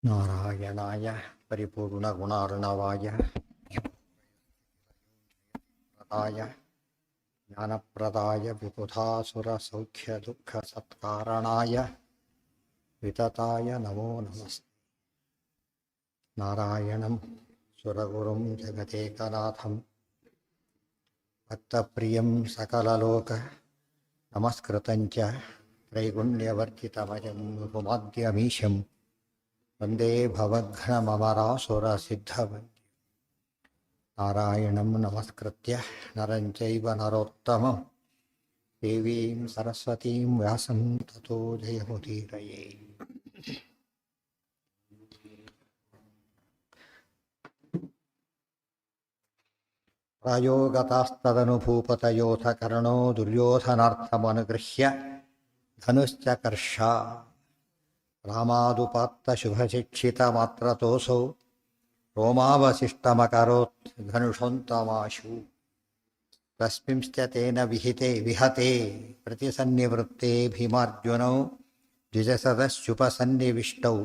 ನಾರಾಯಣಾಯ ಪರಿಪೂರ್ಣಗುಣಾರ್ಣವಾಯ ಪ್ರದಾಯ ಜ್ಞಾನಪ್ರದಾಯ ವಿಬುಧಾಸುರಸೌಖ್ಯದುಃಖಸತ್ಕಾರಣಾಯ ವಿತತಾಯ ನಮೋ ನಮಸ್ತೆ. ನಾರಾಯಣಂ ಸುರಗುರುಂ ಜಗದೇಕನಾಥಂ ಭಕ್ತಪ್ರಿಯಂ ಸಕಲಲೋಕ ನಮಸ್ಕೃತಂಚ ತ್ರೈಗುಣ್ಯವರ್ಜಿತಮಜಂ ವಿಭುಮಾದ್ಯಮೀಶಂ ವಂದೇ ಭವಘ್ನಮರಾಸುರಸಿದ್ಧವಂದ್ಯಂ. ನಾರಾಯಣಂ ನಮಸ್ಕೃತ್ಯ ನರಂ ಚೈವ ನರೋತ್ತಮಂ ದೇವೀಂ ಸರಸ್ವತೀಂ ವ್ಯಾಸಂ ತತೋ ಜಯಮುದೀರಯೇ. ಪ್ರಾಯೋಗತಾಸ್ತದನುಭೂಪತಯೋಥ ಕರ್ಣೋ ದುರ್ಯೋಧನಾರ್ಥಮನುಗೃಹ್ಯ ಧನುಶ್ಚಕರ್ಷ ರಾಮಾದುಪಾತ್ತಶುಭಶಿಕ್ಷಿತಮಾತ್ರತೋಸೌ ರೋಮಾವಶಿಷ್ಟಮಕರೋತ್ ಧನುಷೋಂತಮಾಶು. ತಸ್ಮಿಂಶ್ಚ ವಿಹತೆ ಪ್ರತಿಸನ್ನಿವೃತ್ತೆ ಭೀಮಾರ್ಜುನೌ ದ್ವಿಜಸದಶ್ಚುಪಸನ್ನಿವಿಷ್ಟೌ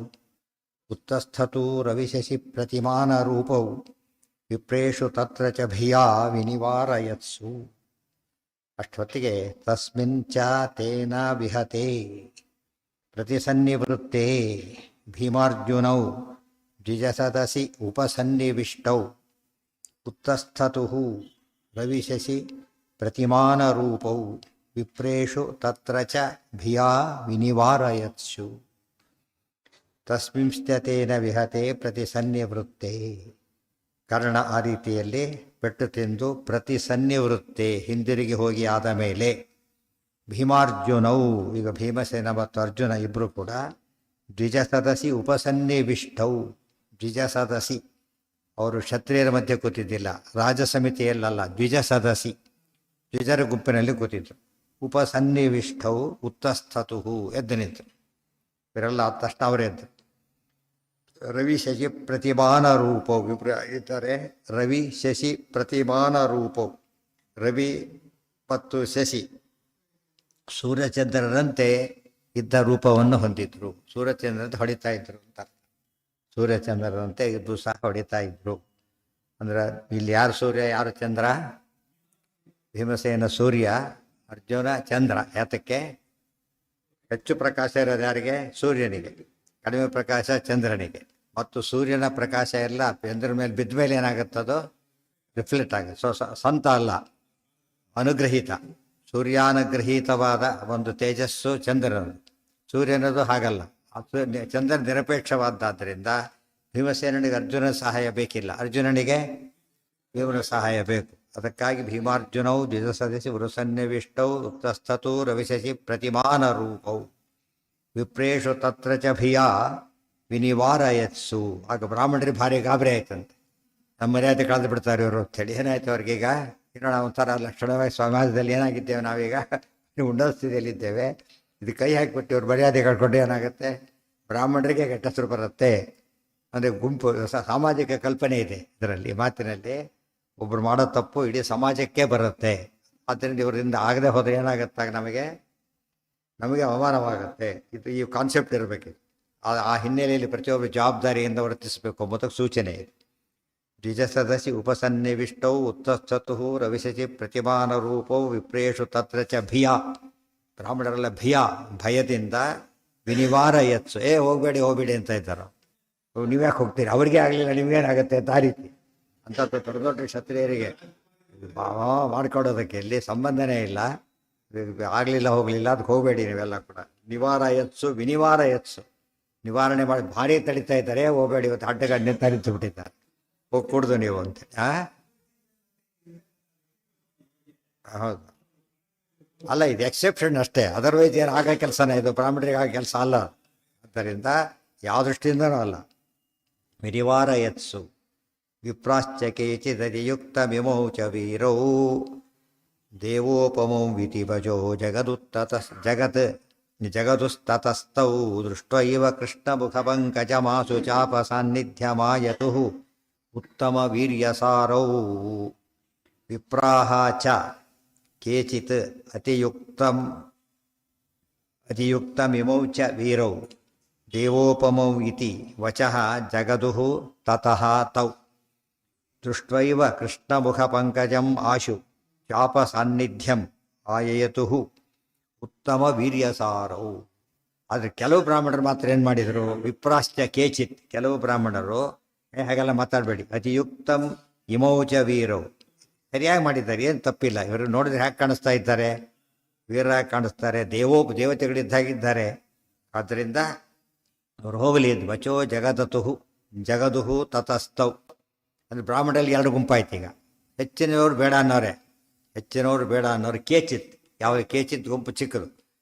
ಉತ್ತಸ್ಥತೂ ರವಿಶಶಿ ಪ್ರತಿಮಾನರೂಪೌ ವಿಪ್ರೇಷು ತತ್ರ ಚ ಭಿಯಾ ವಿನಿವಾರಯತ್ಸು. ಅಷ್ಟೊತ್ತಿಗೆ ತಸ್ಮಿನ್ ಚ ತೇನ ವಿಹತೆ ಪ್ರತಿಸನ್ನಿವೃತ್ತೆ ಭೀಮಾರ್ಜುನೌ ದ್ವಿಜಸದಸಿ ಉಪಸನ್ನಿವಿಷ್ಟೌ ಉತ್ತಸ್ಥತುಃ ರವಿಶಶಿ ಪ್ರತಿಮಾನರೂಪೌ ವಿಪ್ರೇಷು ತತ್ರ ಚ ಭಿಯಾ ವಿನಿವಾರಯತ್ಸು. ತಸ್ಮಿಂಶ್ಚತೇನ ವಿಹತೆ ಪ್ರತಿಸನ್ನಿವೃತ್ತೆ. ಕರ್ಣ ಆ ರೀತಿಯಲ್ಲಿ ಪೆಟ್ಟು ತಿಂದು ಪ್ರತಿಸನ್ನಿವೃತ್ತೆ ಹಿಂದಿರುಗಿ ಹೋಗಿ ಆದ ಮೇಲೆ ಭೀಮಾರ್ಜುನವು ಈಗ ಭೀಮಸೇನ ಮತ್ತು ಅರ್ಜುನ ಇಬ್ಬರು ಕೂಡ ದ್ವಿಜಸದಸಿ ಉಪಸನ್ನಿವಿಷ್ಟೌ. ದ್ವಿಜಸದಸಿ ಅವರು ಕ್ಷತ್ರಿಯರ ಮಧ್ಯೆ ಕೂತಿದ್ದಿಲ್ಲ, ರಾಜಸಮಿತಿಯಲ್ಲಲ್ಲ, ದ್ವಿಜಸದಸಿ ದ್ವಿಜರ ಗುಂಪಿನಲ್ಲಿ ಕೂತಿದ್ರು. ಉಪಸನ್ನಿವಿಷ್ಟೌ ಉತ್ತಸ್ಥತು ಎದ್ದು ನಿಂತರು. ಇವರೆಲ್ಲ ಆದ ತಕ್ಷಣ ಅವರೆದ್ದು ರವಿ ಶಶಿ ಪ್ರತಿಮಾನ ರೂಪವು ಇದ್ದಾರೆ. ರವಿ ಶಶಿ ಪ್ರತಿಮಾನ ರೂಪವು, ರವಿ ಮತ್ತು ಶಶಿ ಸೂರ್ಯಚಂದ್ರರಂತೆ ಇದ್ದ ರೂಪವನ್ನು ಹೊಂದಿದ್ರು. ಸೂರ್ಯಚಂದ್ರಂತೆ ಹೊಡಿತಾ ಇದ್ರು ಅಂತ. ಸೂರ್ಯಚಂದ್ರರಂತೆ ಇದ್ದು ಸಹ ಹೊಡಿತಾ ಇದ್ರು. ಅಂದ್ರೆ ಇಲ್ಲಿ ಯಾರು ಸೂರ್ಯ ಯಾರು ಚಂದ್ರ? ಭೀಮಸೇನ ಸೂರ್ಯ, ಅರ್ಜುನ ಚಂದ್ರ. ಯಾತಕ್ಕೆ? ಹೆಚ್ಚು ಪ್ರಕಾಶ ಇರೋದು ಯಾರಿಗೆ? ಸೂರ್ಯನಿಗೆ. ಕಡಿಮೆ ಪ್ರಕಾಶ ಚಂದ್ರನಿಗೆ. ಮತ್ತು ಸೂರ್ಯನ ಪ್ರಕಾಶ ಎಲ್ಲ ಚಂದ್ರ ಮೇಲೆ ಬಿದ್ದ ಮೇಲೆ ಏನಾಗುತ್ತದೋ ರಿಫ್ಲೆಕ್ಟ್ ಆಗುತ್ತೆ. ಸ್ವಂತ ಅಲ್ಲ, ಅನುಗ್ರಹೀತ, ಸೂರ್ಯಾನುಗ್ರಹೀತವಾದ ಒಂದು ತೇಜಸ್ಸು ಚಂದ್ರನದು. ಸೂರ್ಯನದು ಹಾಗಲ್ಲ, ಚಂದ್ರ ನಿರಪೇಕ್ಷವಾದ್ದರಿಂದ ಭೀಮಸೇನಿಗೆ ಅರ್ಜುನ ಸಹಾಯ ಬೇಕಿಲ್ಲ, ಅರ್ಜುನನಿಗೆ ಭೀಮನ ಸಹಾಯ ಬೇಕು. ಅದಕ್ಕಾಗಿ ಭೀಮಾರ್ಜುನೌ ದ್ವಿಜಸದಸಿ ಉರುಸನ್ನಿವಿಷ್ಟೌ ಉತ್ತಸ್ಥತೂ ರವಿಶಶಿ ಪ್ರತಿಮಾನ ರೂಪೌ ವಿಪ್ರೇಷು ತತ್ರ ಚ ಭಿಯಾ ವಿನಿವಾರಯತ್ಸು. ಆಗ ಬ್ರಾಹ್ಮಣರಿಗೆ ಭಾರಿ ಗಾಬರಿ ಆಯ್ತಂತೆ. ನಮ್ಮ ಮರ್ಯಾದೆ ಕಳೆದು ಬಿಡ್ತಾರೆ ಇವರು ಅಂತೇಳಿ. ಏನಾಯ್ತು ಅವ್ರಿಗೀಗ? ಏನೋ ನಾವು ಒಂಥರ ಲಕ್ಷಣವಾಗಿ ಸಮಾಜದಲ್ಲಿ ಏನಾಗಿದ್ದೇವೆ ನಾವೀಗ, ನೀವು ಉನ್ನತ ಸ್ಥಿತಿಯಲ್ಲಿದ್ದೇವೆ, ಇದು ಕೈ ಹಾಕಿಬಿಟ್ಟು ಇವ್ರು ಮರ್ಯಾದೆ ಕಳ್ಕೊಂಡು ಏನಾಗುತ್ತೆ? ಬ್ರಾಹ್ಮಣರಿಗೆ ಕೆಟ್ಟ ಹೆಸರು ಬರುತ್ತೆ. ಅಂದರೆ ಗುಂಪು ಸಾಮಾಜಿಕ ಕಲ್ಪನೆ ಇದೆ ಇದರಲ್ಲಿ, ಮಾತಿನಲ್ಲಿ. ಒಬ್ಬರು ಮಾಡೋ ತಪ್ಪು ಇಡೀ ಸಮಾಜಕ್ಕೆ ಬರುತ್ತೆ. ಆದ್ದರಿಂದ ಇವರಿಂದ ಆಗದೆ ಹೋದರೆ ಏನಾಗುತ್ತಾಗ ನಮಗೆ ಅವಮಾನವಾಗುತ್ತೆ. ಇದು ಈ ಕಾನ್ಸೆಪ್ಟ್ ಇರಬೇಕು. ಆ ಹಿನ್ನೆಲೆಯಲ್ಲಿ ಪ್ರತಿಯೊಬ್ಬರು ಜವಾಬ್ದಾರಿಯಿಂದ ವರ್ತಿಸಬೇಕು ಎಂಬುದಕ್ಕೆ ಸೂಚನೆ ಇದೆ. ದ್ವಿಜಸದಸಿ ಉಪಸನ್ನಿವಿಷ್ಟೌ ಉತ್ತಸ್ಥತುಃ ರವಿಶಶಿ ಪ್ರತಿಮಾನ ರೂಪೌ ವಿಪ್ರೇಷು ತತ್ರ ಚ ಭಿಯಾ. ಬ್ರಾಹ್ಮಣರೆಲ್ಲ ಭಯದಿಂದ ವಿನಿವಾರಯತ್ಸು. ಹೋಗಬೇಡಿ ಅಂತ ಇದ್ದಾರೆ. ನೀವ್ಯಾಕೆ ಹೋಗ್ತೀರಿ? ಅವ್ರಿಗೆ ಆಗಲಿಲ್ಲ ನಿಮ್ಗೇನಾಗುತ್ತೆ ಅಂತ. ಆ ರೀತಿ ಅಂಥದ್ದು ದೊಡ್ಡ ದೊಡ್ಡ ಕ್ಷತ್ರಿಯರಿಗೆ ಮಾಡ್ಕೊಡೋದಕ್ಕೆ ಇಲ್ಲಿ ಸಂಬಂಧನೇ ಇಲ್ಲ. ಆಗಲಿಲ್ಲ ಹೋಗಲಿಲ್ಲ ಅದಕ್ಕೆ ಹೋಗಬೇಡಿ ನೀವೆಲ್ಲ ಕೂಡ. ವಿನಿವಾರಯತ್ಸು ನಿವಾರಣೆ ಮಾಡಿ ಭಾರಿ ತಡಿತಾ ಇದ್ದಾರೆ. ಹೋಗಬೇಡಿ, ಇವತ್ತು ಅಡ್ಡಗಡ್ಡೆ ತರಿತು ಬಿಟ್ಟಿದ್ದಾರೆ, ಹೋಗಿ ಕುಡ್ದು ನೀವು ಅಂತೇಳಿ. ಹೌದು, ಅಲ್ಲ, ಇದು ಎಕ್ಸೆಪ್ಷನ್ ಅಷ್ಟೇ. ಅದರ್ವೈಸ್ ಏನು ಆಗೋ ಕೆಲಸನೇ ಇದು, ಬ್ರಾಹ್ಮಣರಿಗೆ ಆಗೋ ಕೆಲಸ ಅಲ್ಲ. ಆದ್ದರಿಂದ ಯಾವ ದೃಷ್ಟಿಯಿಂದನೂ ಅಲ್ಲ. ವಿನಿವಾರಯತ್ಸು ವಿಪ್ರಾಶ್ಚ ಕೇಚಿದಯುಕ್ತಮಿಮೌ ಚ ವೀರೌ ದೇವೋಪಮೌ ವಿತಿಭಜೋ ಜಗದುಸ್ತತಸ್ಥೌ ದೃಷ್ಟ್ವೈವ ಕೃಷ್ಣಮುಖಪಂಕಜಮಾಸು ಚಾಪ ಸಾನ್ನಿಧ್ಯಮಾಯತುಃ ಉತ್ತಮ ವೀರ್ಯಸಾರೌ ವಿಪ್ರಾಹ ಚ ಕೇಚಿತ್ ಅತಿಯುಕ್ತಮಿಮೌ ಚ ವೀರೌ ದೇವೋಪಮೌ ಇತಿ ವಚಃ ಜಗದುಃ ತತಃ ತೌ ದೃಷ್ಟ್ವೈವ ಕೃಷ್ಣಮುಖಪಂಕಜಂ ಆಶು ಚಾಪ ಸಾನ್ನಿಧ್ಯಂ ಆಯಯತುಃ ಉತ್ತಮ ವೀರ್ಯಸಾರವು. ಆದರೆ ಕೆಲವು ಬ್ರಾಹ್ಮಣರು ಮಾತ್ರ ಏನು ಮಾಡಿದರು, ವಿಪ್ರಾಶ್ಚ ಕೇಚಿತ್, ಕೆಲವು ಬ್ರಾಹ್ಮಣರು ಹಾಗೆಲ್ಲ ಮಾತಾಡಬೇಡಿ, ಅತಿಯುಕ್ತಂ ಇಮೌಚ ವೀರವು, ಸರಿಯಾಗಿ ಮಾಡಿದ್ದಾರೆ, ಏನು ತಪ್ಪಿಲ್ಲ, ಇವರು ನೋಡಿದ್ರೆ ಹ್ಯಾಕೆ ಕಾಣಿಸ್ತಾ ಇದ್ದಾರೆ, ವೀರರಾಗಿ ಕಾಣಿಸ್ತಾರೆ, ದೇವತೆಗಳಿದ್ದಾಗಿದ್ದಾರೆ, ಆದ್ದರಿಂದ ಅವರು ಹೋಗಲಿ. ವಚೋ ಜಗದತುಹು ಜಗದುಹು ತತಸ್ತೌ. ಅಂದರೆ ಬ್ರಾಹ್ಮಣರಲ್ಲಿ ಎರಡು ಗುಂಪಾಯ್ತು. ಈಗ ಹೆಚ್ಚಿನವರು ಬೇಡ ಅನ್ನೋರೆ, ಹೆಚ್ಚಿನವರು ಬೇಡ ಅನ್ನೋರು ಕೇಚಿತ್, ಯಾವ ಕೇಚಿತ್ ಗುಂಪು ಚಿಕ್ಕದು.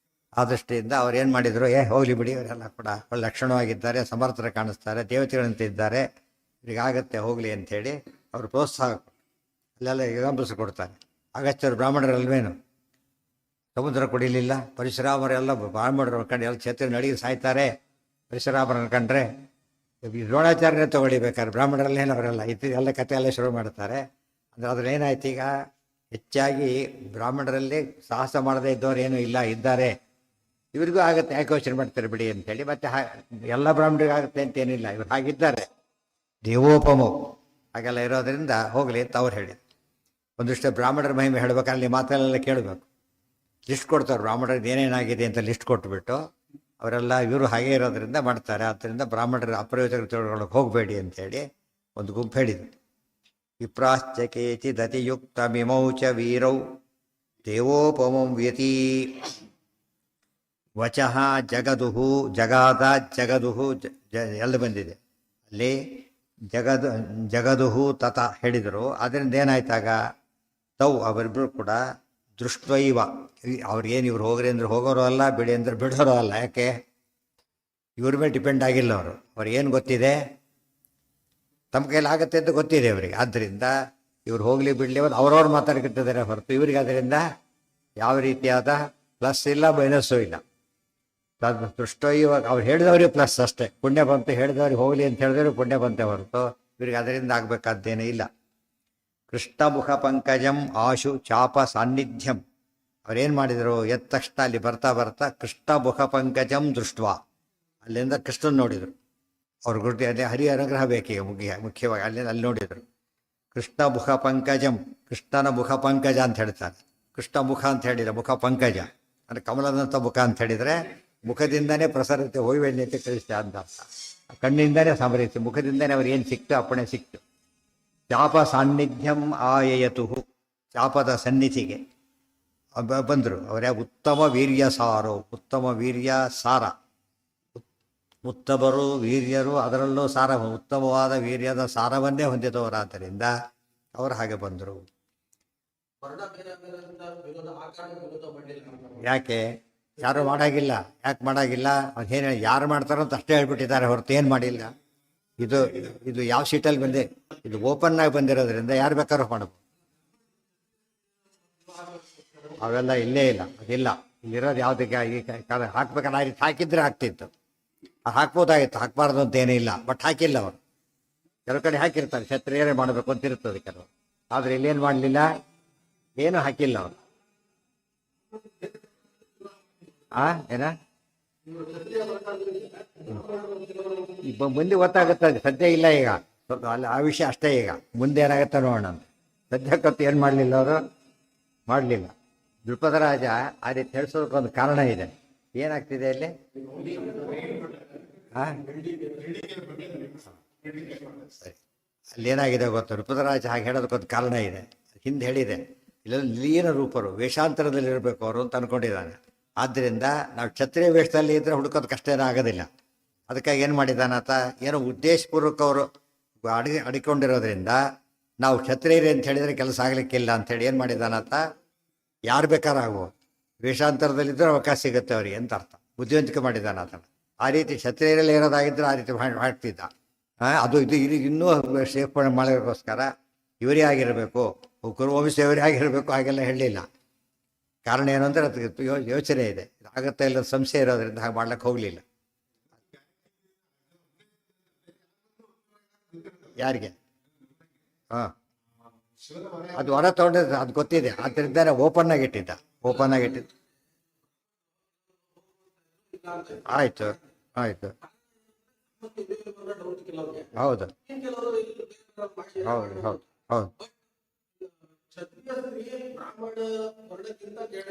ಆ ದೃಷ್ಟಿಯಿಂದ ಅವ್ರು ಏನು ಮಾಡಿದರು, ಹೋಗಲಿ ಬಿಡಿ, ಅವರೆಲ್ಲ ಕೂಡ ಒಳ್ಳೆ ಲಕ್ಷಣವಾಗಿದ್ದಾರೆ, ಸಮರ್ಥರ ಕಾಣಿಸ್ತಾರೆ, ದೇವತೆಗಳಂತ ಇದ್ದಾರೆ, ಇವರಿಗಾಗತ್ತೆ ಹೋಗಲಿ ಅಂಥೇಳಿ ಅವರು ಪ್ರೋತ್ಸಾಹ ಅಲ್ಲೆಲ್ಲ ಎಕ್ಸಾಂಪಲ್ಸ್ ಕೊಡ್ತಾರೆ. ಅಗಸ್ತ್ಯರು ಬ್ರಾಹ್ಮಣರಲ್ವೇನು, ಸಮುದ್ರ ಕುಡಿಲಿಲ್ಲ, ಪರಶುರಾಮರೆಲ್ಲ ಬ್ರಾಹ್ಮಣರು ಕಂಡು ಎಲ್ಲ ಛತ್ರ ನಡಿಗೆ ಸಾಯ್ತಾರೆ, ಪರಶುರಾಮರನ್ನು ಕಂಡ್ರೆ ದ್ರೋಣಾಚಾರ್ಯನೇ ತಗೊಳ್ಳಿಬೇಕಾದ್ರೆ ಬ್ರಾಹ್ಮಣರಲ್ಲೇನು ಅವರೆಲ್ಲ ಎಲ್ಲ ಕಥೆ ಎಲ್ಲ ಶುರು ಮಾಡ್ತಾರೆ. ಅಂದರೆ ಅದ್ರೇನಾಯ್ತು, ಈಗ ಹೆಚ್ಚಾಗಿ ಬ್ರಾಹ್ಮಣರಲ್ಲಿ ಸಾಹಸ ಮಾಡದೇ ಇದ್ದವ್ರು ಏನೂ ಇಲ್ಲ, ಇದ್ದಾರೆ, ಇವ್ರಿಗೂ ಆಗುತ್ತೆ, ಯಾಕೆ ಯೋಚನೆ ಮಾಡ್ತಾರೆ ಬಿಡಿ ಅಂತೇಳಿ. ಮತ್ತೆ ಎಲ್ಲ ಬ್ರಾಹ್ಮಣರಿಗೂ ಆಗುತ್ತೆ ಅಂತೇನಿಲ್ಲ, ಇವ್ರು ಹಾಗಿದ್ದಾರೆ, ದೇವೋಪಮೋ ಹಾಗೆಲ್ಲ ಇರೋದರಿಂದ ಹೋಗಲಿ ಅಂತ ಅವ್ರು ಹೇಳಿದ್ರು. ಒಂದಿಷ್ಟು ಬ್ರಾಹ್ಮಣರ ಮಹಿಮೆ ಹೇಳ್ಬೇಕಾದ್ರೆ ಅಲ್ಲಿ ಮಾತಲ್ಲೆಲ್ಲ ಕೇಳಬೇಕು, ಲಿಸ್ಟ್ ಕೊಡ್ತಾರೆ, ಬ್ರಾಹ್ಮಣರಿಗೆ ಏನೇನಾಗಿದೆ ಅಂತ ಲಿಸ್ಟ್ ಕೊಟ್ಬಿಟ್ಟು ಅವರೆಲ್ಲ ಇವರು ಹಾಗೆ ಇರೋದ್ರಿಂದ ಮಾಡ್ತಾರೆ. ಆದ್ದರಿಂದ ಬ್ರಾಹ್ಮಣರ ಅಪ್ರಯೋಜಕ ತಿಳ್ಕೊಳ್ಳೋಕೆ ಹೋಗಬೇಡಿ ಅಂತೇಳಿ ಒಂದು ಗುಂಪು ಹೇಳಿದ್ರು. ವಿಪ್ರಾಶ್ಚ ಕೇಚಿದತಿಯುಕ್ತ ಮಿಮೌಚ ವೀರೌ ದೇವೋಪಮಂ ವ್ಯತೀ ವಚಃ ಜಗದುಹು ಜಗಾದ ಜಗದುಹು ಎಲ್ಲ ಬಂದಿದೆ ಅಲ್ಲಿ, ಜಗದುಹು ತತ ಹೇಳಿದರು. ಅದರಿಂದ ಏನಾಯ್ತಾಗ ತೌ ಅವರಿಬ್ಬರು ಕೂಡ ದೃಷ್ಟ್ವೈವ, ಅವ್ರಿಗೇನು ಇವ್ರು ಹೋಗ್ರಿ ಅಂದ್ರೆ ಹೋಗೋರು ಅಲ್ಲ, ಬಿಡಿ ಅಂದ್ರೆ ಬಿಡೋರು ಅಲ್ಲ. ಯಾಕೆ, ಇವ್ರ ಮೇಲೆ ಡಿಪೆಂಡ್ ಆಗಿಲ್ಲ ಅವರು, ಅವ್ರಿಗೇನು ಗೊತ್ತಿದೆ, ತಮ್ಮ ಕೈಲಿ ಆಗುತ್ತೆ ಅಂತ ಗೊತ್ತಿದೆ ಅವರಿಗೆ. ಆದ್ದರಿಂದ ಇವ್ರು ಹೋಗಲಿ ಬಿಡಲಿ ಅವ್ರು ಅವ್ರವ್ರು ಮಾತಾಡ್ತಿದ್ದಾರೆ ಹೊರತು ಇವರಿಗೆ ಅದರಿಂದ ಯಾವ ರೀತಿಯಾದ ಪ್ಲಸ್ ಇಲ್ಲ ಮೈನಸ್ಸು ಇಲ್ಲ. ದೃಷ್ಟೋ ಇವಾಗ ಅವ್ರು ಹೇಳಿದವ್ರಿಗೆ ಪ್ಲಸ್ ಅಷ್ಟೇ, ಪುಣ್ಯ ಬಂತು, ಹೇಳಿದವ್ರಿಗೆ ಹೋಗಲಿ ಅಂತ ಹೇಳಿದವ್ರು ಪುಣ್ಯ ಬಂತೆ ಹೊರತು ಇವರಿಗೆ ಅದರಿಂದ ಆಗಬೇಕಾದ್ದೇನೇ ಇಲ್ಲ. ಕೃಷ್ಣಮುಖ ಪಂಕಜಂ ಆಶು ಚಾಪ ಸಾನ್ನಿಧ್ಯಂ, ಅವ್ರೇನು ಮಾಡಿದರು, ಎದ್ದ ತಕ್ಷಣ ಅಲ್ಲಿ ಬರ್ತಾ ಬರ್ತಾ ಕೃಷ್ಣಮುಖ ಪಂಕಜಂ ದೃಷ್ಟ, ಅಲ್ಲಿಂದ ಕೃಷ್ಣನ್ ನೋಡಿದರು. ಅವ್ರ ಗುರುತಿ ಅದೇ ಹರಿ ಅನುಗ್ರಹ ಬೇಕೀಗ ಮುಖ್ಯವಾಗಿ ಅಲ್ಲಿ ನೋಡಿದರು. ಕೃಷ್ಣ ಮುಖ ಪಂಕಜಂ, ಕೃಷ್ಣನ ಮುಖ ಪಂಕಜ ಅಂತ ಹೇಳ್ತಾರೆ. ಕೃಷ್ಣ ಮುಖ ಅಂತ ಹೇಳಿದರೆ ಮುಖ ಪಂಕಜ ಅಂದರೆ ಕಮಲದಂಥ ಮುಖ ಅಂತ ಹೇಳಿದರೆ ಮುಖದಿಂದನೇ ಪ್ರಸರತೆ ವೈವಲ್ಯತೆ ಕಳಿಸ್ತ ಅಂತ ಅರ್ಥ. ಕಣ್ಣಿಂದನೇ ಸಮರಿಸಿ, ಮುಖದಿಂದನೇ ಅವ್ರು ಏನು ಸಿಕ್ತು ಅಪ್ಪಣೆ ಸಿಕ್ತು. ಚಾಪ ಸಾನ್ನಿಧ್ಯಂ ಆಯಯತು, ಚಾಪದ ಸನ್ನಿಧಿಗೆ ಬಂದರು. ಅವರೇ ಉತ್ತಮ ವೀರ್ಯ ಸಾರೋ, ಉತ್ತಮ ವೀರ್ಯ ಸಾರ, ಉತ್ತಮರು ವೀರ್ಯರು, ಅದರಲ್ಲೂ ಸಾರ, ಉತ್ತಮವಾದ ವೀರ್ಯದ ಸಾರವನ್ನೇ ಹೊಂದಿದವರಾದ್ದರಿಂದ ಅವರು ಹಾಗೆ ಬಂದರು. ಯಾಕೆ ಯಾರು ಮಾಡಾಗಿಲ್ಲ, ಯಾಕೆ ಮಾಡಾಗಿಲ್ಲ, ಅದೇನು ಯಾರು ಮಾಡ್ತಾರೋ ಅಂತ ಅಷ್ಟೇ ಹೇಳ್ಬಿಟ್ಟಿದ್ದಾರೆ ಹೊರತು ಏನು ಮಾಡಿಲ್ಲ. ಇದು ಇದು ಯಾವ ಸೀಟಲ್ಲಿ ಬಂದೆ, ಇದು ಓಪನ್ ಆಗಿ ಬಂದಿರೋದ್ರಿಂದ ಯಾರು ಬೇಕಾದ್ರೂ ಮಾಡಬಹುದು. ಅವೆಲ್ಲ ಇಲ್ಲೇ ಇಲ್ಲ, ಅದಿಲ್ಲ. ಇಲ್ಲಿರೋದು ಯಾವುದಕ್ಕೆ ಈ ಹಾಕ್ಬೇಕಾದ್ರೆ ಆ ರೀತಿ ಹಾಕಿದ್ರೆ ಆಗ್ತಿತ್ತು, ಹಾಕ್ಬೋದಾಗಿತ್ತು, ಹಾಕ್ಬಾರ್ದು ಅಂತ ಏನೂ ಇಲ್ಲ. ಬಟ್ ಹಾಕಿಲ್ಲ ಅವರು. ಕೆಲವು ಕಡೆ ಹಾಕಿರ್ತಾರೆ, ಕ್ಷತ್ರಿಯರೇ ಮಾಡಬೇಕು ಅಂತ ಇರ್ತದೆ ಕೆಲವು, ಆದರೆ ಇಲ್ಲೇನು ಮಾಡಲಿಲ್ಲ, ಏನು ಹಾಕಿಲ್ಲ ಅವರು. ಏನ ಮುಂದೆ ಗೊತ್ತಾಗುತ್ತೆ, ಸದ್ಯ ಇಲ್ಲ ಈಗ, ಸ್ವಲ್ಪ ಅಲ್ಲಿ ಆ ವಿಷಯ ಅಷ್ಟೇ. ಈಗ ಮುಂದೆ ಏನಾಗುತ್ತೆ ನೋಡೋಣ ಅಂತ. ಸದ್ಯಕ್ಕಂತೂ ಏನು ಮಾಡಲಿಲ್ಲ ಅವರು, ಮಾಡಲಿಲ್ಲ. ದೃಪದ ರಾಜ ಆ ರೀತಿ ಹೇಳಿಸೋದಕ್ಕೊಂದು ಕಾರಣ ಇದೆ. ಏನಾಗ್ತಿದೆ ಅಲ್ಲಿ, ಅಲ್ಲಿ ಏನಾಗಿದೆ ಗೊತ್ತಾ, ದೃಪದರಾಜ ಹಾಗೆ ಹೇಳೋದಕ್ಕೊಂದು ಕಾರಣ ಇದೆ. ಹಿಂದೆ ಹೇಳಿದೆ, ಇಲ್ಲೆಲ್ಲ ಲೀನ ರೂಪರು, ವೇಷಾಂತರದಲ್ಲಿ ಇರಬೇಕು ಅವರು ಅಂತ ಅಂದ್ಕೊಂಡಿದ್ದಾನೆ. ಆದ್ದರಿಂದ ನಾವು ಕ್ಷತ್ರಿಯ ವೇಷದಲ್ಲಿ ಇದ್ದರೆ ಹುಡುಕೋದು ಕಷ್ಟ ಏನೂ ಆಗೋದಿಲ್ಲ. ಅದಕ್ಕಾಗಿ ಏನು ಮಾಡಿದ್ದಾನಾತ, ಏನೋ ಉದ್ದೇಶಪೂರ್ವಕ ಅವರು ಅಡಿಕೊಂಡಿರೋದ್ರಿಂದ ನಾವು ಕ್ಷತ್ರಿಯರೇ ಅಂತ ಹೇಳಿದರೆ ಕೆಲಸ ಆಗಲಿಕ್ಕಿಲ್ಲ ಅಂಥೇಳಿ ಏನು ಮಾಡಿದ್ದಾನಾತ, ಯಾರು ಬೇಕಾದ್ರೂ ಆಗ್ಬೋದು, ವೇಷಾಂತರದಲ್ಲಿದ್ದರೆ ಅವಕಾಶ ಸಿಗುತ್ತೆ ಅವ್ರಿಗೆ ಅಂತ ಅರ್ಥ. ಬುದ್ಧಿವಂತಿಕೆ ಮಾಡಿದ್ದಾನೆ ಆತನ. ಆ ರೀತಿ ಕ್ಷತ್ರಿಯರಲ್ಲಿ ಇರೋದಾಗಿದ್ದರೆ ಆ ರೀತಿ ಮಾಡ್ತಿದ್ದ. ಅದು ಇದು ಇನ್ನೂ ಸೇರ್ಪಣೆ ಮಾಡೋದಕ್ಕೋಸ್ಕರ ಇವರೇ ಆಗಿರಬೇಕು, ಕುರುವಂಶ ಇವರೇ ಆಗಿರಬೇಕು, ಹಾಗೆಲ್ಲ ಹೇಳಲಿಲ್ಲ. ಕಾರಣ ಏನು ಅಂದರೆ ಅದಕ್ಕೆ ಯೋಚನೆ ಇದೆ, ಆಗುತ್ತೆ ಇಲ್ಲ ಸಂಶಯ ಇರೋದ್ರಿಂದ ಹಾಗೆ ಮಾಡ್ಲಿಕ್ಕೆ ಹೋಗಲಿಲ್ಲ. ಯಾರಿಗೆ ಅದು ಹೊರ ತೊಗೊಂಡಿದ್ದು ಅದು ಗೊತ್ತಿದೆ, ಆದ್ದರಿಂದ ಓಪನ್ ಆಗಿಟ್ಟಿದ್ದ. ಆಯ್ತು ಆಯ್ತು ಹೌದು ಹೌದು ಹೌದು ಹೌದು.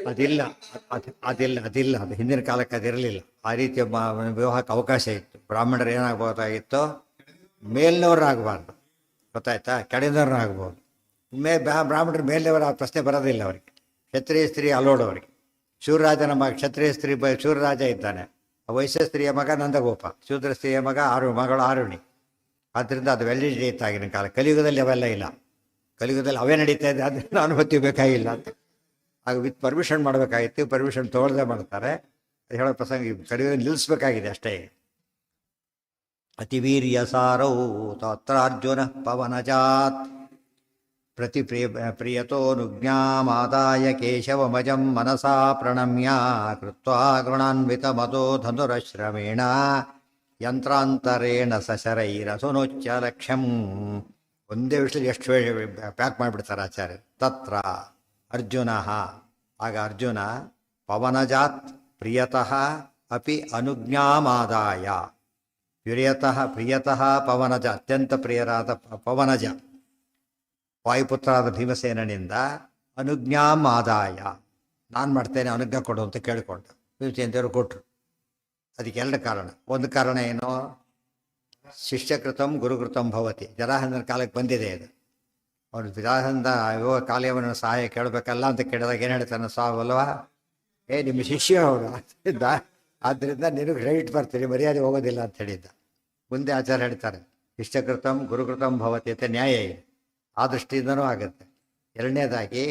ಅದಿಲ್ಲ, ಅದಿಲ್ಲ ಅದು ಹಿಂದಿನ ಕಾಲಕ್ಕೆ ಅದಿರಲಿಲ್ಲ. ಆ ರೀತಿಯ ವಿವಾಹಕ್ಕೆ ಅವಕಾಶ ಇತ್ತು. ಬ್ರಾಹ್ಮಣರು ಏನಾಗ್ಬೋದಾಗಿತ್ತು, ಮೇಲ್ನವರಾಗಬಾರ್ದು, ಗೊತ್ತಾಯ್ತಾ, ಕೆಳದವ್ರನ್ನ ಆಗ್ಬೋದು. ಬ್ರಾಹ್ಮಣರು ಮೇಲ್ನವರ ಪ್ರಶ್ನೆ ಬರೋದಿಲ್ಲ ಅವರಿಗೆ. ಕ್ಷತ್ರಿಯ ಸ್ತ್ರೀ ಅಲೋಡ್ ಅವರಿಗೆ. ಶೂರರಾಜನ ಮಗ ಕ್ಷತ್ರಿಯ ಸ್ತ್ರೀ ಶೂರರಾಜ ಇದ್ದಾನೆ, ವೈಶ್ಯ ಸ್ತ್ರೀಯ ಮಗ ನಂದಗೋಪ, ಶೂದ್ರ ಸ್ತ್ರೀಯ ಮಗ ಮಗಳು ಆರುಣಿ. ಆದ್ದರಿಂದ ಅದು ವ್ಯಾಲಿಡಿಟಿ ಇತ್ತು ಆಗಿನ ಕಾಲ. ಕಲಿಯುಗದಲ್ಲಿ ಅವೆಲ್ಲ ಇಲ್ಲ. ಕಲಿಯುಗದಲ್ಲಿ ಅವೇ ನಡೀತಾ ಇದೆ, ಅದನ್ನ ಅನುಮತಿ ಬೇಕಾಗಿಲ್ಲ ಅಂತ. ಆಗ ವಿತ್ ಪರ್ಮಿಷನ್ ಮಾಡಬೇಕಾಗಿತ್ತು, ಪರ್ಮಿಷನ್ ತೊಗೊಳ್ದೆ ಮಾಡ್ತಾರೆ. ಅದು ಹೇಳೋ ಪ್ರಸಂಗ ಕಲಿಯುಗ ನಿಲ್ಲಿಸ್ಬೇಕಾಗಿದೆ ಅಷ್ಟೇ. ಅತಿವೀರ್ಯ ಸಾರೌ ತತ್ರ ಅರ್ಜುನ ಪವನಜಾತ್ ಪ್ರಿಯತೋನುಜ್ಞಾಮಾದಾಯ ಕೇಶವಮಜಂ ಮನಸಾ ಪ್ರಣಮ್ಯ ಕೃತ್ವಾ ಗೃಣಾನ್ವಿತ ಮದೋ ಧನುರಶ್ರಮೇಣ ಯಂತ್ರಾಂತರೇಣ ಸಶರೈರಸುನೋಚ್ಚ ಲಕ್ಷ್ಯಂ. ಒಂದೇ ವಿಷಯದಲ್ಲಿ ಎಷ್ಟು ಪ್ಯಾಕ್ ಮಾಡಿಬಿಡ್ತಾರೆ ಆಚಾರ್ಯ. ತತ್ರ ಅರ್ಜುನ, ಆಗ ಅರ್ಜುನ ಪವನಜಾತ್ ಪ್ರಿಯತಃ ಅಪಿ ಅನುಜ್ಞಾಮಾದಾಯ, ಪ್ರಿಯತಃ ಪವನಜ, ಅತ್ಯಂತ ಪ್ರಿಯರಾದ ಪವನಜ ವಾಯುಪುತ್ರರಾದ ಭೀಮಸೇನಿಂದ ಅನುಜ್ಞಾಮಾದಾಯ, ನಾನು ಮಾಡ್ತೇನೆ ಅನುಜ್ಞಾ ಕೊಡು ಅಂತ ಕೇಳಿಕೊಂಡ. ಭೀಮಸೇನದೇವರು ಕೊಟ್ಟರು. ಅದಕ್ಕೆ ಎರಡು ಕಾರಣ. ಒಂದು ಕಾರಣ ಏನು, ಶಿಷ್ಯಕೃತಂ ಗುರುಕೃತಂ ಭವತಿ. ಜರಾಸಂಧನ ಕಾಲಕ್ಕೆ ಬಂದಿದೆ ಇದು. ಅವನು ಜರಾಸಂಧ ಕಾಲೇವನ ಸಹಾಯ ಕೇಳಬೇಕಲ್ಲ ಅಂತ ಕೇಳಿದಾಗ ಏನು ಹೇಳ್ತಾನೆ, ಸಾವಲ್ವಾ, ನಿಮ್ಮ ಶಿಷ್ಯ ಅವರು ಆದ್ದರಿಂದ ನಿನಗೆ ಕ್ರೆಡಿಟ್ ಬರ್ತೀರಿ, ಮರ್ಯಾದೆ ಹೋಗೋದಿಲ್ಲ ಅಂತ ಹೇಳಿದ್ದ. ಮುಂದೆ ಆಚಾರ್ಯ ಹೇಳ್ತಾರೆ, ಶಿಷ್ಯಕೃತಂ ಗುರುಕೃತಂ ಭವತಿ ಅಂತ ನ್ಯಾಯ ಇದೆ. ಆ ದೃಷ್ಟಿಯಿಂದನೂ ಆಗುತ್ತೆ. ಎರಡನೇದಾಗಿ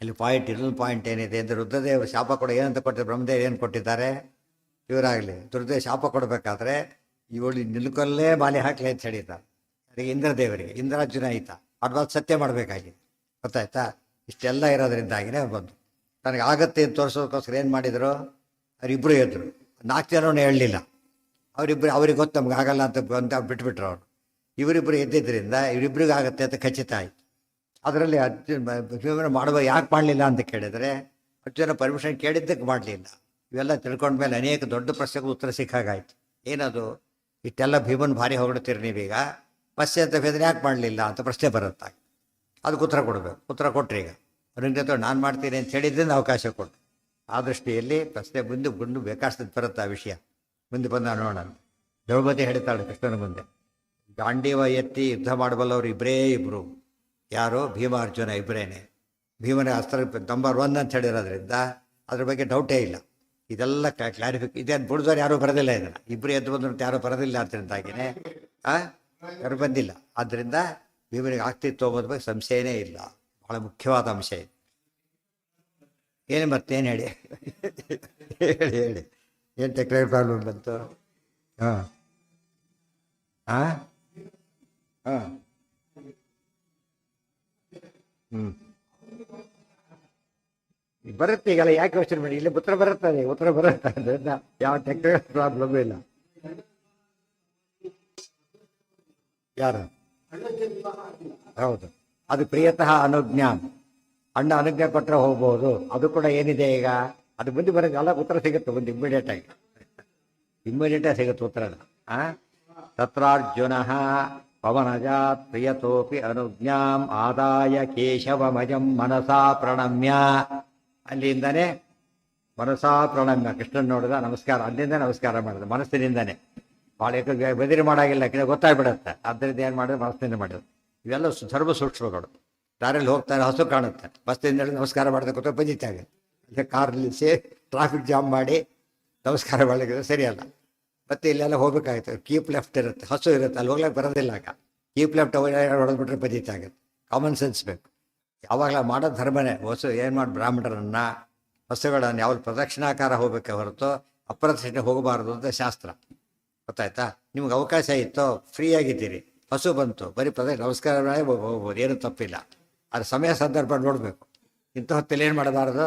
ಇಲ್ಲಿ ಇನ್ನೊಂದು ಪಾಯಿಂಟ್ ಏನಿದೆ ಅಂದರೆ, ರುದ್ರದೇವರು ಶಾಪ ಕೊಡ ಏನಂತ ಕೊಟ್ಟಿದ್ದಾರೆ, ಬ್ರಹ್ಮದೇವರು ಏನು ಕೊಟ್ಟಿದ್ದಾರೆ, ಇವರಾಗಲಿ ದುರ್ದೇವ ಶಾಪ ಕೊಡಬೇಕಾದ್ರೆ ಇವಳು ನಿಲ್ಕಲ್ಲೇ ಬಾಲಿ ಹಾಕಲಿ ಅಂತ ಹೇಳಿದ್ದಾರೆ. ಅದಕ್ಕೆ ಇಂದ್ರದೇವರಿಗೆ, ಇಂದ್ರಾರ್ಜುನ ಆಯ್ತಾ ಅಡ್ವಾನ್ಸ್ ಸತ್ಯ ಮಾಡಬೇಕಾಗಿದೆ, ಗೊತ್ತಾಯ್ತಾ. ಇಷ್ಟೆಲ್ಲ ಇರೋದ್ರಿಂದಾಗಿನೇ ಬಂದು ನನಗೆ ಆಗತ್ತೆ ಅಂತ ತೋರಿಸೋದಕ್ಕೋಸ್ಕರ ಏನು ಮಾಡಿದರು, ಅವರಿಬ್ಬರು ಎದ್ರು. 4 ಜನವೂ ಹೇಳಲಿಲ್ಲ. ಅವ್ರಿಗೆ ಗೊತ್ತು ನಮ್ಗೆ ಆಗಲ್ಲ ಅಂತ ಬಿಟ್ಬಿಟ್ರು ಅವರು. ಇವರಿಬ್ಬರು ಎದ್ದಿದ್ದರಿಂದ ಇವರಿಬ್ಬರಿಗೂ ಆಗುತ್ತೆ ಅಂತ ಖಚಿತ ಆಯಿತು. ಅದರಲ್ಲಿ ಅರ್ಜುನ ಯಾಕೆ ಮಾಡಲಿಲ್ಲ ಅಂತ ಕೇಳಿದರೆ, ಅರ್ಜುನ ಪರ್ಮಿಷನ್ ಕೇಳಿದ್ದಕ್ಕೆ ಮಾಡಲಿಲ್ಲ. ಇವೆಲ್ಲ ತಿಳ್ಕೊಂಡ್ಮೇಲೆ ಅನೇಕ ದೊಡ್ಡ ಪ್ರಶ್ನೆಗೂ ಉತ್ತರ ಸಿಕ್ಕಾಗಾಯ್ತು. ಏನದು, ಇಷ್ಟೆಲ್ಲ ಭೀಮನ್ ಭಾರಿ ಹೊಗಡ್ತೀರಿ ನೀವೀಗ, ಪಶ್ಚೆ ಅಂತ ಬೇದ್ರೆ ಯಾಕೆ ಮಾಡಲಿಲ್ಲ ಅಂತ ಪ್ರಶ್ನೆ ಬರುತ್ತೆ. ಅದಕ್ಕೆ ಉತ್ತರ ಕೊಡಬೇಕು. ಉತ್ತರ ಕೊಟ್ಟರೆ ಈಗ ಅವ್ರಿಗೆ ನಾನು ಮಾಡ್ತೀನಿ ಅಂತ ಹೇಳಿದ್ರಿಂದ ಅವಕಾಶ ಕೊಟ್ಟು. ಆ ದೃಷ್ಟಿಯಲ್ಲಿ ಪ್ರಶ್ನೆ ಮುಂದೆ ಬೇಕಾದಷ್ಟು ಬರುತ್ತೆ ಆ ವಿಷಯ. ಮುಂದೆ ಬಂದ ನೋಡೋಣ. ದ್ರೌಪದಿ ಹೇಳ್ತಾಳೆ ಕೃಷ್ಣನ ಮುಂದೆ, ಗಾಂಡೀವ ಎತ್ತಿ ಯುದ್ಧ ಮಾಡಬಲ್ಲವರು ಇಬ್ಬರು. ಯಾರು, ಭೀಮ ಅರ್ಜುನ ಇಬ್ಬರೇನೆ. ಭೀಮನ ಅಸ್ತ್ರ ನಂಬರ್ 1 ಅಂತ ಹೇಳಿರೋದ್ರಿಂದ ಅದ್ರ ಬಗ್ಗೆ ಡೌಟೇ ಇಲ್ಲ. ಇದೆಲ್ಲ ಇದೇನು ಬುಡ್ದವ್ರು ಯಾರೂ ಬರೋದಿಲ್ಲ, ಇದನ್ನು ಇಬ್ಬರು ಎದ್ದು ಬಂದ್ರು ಯಾರೂ ಬರೋದಿಲ್ಲ. ಅದರಿಂದಾಗಿನೇ ಯಾರು ಬಂದಿಲ್ಲ. ಆದ್ದರಿಂದ ಭೀಮನಿಗೆ ಆಗ್ತಿತ್ತು ಅನ್ನೋದ್ರ ಬಗ್ಗೆ ಸಂಶಯನೇ ಇಲ್ಲ. ಬಹಳ ಮುಖ್ಯವಾದ ಅಂಶ ಇದು. ಏನು ಮತ್ತೇನು ಹೇಳಿ ಹೇಳಿ ಏನು ಟೆಕ್ನಿಕಲ್ ಪ್ರಾಬ್ಲಮ್ ಬಂತು? ಹಾಂ ಹಾಂ ಹಾಂ ಬರುತ್ತೆ ಈಗಲ್ಲ, ಯಾಕೆ ಯೋಚನೆ ಮಾಡಿ, ಇಲ್ಲಿ ಉತ್ತರ ಬರುತ್ತೆ ಅದರಿಂದ ಯಾವ ಟೆಕ್ನಿಕಲ್ ಪ್ರಾಬ್ಲಮ್ ಇಲ್ಲ. ಯಾರು? ಹೌದು, ಅದು ಪ್ರಿಯತಃ ಅನುಜ್ಞಾನ್. ಅಣ್ಣ ಅನುಜ್ಞೆ ಕೊಟ್ಟರೆ ಹೋಗ್ಬೋದು. ಅದು ಕೂಡ ಏನಿದೆ ಈಗ, ಅದು ಮುಂದೆ ಬರೋದು ಎಲ್ಲ ಉತ್ತರ ಸಿಗುತ್ತೆ ಮುಂದೆ ಇಮ್ಮಿಡಿಯೇಟಾಗಿ ಸಿಗುತ್ತೆ ಉತ್ತರನ. ತತ್ರಾರ್ಜುನ ಪವನಜಾತ್ ಪ್ರಿಯತೋಪಿ ಅನುಜ್ಞಾಂ ಆದಾಯ ಕೇಶವಮಜಂ ಮನಸಾ ಪ್ರಣಮ್ಯ. ಅಲ್ಲಿಂದನೇ ಮನಸಾ ಪ್ರಣಮ್ಯ, ಕೃಷ್ಣನ್ ನೋಡಿದ ನಮಸ್ಕಾರ, ಅಲ್ಲಿಂದ ನಮಸ್ಕಾರ ಮಾಡಿದ ಮನಸ್ಸಿನಿಂದನೇ. ಭಾಳ ಬೆದಿರಿ ಮಾಡಾಗಿಲ್ಲ, ಗೊತ್ತಾಗ್ಬಿಡುತ್ತೆ. ಆದ್ದರಿಂದ ಏನು ಮಾಡಿದ್ರೆ ಮನಸ್ಸಿನಿಂದ ಮಾಡಿದ್ರು. ಇವೆಲ್ಲ ಸರ್ವ ಸೂಕ್ಷ್ಮಗಳು. ದಾರಿಯಲ್ಲಿ ಹೋಗ್ತಾರೆ, ಹಸು ಕಾಣುತ್ತೆ, ಬಸ್ಸಿಂದ ನಮಸ್ಕಾರ ಮಾಡಿದ ಕೂತ ಬಜಿತಾಗ ಕಾರ್ ನಿಲ್ಲಿಸಿ ಟ್ರಾಫಿಕ್ ಜಾಮ್ ಮಾಡಿ ನಮಸ್ಕಾರ ಮಾಡಲಿಕ್ಕೆ ಸರಿಯಲ್ಲ. ಮತ್ತೆ ಇಲ್ಲೆಲ್ಲ ಹೋಗ್ಬೇಕಾಗುತ್ತೆ, ಕೀಪ್ ಲೆಫ್ಟ್ ಇರುತ್ತೆ, ಹಸು ಇರುತ್ತೆ, ಅಲ್ಲಿ ಹೋಗ್ಲಿಕ್ಕೆ ಬರೋದಿಲ್ಲ. ಆಗ ಕೀಪ್ ಲೆಫ್ಟ್ ಹೊಡೆದ್ಬಿಟ್ರೆ ಬಜಿತ ಆಗುತ್ತೆ. ಕಾಮನ್ ಸೆನ್ಸ್ ಬೇಕು. ಯಾವಾಗಲ ಮಾಡೋ ಧರ್ಮನೇ. ಹೊಸು ಏನು ಮಾಡಿ ಬ್ರಾಹ್ಮಣರನ್ನು ಹಸುಗಳನ್ನು ಯಾವ್ದು ಪ್ರದಕ್ಷಿಣಾಕಾರ ಹೋಗಬೇಕೆ ಹೊರತು ಅಪ್ರದಕ್ಷಿಣೆ ಹೋಗಬಾರ್ದು ಅಂತ ಶಾಸ್ತ್ರ, ಗೊತ್ತಾಯ್ತಾ. ನಿಮ್ಗೆ ಅವಕಾಶ ಇತ್ತು, ಫ್ರೀ ಆಗಿದ್ದೀರಿ, ಹಸು ಬಂತು, ಬರೀ ನಮಸ್ಕಾರ ಹೋಗ್ಬೋದು, ಏನೂ ತಪ್ಪಿಲ್ಲ. ಅದು ಸಮಯ ಸಂದರ್ಭ ನೋಡಬೇಕು. ಇಂಥ ಹೊತ್ತಲ್ಲಿ ಏನು ಮಾಡಬಾರ್ದು,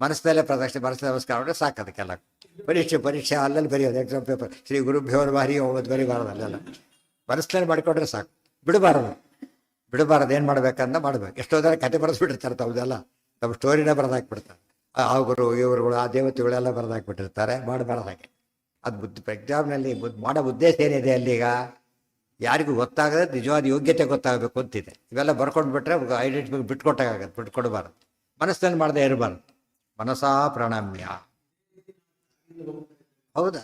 ಮನಸ್ಸಲ್ಲೇ ಪ್ರದಕ್ಷಿಣೆ, ಮನಸ್ಸಲ್ಲಿ ನಮಸ್ಕಾರ ಮಾಡಿದ್ರೆ ಸಾಕು. ಅದಕ್ಕೆಲ್ಲ ಪರೀಕ್ಷೆ ಅಲ್ಲಲ್ಲಿ ಬರೆಯೋದು, ಎಕ್ಸಾಮ್ ಪೇಪರ್ ಶ್ರೀ ಗುರುಭ್ಯೋ ಬಾರಿ ಹೋಗೋದು ಬರೀಬಾರ್ದು. ಅಲ್ಲೆಲ್ಲ ಮನಸ್ಸಲ್ಲಿ ಮಾಡಿಕೊಂಡ್ರೆ ಸಾಕು. ಬಿಡಬಾರ್ದು. ಏನು ಮಾಡ್ಬೇಕಂತ ಮಾಡ್ಬೇಕು. ಎಷ್ಟೋ ಜನ ಕತೆ ಬರೆಸ್ಬಿಟ್ಟಿರ್ತಾರೆ ತಮ್ಮದೆಲ್ಲ, ತಮ್ಮ ಸ್ಟೋರಿನೇ ಬರೆದಾಕ್ಬಿಡ್ತಾರೆ. ಆ ಗುರು ಇವ್ರುಗಳು ಆ ದೇವತೆಗಳೆಲ್ಲ ಬರೆದಾಕ್ಬಿಟ್ಟಿರ್ತಾರೆ. ಮಾಡಬಾರ್ದು ಹಾಗೆ. ಅದು ಎಕ್ಸಾಮ್ನಲ್ಲಿ ಮಾಡೋ ಉದ್ದೇಶ ಏನಿದೆ ಅಲ್ಲೀಗ ಯಾರಿಗೂ ಗೊತ್ತಾಗದೆ ನಿಜವಾದ ಯೋಗ್ಯತೆ ಗೊತ್ತಾಗಬೇಕು ಅಂತಿದೆ. ಇವೆಲ್ಲ ಬರ್ಕೊಂಡು ಬಿಟ್ರೆ ಐಡೆಂಟಿಫೈ ಬಿಟ್ಕೊಟ್ಟಾಗತ್ತೆ, ಬಿಟ್ಕೊಡ್ಬಾರ್ದು. ಮನಸ್ಸಲ್ಲಿ ಮಾಡದೆ ಇರಬಾರ್ದು. ಮನಸಾ ಪ್ರಣಮ್ಯ. ಹೌದಾ,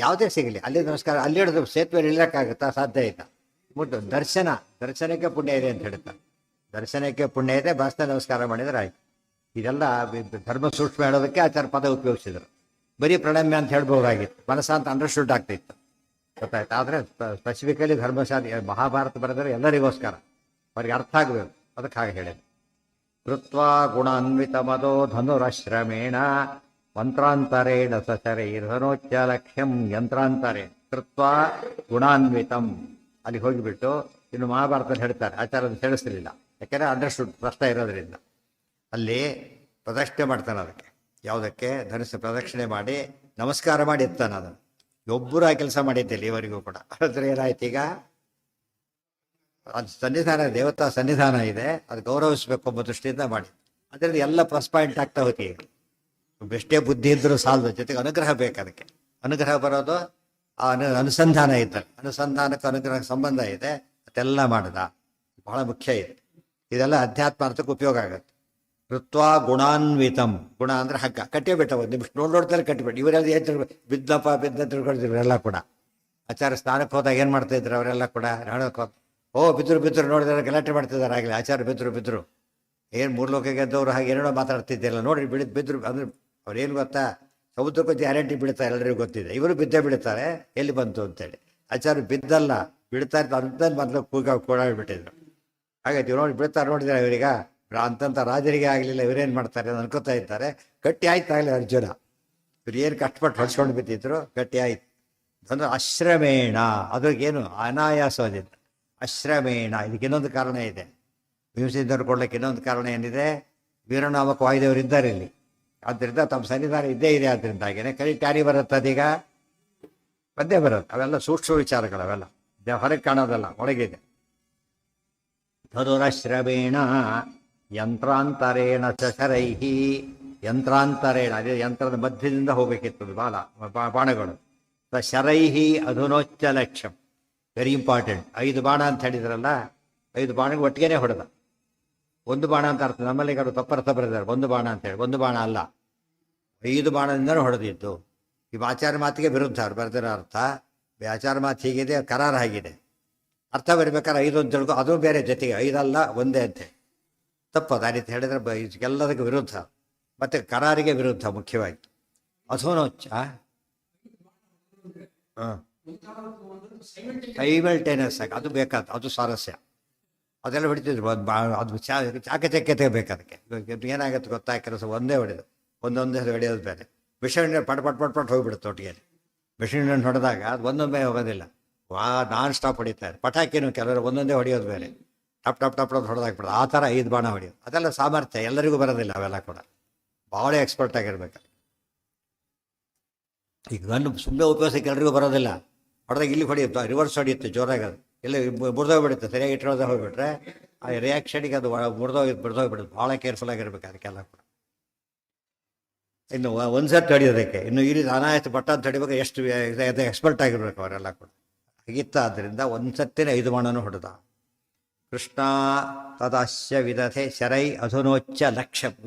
ಯಾವುದೇ ಸಿಗಲಿ ಅಲ್ಲಿ ನಮಸ್ಕಾರ, ಅಲ್ಲಿ ಹಿಡಿದು ಸೇತುವೆ ಇಳಿಯೋಕ್ಕಾಗುತ್ತಾ? ಸಾಧ್ಯ ಇಲ್ಲ. ಮುಟ್ಟು ದರ್ಶನಕ್ಕೆ ಪುಣ್ಯ ಇದೆ ಅಂತ ಹೇಳ್ತಾರೆ. ದರ್ಶನಕ್ಕೆ ಪುಣ್ಯ ಇದೆ, ಬಸ್ತ ನಮಸ್ಕಾರ ಮಾಡಿದರೆ ಆಯ್ತು. ಇದೆಲ್ಲ ಧರ್ಮ ಸೂಕ್ಷ್ಮ ಹೇಳೋದಕ್ಕೆ ಆಚಾರ ಪದ ಉಪಯೋಗಿಸಿದ್ರು. ಬರೀ ಪ್ರಣಮ್ಯ ಅಂತ ಹೇಳ್ಬೋದಾಗಿತ್ತು, ಮನಸ್ಸ ಅಂತ ಅಂಡರ್ಸ್ಟುಡ್ ಆಗ್ತಿತ್ತು, ಗೊತ್ತಾಯ್ತು. ಆದರೆ ಸ್ಪೆಸಿಫಿಕಲಿ ಧರ್ಮಶಾಸ್ತ್ರ ಮಹಾಭಾರತ ಬರೆದರೆ ಎಲ್ಲರಿಗೋಸ್ಕರ, ಅವ್ರಿಗೆ ಅರ್ಥ ಆಗಬೇಕು, ಅದಕ್ಕೆ ಹಾಗೆ ಹೇಳಿದೆ. ಕೃತ್ವಾ ಗುಣಾನ್ವಿತ ಮದೋ ಧನುರಶ್ರಮೇಣ ಮಂತ್ರಾಂತರೇಣ ಸಚರೈರ್ಧನೋಚ್ಚ ಲಕ್ಷ್ಯಂ ಯಂತ್ರಾಂತರೇ ಕೃತ್ವಾ ಗುಣಾನ್ವಿತಂ. ಅಲ್ಲಿ ಹೋಗಿಬಿಟ್ಟು ಇನ್ನು ಮಹಾಭಾರತದಲ್ಲಿ ಹೇಳ್ತಾರೆ, ಆಚಾರ್ಯರು ತಿಳಿಸಲಿಲ್ಲ, ಯಾಕೆಂದರೆ ಅಂಡರ್ಸ್ಟುಡ್ ಪ್ರಶ್ನೆ ಇರೋದ್ರಿಂದ. ಅಲ್ಲಿ ಪ್ರದಕ್ಷಿಣೆ ಮಾಡ್ತಾನೆ, ಅದಕ್ಕೆ ಯಾವುದಕ್ಕೆ ಧನುಸ್ಸು ಪ್ರದಕ್ಷಿಣೆ ಮಾಡಿ ನಮಸ್ಕಾರ ಮಾಡಿ ಎತ್ತಾನೆ. ಅದನ್ನು ಒಬ್ಬರು ಆ ಕೆಲಸ ಮಾಡಿದ್ದಿಲ್ಲ ಇವರಿಗೂ ಕೂಡ. ಆದರೆ ಏನಾಯ್ತು ಈಗ, ಅದು ಸನ್ನಿಧಾನ, ದೇವತಾ ಸನ್ನಿಧಾನ ಇದೆ, ಅದು ಗೌರವಿಸಬೇಕು ಎಂಬ ದೃಷ್ಟಿಯಿಂದ ಮಾಡಿ. ಅದರಲ್ಲಿ ಎಲ್ಲ ಪ್ಲಸ್ ಪಾಯಿಂಟ್ ಆಗ್ತಾ ಹೋಗಿ. ಈಗ ಎಷ್ಟೇ ಬುದ್ಧಿ ಇದ್ದರೂ ಸಾಲದು, ಜೊತೆಗೆ ಅನುಗ್ರಹ ಬೇಕು. ಅದಕ್ಕೆ ಅನುಗ್ರಹ ಬರೋದು ಆ ಅನುಸಂಧಾನ ಇದ್ದಲ್ಲಿ, ಅನುಸಂಧಾನಕ್ಕೆ ಅನುಗ್ರಹ ಸಂಬಂಧ ಇದೆ. ಅದೆಲ್ಲ ಮಾಡಿದ ಬಹಳ ಮುಖ್ಯ ಇದೆ. ಇದೆಲ್ಲ ಅಧ್ಯಾತ್ಮ ಅರ್ಥಕ್ಕೆ ಉಪಯೋಗ ಆಗುತ್ತೆ. ಕೃತ್ವಾ ಗುಣಾನ್ವಿತಂ. ಗುಣ ಅಂದ್ರೆ ಹಗ್ಗ ಕಟ್ಟಿಬಿಟ್ಟ, ಒಂದು ನಿಮಿಷ ನೋಡ್ತಾರೆ ಕಟ್ಟಿಬಿಟ್ಟು. ಇವರೆಲ್ಲ ಏನು ಬಿದ್ದ ತಿಳ್ಕೊಂಡಿದ್ರು ಎಲ್ಲ ಕೂಡ. ಆಚಾರ್ಯ ಸ್ನಾನಕ್ಕೆ ಹೋದಾಗ ಏನು ಮಾಡ್ತಾ ಇದ್ರು ಅವರೆಲ್ಲ ಕೂಡ? ಹೇಳೋಕೆ ಬಿದ್ರು ನೋಡಿದ್ರೆ ಗಲಾಟೆ ಮಾಡ್ತಿದ್ದಾರೆ. ಆಗಲಿ ಆಚಾರ್ಯ ಬಿದ್ರು ಏನು ಮೂರು ಲೋಕ ಗೆದ್ದವರು ಹಾಗೆ ಏನೇನೋ ಮಾತಾಡ್ತಿದ್ದಿಲ್ಲ ನೋಡಿ, ಬಿದ್ರು ಅಂದ್ರೆ ಅವ್ರೇನು ಗೊತ್ತಾ, ಸಮುದ್ರಕ್ಕೆ ಗ್ಯಾರಂಟಿ ಬೀಳ್ತಾ ಎಲ್ಲರಿಗೂ ಗೊತ್ತಿದೆ. ಇವರು ಬಿದ್ದೇ ಬೀಳ್ತಾರೆ, ಎಲ್ಲಿ ಬಂತು ಅಂತೇಳಿ. ಆಚಾರ್ಯ ಬಿದ್ದಲ್ಲ, ಬೀಳ್ತಾ ಇರ್ತಾರೆ ಅಂತ ಮೊದಲು ಕೂಡಾಡ್ಬಿಟ್ಟಿದ್ರು. ಹಾಗಾಯ್ತು ನೋಡಿ ಬೀಳ್ತಾರೆ, ನೋಡಿದ್ರೆ ಇವರೀಗ ಅಂತಂತ ರಾಜರಿಗೆ ಆಗಲಿಲ್ಲ, ಇವರೇನು ಮಾಡ್ತಾರೆ ಅನ್ಕೋತಾ ಇರ್ತಾರೆ. ಗಟ್ಟಿ ಆಯ್ತು ಆಗಲಿ ಅರ್ಜುನ. ಇವ್ರು ಏನು ಕಷ್ಟಪಟ್ಟು ಹೊಡ್ಸ್ಕೊಂಡು ಬಿದ್ದಿದ್ರು, ಗಟ್ಟಿ ಆಯ್ತು. ಅಂದ್ರೆ ಅಶ್ರಮೇಣ, ಅದ್ರಿಗೇನು ಅನಾಯಾಸವಾದಿತ್ತು. ಅಶ್ರಮೇಣ, ಇದಕ್ಕೆ ಇನ್ನೊಂದು ಕಾರಣ ಇದೆ. ಭೀಮಸೇನರು ಕೊಡ್ಲಿಕ್ಕೆ ಇನ್ನೊಂದು ಕಾರಣ ಏನಿದೆ, ವೀರನಾಮಕ ವಾಯುದೇವರು ಇದ್ದಾರೆ ಇಲ್ಲಿ. ಆದ್ದರಿಂದ ತಮ್ಮ ಸನ್ನಿಧಾನ ಇದ್ದೇ ಇದೆ. ಆದ್ದರಿಂದ ಹಾಗೇನೆ ಕೈ ಟ್ಯಾರಿ ಬರುತ್ತೆ, ಅದೀಗ ಬಂದೇ ಬರುತ್ತೆ. ಅವೆಲ್ಲ ಸೂಕ್ಷ್ಮ ವಿಚಾರಗಳು, ಅವೆಲ್ಲ ಹೊರಗೆ ಕಾಣೋದಲ್ಲ, ಒಳಗಿದೆ. ಧನುರಶ್ರಮೇಣ ಯಂತ್ರಾಂತರೇಣ ಶರೈಹಿ. ಯಂತ್ರಾಂತರೇಣ, ಅದೇ ಯಂತ್ರದ ಮಧ್ಯದಿಂದ ಹೋಗಬೇಕಿತ್ತು ಬಾಣಗಳು. ಶರೈಹಿ ಅಧುನೋಚ್ಚ ಲಕ್ಷ್ಯಂ. Very important. 5 ಬಾಣ ಅಂತ ಹೇಳಿದ್ರಲ್ಲ, 5 ಬಾಣಗಳು ಒಟ್ಟಿಗೆ ಹೊಡೆದ. ಒಂದು ಬಾಣ ಅಂತ ಅರ್ಥ, ನಮ್ಮಲ್ಲಿ ಅವರು ತಪ್ಪರ್ಥ ಬರೆದಾರೆ, ಒಂದು ಬಾಣ ಅಂತೇಳಿ. ಒಂದು ಬಾಣ ಅಲ್ಲ, 5 ಬಾಣದಿಂದನೂ ಹೊಡೆದಿತ್ತು. ಈ ಆಚಾರ ಮಾತಿಗೆ ವಿರುದ್ಧ ಅವ್ರು ಬರೆದಿರೋ ಅರ್ಥ. ಆಚಾರ ಮಾತು ಹೀಗಿದೆ, ಕರಾರ ಆಗಿದೆ. ಅರ್ಥ ಬರಬೇಕಾದ್ರೆ 5 ಅಂತ ತಿಳ್ಕೊ, ಅದು ಬೇರೆ, ಜೊತೆಗೆ 5 ಅಲ್ಲ ಒಂದೇ ಅಂತೆ. ತಪ್ಪದು. ಆ ರೀತಿ ಹೇಳಿದ್ರೆ ಎಲ್ಲದಕ್ಕೂ ವಿರುದ್ಧ, ಮತ್ತು ಕರಾರಿಗೆ ವಿರುದ್ಧ ಮುಖ್ಯವಾಗಿ. ಅಧೋನೋಚ್ಚ ಸೈಮಲ್ಟೇನಿಯಸ್ ಆಗಿ, ಅದು ಬೇಕಾದ, ಅದು ಸ್ವಾರಸ್ಯ. ಅದೆಲ್ಲ ಹೊಡಿತಿದ್ರು. ಅದು ಚಾಕಚಕ್ಯತೆ ಬೇಕು ಅದಕ್ಕೆ. ಏನಾಗುತ್ತೆ ಗೊತ್ತಾ, ಕೆಲಸ ಒಂದೇ ಹೊಡೆದು ಒಂದೊಂದೇ ಹೊಡೆಯೋದು ಬೇರೆ. ಮಿಷನ್ ಪಟ್ ಹೋಗಿಬಿಡುತ್ತೆ ಒಟ್ಟಿಗೆ. ಮಿಷನ್ ಹೊಡೆದಾಗ ಅದು ಒಂದೊಂದೇ ಹೋಗೋದಿಲ್ಲ, ನಾನ್ ಸ್ಟಾಪ್ ಹೊಡಿತಾರೆ. ಪಟಾಕಿನೂ ಕೆಲವರು ಒಂದೊಂದೇ ಹೊಡೆಯೋದು ಬೇರೆ, ಟಪ್ ಹೊಡೆದಾಕ್ಬಿಡೋದು. ಆ ಥರ 5 ಬಾಣ ಹೊಡೆಯೋದು, ಅದೆಲ್ಲ ಸಾಮರ್ಥ್ಯ, ಎಲ್ಲರಿಗೂ ಬರೋದಿಲ್ಲ. ಅವೆಲ್ಲ ಕೂಡ ಭಾಳ ಎಕ್ಸ್ಪರ್ಟ್ ಆಗಿರ್ಬೇಕು. ಈಗ ಗನ್ನು ಸುಮ್ಮನೆ ಉಪಯೋಗಿಸೋಕೆ ಎಲ್ಲರಿಗೂ ಬರೋದಿಲ್ಲ. ಹೊಡೆದಾಗ ಇಲ್ಲಿ ಹೊಡೆಯುತ್ತೆ, ರಿವರ್ಸ್ ಹೊಡೆಯುತ್ತೆ ಜೋರಾಗಿ. ಅದು ಎಲ್ಲ ಮುರಿದೋಗ್ಬಿಡುತ್ತೆ. ಸರಿಯಾಗಿ ಇಟ್ಟೋದ ಹೋಗ್ಬಿಟ್ರೆ ಆ ರಿಯಾಕ್ಷನಿಗೆ ಅದು ಬಿಡ್ದೋಗ್ಬಿಡುತ್ತೆ. ಭಾಳ ಕೇರ್ಫುಲ್ ಆಗಿರ್ಬೇಕು ಅದಕ್ಕೆಲ್ಲ ಕೂಡ. ಇನ್ನು ಒಂದು ಸರ್ತಿ ಹೊಡೆಯೋದಕ್ಕೆ, ಇನ್ನು ಈ ರೀತಿ ಅನಾಯಸ ಬಟ್ಟ ಅಂತ ಹೊಡಿಬೇಕು, ಎಷ್ಟು ಎಕ್ಸ್ಪರ್ಟ್ ಆಗಿರ್ಬೇಕು ಅವರೆಲ್ಲ ಕೂಡ. ಹಾಗಿತ್ತ. ಆದ್ದರಿಂದ ಒಂದು ಸರ್ತಿನೇ 5 ಬಾಣನೂ ಹೊಡೆದ. ಕೃಷ್ಣ ತದಾಸ್ಯ ವಿದಧೆ ಶರೈ ಅಧುನೋಚ್ಚ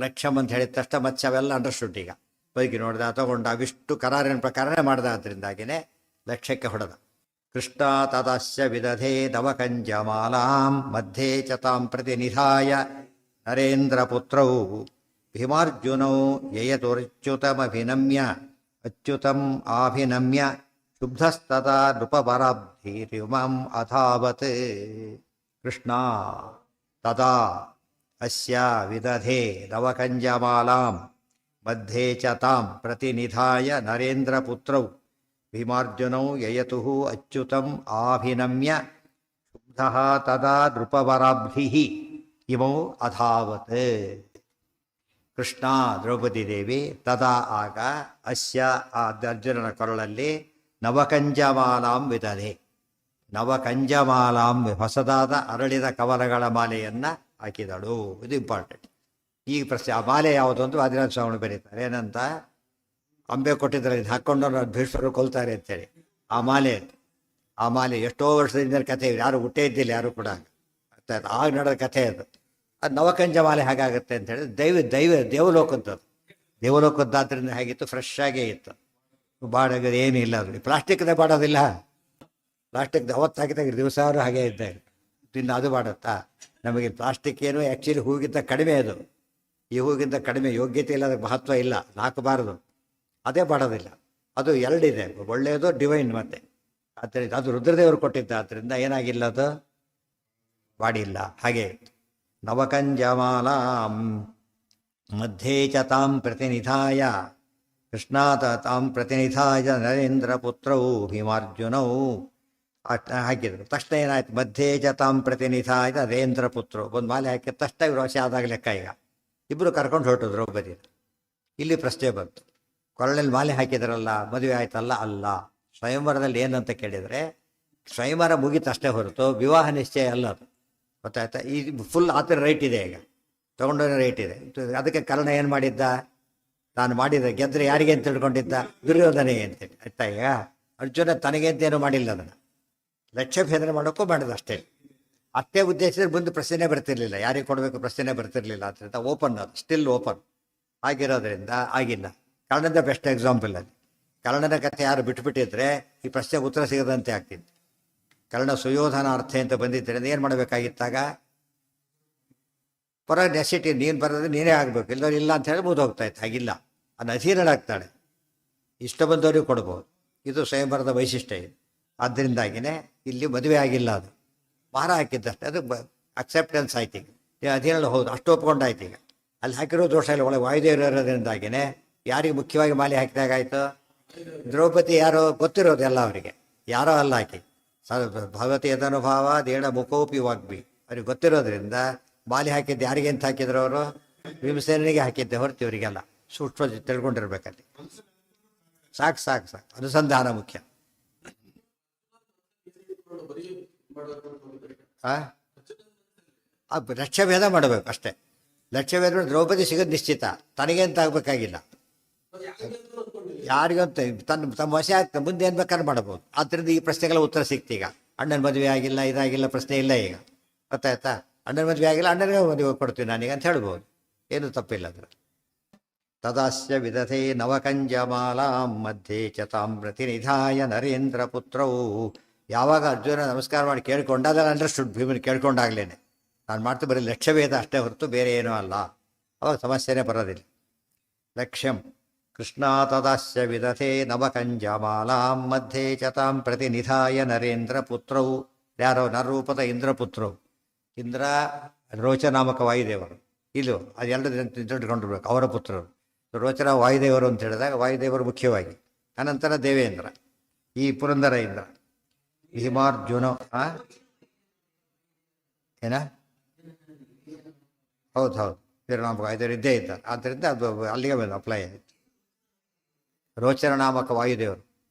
ಲಕ್ಷ್ಯಂ ಅಂತ ಹೇಳಿದ ತಕ್ಷಣ ಮತ್ತೆ ಅವೆಲ್ಲ ಅಂಡರ್ಸ್ಟುಡ್. ಈಗ ಬೈಕಿ ನೋಡಿದ, ತಗೊಂಡ, ಅವಿಷ್ಟು ಕರಾರಿನ ಪ್ರಕಾರನೇ ಮಾಡ್ದ. ಅದರಿಂದಾಗಿನೇ ಲಕ್ಷ್ಯಕ್ಕೆ ಹೊಡೆದ. ಕೃಷ್ಣ ತದಾಸ್ಯ ವಿದಧೆ ದವಕಂಜಮಾಲಾಂ ಮಧ್ಯೆ ಚತಾಂ ಪ್ರತಿ ನಿಧಾಯ ನರೇಂದ್ರ ಪುತ್ರೌ ಭೀಮಾರ್ಜುನೌ ಯಯತುರ್ಚ್ಯುತಮಭಿನಮ್ಯ ಅಚ್ಯುತಂ ಆಭಿನಮ್ಯ ಶುಬ್ಧಸ್ತದಾ ನೃಪಪರಾಬ್ಧಿರಿಮಂ ಅಥಾವತ್. ಕೃಷ್ಣ ತದಾ ಅಸ್ಯ ವಿದಧೆ ದವಕಂಜಮಾಲಾಂ ಮಧ್ಯೆ ಚ ತಾಂ ಪ್ರತಿನಿಧಾಯ ನರೇಂದ್ರ ಪುತ್ರೌ ಭೀಮಾರ್ಜುನೌ ಯಯತುಃ ಅಚ್ಯುತಂ ಆಭಿನಮ್ಯ ಶುಬ್ಧಃ ತದಾ ನೃಪವರಾಬ್ಧಿಃ ಇಮೌ ಅಧಾವತ್. ಕೃಷ್ಣ ದ್ರೌಪದಿ ದೇವಿ ತದಾ ಆಗ ಅಸ್ಯ ಆ ಅರ್ಜುನನ ಕೊರಳಲ್ಲಿ ನವಕಂಜಮಾಲಾಂ ವಿದಧೆ. ನವಕಂಜಮಾಲಾಂ, ಹೊಸದಾದ ಅರಳಿದ ಕವಲಗಳ ಮಾಲೆಯನ್ನು ಹಾಕಿದಳು. ಇದು ಇಂಪಾರ್ಟೆಂಟ್. ಈಗ ಪ್ರಶ್ನೆ, ಆ ಮಾಲೆ ಯಾವುದು ಅಂತ ಆದಿನಾಥ ಸ್ವಾಮಿ ಬರೀತಾರೆ. ಏನಂತ? ಅಂಬೆ ಕೊಟ್ಟಿದ್ದಾರೆ, ಇದು ಹಾಕ್ಕೊಂಡು ಭೀಷ್ಮರು ಕೊಲ್ತಾರೆ ಅಂತೇಳಿ. ಆ ಮಾಲೆ ಆ ಮಾಲೆ ಎಷ್ಟೋ ವರ್ಷದಿಂದ ಕಥೆ, ಯಾರು ಹುಟ್ಟೇ ಇದ್ದಿಲ್ಲ ಯಾರು ಕೂಡ. ಆಗ ನಡೆದ ಕಥೆ ಅದು. ಅದು ನವಕಂಜ ಮಾಲೆ ಹಾಗಾಗುತ್ತೆ ಅಂತ ಹೇಳಿ ದೇವಲೋಕದ್ದು. ದೇವಲೋಕದ್ದಾದ್ರಿಂದ ಹೇಗಿತ್ತು, ಫ್ರೆಶ್ ಆಗೇ ಇತ್ತು, ಬಾಡೋದು ಏನೂ ಇಲ್ಲ. ಅದು ಪ್ಲಾಸ್ಟಿಕ್ದೇ ಬಾಡೋದಿಲ್ಲ, ಪ್ಲಾಸ್ಟಿಕ್ದು ಅವತ್ತಾಗಿದ್ದಾಗ ದಿವಸಾರು ಹಾಗೇ ಇದ್ದಾಗ ಇನ್ನು ಅದು ಬಾಡುತ್ತಾ. ನಮಗೆ ಪ್ಲಾಸ್ಟಿಕ್ ಏನು ಆ್ಯಕ್ಚುಲಿ ಹೂಗಿಂತ ಕಡಿಮೆ, ಅದು ಈ ಹೂಗಿಂತ ಕಡಿಮೆ, ಯೋಗ್ಯತೆ ಇಲ್ಲ, ಅದಕ್ಕೆ ಮಹತ್ವ ಇಲ್ಲ, ಹಾಕಬಾರದು, ಅದೇ ಬಾಡೋದಿಲ್ಲ. ಅದು ಎರಡಿದೆ, ಒಳ್ಳೆಯದು ಡಿವೈನ್ ಮತ್ತೆ. ಆದ್ದರಿಂದ ಅದು ರುದ್ರದೇವರು ಕೊಟ್ಟಿದ್ದ, ಆದ್ದರಿಂದ ಏನಾಗಿಲ್ಲ, ಅದು ಬಾಡಿಲ್ಲ. ಹಾಗೆ ನವಕಂಜಮಾಲಾಂ ಮಧ್ಯೆ ಚ ತಾಂ ಪ್ರತಿನಿಧಾಯ ಕೃಷ್ಣಾತ ತಾಂ ಪ್ರತಿನಿಧಾಯ ನರೇಂದ್ರ ಪುತ್ರವು ಭೀಮಾರ್ಜುನವು ಹಾಕಿದರು. ತಕ್ಷಣ ಏನಾಯ್ತು, ಮಧ್ಯೆ ಚ ತಾಂ ಪ್ರತಿನಿಧಾಯ ನರೇಂದ್ರ ಪುತ್ರವು. ಒಂದು ಮಾಲೆ ಹಾಕಿದ ತಕ್ಷಣ ಇವರು ವಶ ಆದಾಗ ಲೆಕ್ಕ. ಈಗ ಇಬ್ಬರು ಕರ್ಕೊಂಡು ಹೊರಟು ದ್ರೌಪದಿ. ಇಲ್ಲಿ ಪ್ರಶ್ನೆ ಬಂತು, ಕೊರಳಲ್ಲಿ ಮಾಲೆ ಹಾಕಿದ್ರಲ್ಲ, ಮದುವೆ ಆಯ್ತಲ್ಲ? ಅಲ್ಲ. ಸ್ವಯಂವರದಲ್ಲಿ ಏನಂತ ಕೇಳಿದರೆ, ಸ್ವಯಂವರ ಮುಗಿತಷ್ಟೇ ಹೊರತು ವಿವಾಹ ನಿಶ್ಚಯ ಅಲ್ಲ ಅದು, ಗೊತ್ತಾಯ್ತಾ? ಈ ಫುಲ್ ಆತರ ರೈಟ್ ಇದೆ, ಈಗ ತೊಗೊಂಡೋನ ರೈಟ್ ಇದೆ. ಅದಕ್ಕೆ ಕರ್ಣ ಏನು ಮಾಡಿದ್ದ, ತಾನು ಮಾಡಿದ ಗೆದ್ದರೆ ಯಾರಿಗೆ ಅಂತ ತಿಳ್ಕೊಂಡಿದ್ದ, ದುರ್ಯೋಧನೆಗೆ ಅಂತೇಳಿ. ಆಯ್ತಾ? ಈಗ ಅರ್ಜುನ ತನಗೆ ಅಂತೇನು ಮಾಡಿಲ್ಲ, ಅದನ್ನು ಲಕ್ಷ್ಯ ಭೇದನೆ ಮಾಡೋಕ್ಕೂ ಮಾಡಿದ ಅಷ್ಟೇ. ಅಷ್ಟೇ ಉದ್ದೇಶದಲ್ಲಿ ಮುಂದೆ ಪ್ರಶ್ನೆ ಬರ್ತಿರ್ಲಿಲ್ಲ, ಯಾರಿಗೆ ಕೊಡಬೇಕು ಪ್ರಶ್ನೆ ಬರ್ತಿರ್ಲಿಲ್ಲ. ಆದ್ದರಿಂದ ಓಪನ್, ಅದು ಸ್ಟಿಲ್ ಓಪನ್ ಆಗಿರೋದ್ರಿಂದ ಆಗಿಲ್ಲ. ಕರ್ಣದ ಬೆಸ್ಟ್ ಎಕ್ಸಾಂಪಲ್ ಅಲ್ಲಿ. ಕರ್ಣನ ಕಥೆ ಯಾರು ಬಿಟ್ಬಿಟ್ಟಿದ್ರೆ ಈ ಪ್ರಶ್ನೆಗೆ ಉತ್ತರ ಸಿಗದಂತೆ ಆಗ್ತಿತ್ತು. ಕರ್ಣ ಸುಯೋಧನ ಅರ್ಥ ಅಂತ ಬಂದಿದ್ದರಿಂದ ಏನು ಮಾಡಬೇಕಾಗಿತ್ತಾಗ, ಪರ ನೆಸಿಟಿ, ನೀನು ಬರೋದ್ರೆ ನೀನೇ ಆಗಬೇಕು, ಎಲ್ಲರೂ ಇಲ್ಲ ಅಂತ ಹೇಳಿ ಮುಗಿದು ಹೋಗ್ತಾ ಇತ್ತು. ಹಾಗಿಲ್ಲ, ಅದನ್ನು ಅಧೀನಳಾಗ್ತಾಳೆ, ಇಷ್ಟ ಬಂದವರಿಗೆ ಕೊಡ್ಬೋದು. ಇದು ಸ್ವಯಂವರದ ವೈಶಿಷ್ಟ್ಯ ಇದು. ಆದ್ದರಿಂದಾಗಿಯೇ ಇಲ್ಲಿ ಮದುವೆ ಆಗಿಲ್ಲ, ಅದು ಭಾರ ಹಾಕಿದ್ದಷ್ಟೇ, ಅದು ಅಕ್ಸೆಪ್ಟೆನ್ಸ್ ಆಯ್ತು. ಈಗ ಅಧೀನಳು ಹೌದು, ಅಷ್ಟು ಒಪ್ಕೊಂಡಾಯ್ತು. ಈಗ ಅಲ್ಲಿ ಹಾಕಿರೋ ದೋಷ ಇಲ್ಲ, ಒಳಗೆ ವಾಯುದೇವರು ಇರೋದ್ರಿಂದಾಗಿಯೇ ಯಾರಿಗೆ ಮುಖ್ಯವಾಗಿ ಮಾಲೆ ಹಾಕಿದಾಗಾಯ್ತು, ದ್ರೌಪದಿ ಯಾರೋ ಗೊತ್ತಿರೋದು ಎಲ್ಲ ಅವರಿಗೆ, ಯಾರೋ ಅಲ್ಲ ಆಕೆ ಭಗವತಿ ಯದನುಭಾವ ದೇಣ ಮುಖೋಪಿ ವಾಗ್ಬಿ, ಅವ್ರಿಗೆ ಗೊತ್ತಿರೋದ್ರಿಂದ ಮಾಲೆ ಹಾಕಿದ್ದು ಯಾರಿಗೆ ಅಂತ ಹಾಕಿದ್ರು ಅವರು, ಭೀಮಸೇನಿಗೆ ಹಾಕಿದ್ದೆ ಹೊರತು ಇವರಿಗೆಲ್ಲ ಸೂಕ್ಷ್ಮ ತಿಳ್ಕೊಂಡಿರ್ಬೇಕಲ್ಲಿ. ಸಾಕು ಸಾಕು ಸಾಕು, ಅನುಸಂಧಾನ ಮುಖ್ಯ. ಲಕ್ಷ್ಯಭೇದ ಮಾಡಬೇಕು ಅಷ್ಟೇ. ಲಕ್ಷ್ಯಭೇದ ದ್ರೌಪದಿ ಸಿಗೋದು ನಿಶ್ಚಿತ, ತನಗೆ ಅಂತ ಆಗಬೇಕಾಗಿಲ್ಲ, ಯಾರಿಗಂತ ತಮ್ಮ ವಶ ಆಗ್ತದೆ, ಮುಂದೆ ಏನು ಬೇಕಾದ್ರೆ ಮಾಡ್ಬೋದು. ಆದ್ದರಿಂದ ಈ ಪ್ರಶ್ನೆಗಳ ಉತ್ತರ ಸಿಕ್ತು. ಈಗ ಅಣ್ಣನ ಮದುವೆ ಆಗಿಲ್ಲ, ಇದಾಗಿಲ್ಲ, ಪ್ರಶ್ನೆ ಇಲ್ಲ. ಈಗ ಗೊತ್ತಾಯ್ತಾ, ಅಣ್ಣನ ಮದುವೆ ಆಗಿಲ್ಲ, ಅಣ್ಣನಿಗೆ ಮದುವೆ ಕೊಡ್ತೀವಿ ನಾನೀಗ ಅಂತ ಹೇಳ್ಬೋದು, ಏನು ತಪ್ಪಿಲ್ಲ ಅದ್ರ. ತದಾಸ್ಯ ವಿದಧೆ ನವಕಂಜಮಾಲಾಂ ಮಧ್ಯೆ ಚ ತಾಂ ಪ್ರತಿನಿಧಾಯ ನರೇಂದ್ರ ಪುತ್ರವು. ಯಾವಾಗ ಅರ್ಜುನ ನಮಸ್ಕಾರ ಮಾಡಿ ಕೇಳ್ಕೊಂಡ, ಅದನ್ನು ಅಂಡರ್ಸ್ಟುಡ್, ಭೀಮನ್ ಕೇಳ್ಕೊಂಡಾಗ್ಲೇನೆ ನಾನು ಮಾಡ್ತಾ ಬರೀ ಲಕ್ಷ್ಯಭೇದ ಅಷ್ಟೇ ಹೊರತು ಬೇರೆ ಏನೂ ಅಲ್ಲ. ಅವಾಗ ಸಮಸ್ಯೆನೇ ಬರೋದಿಲ್ಲ. ಲಕ್ಷ್ಯಂ ಕೃಷ್ಣ ತದಾಸ್ಯ ವಿದಧೆ ನವಕಂಜಮಾಲಾಂ ಮಧ್ಯೆ ಚ ತಾಂ ಪ್ರತಿನಿಧಾಯ ನರೇಂದ್ರ ಪುತ್ರವು. ಯಾರೋ ನರರೂಪದ ಇಂದ್ರಪುತ್ರವು. ಇಂದ್ರ ರೋಚನಾಮಕ ವಾಯುದೇವರು, ಇದು ಅದೆಲ್ಲರೂ ತಿಳ್ಕೊಂಡಿರ್ಬೇಕು, ಅವರ ಪುತ್ರರು. ರೋಚನ ವಾಯುದೇವರು ಅಂತ ಹೇಳಿದಾಗ ವಾಯುದೇವರು ಮುಖ್ಯವಾಗಿ, ಅನಂತರ ದೇವೇಂದ್ರ, ಈ ಪುರಂದರ ಇಂದ್ರ, ಭೀಮಾರ್ಜುನ ಏನ ಹೌದು ಹೌದು ತಿರುನಾಮಕ ವಾಯುದೇವರು ಇದ್ದೇ ಇದ್ದಾರೆ. ಆದ್ದರಿಂದ ಅದು ಅಲ್ಲಿಗೆ ಬಂದು ಅಪ್ಲೈ ಆಯಿತು. ರೋಚನ ನಾಮಕ ವಾಯುದೇವರು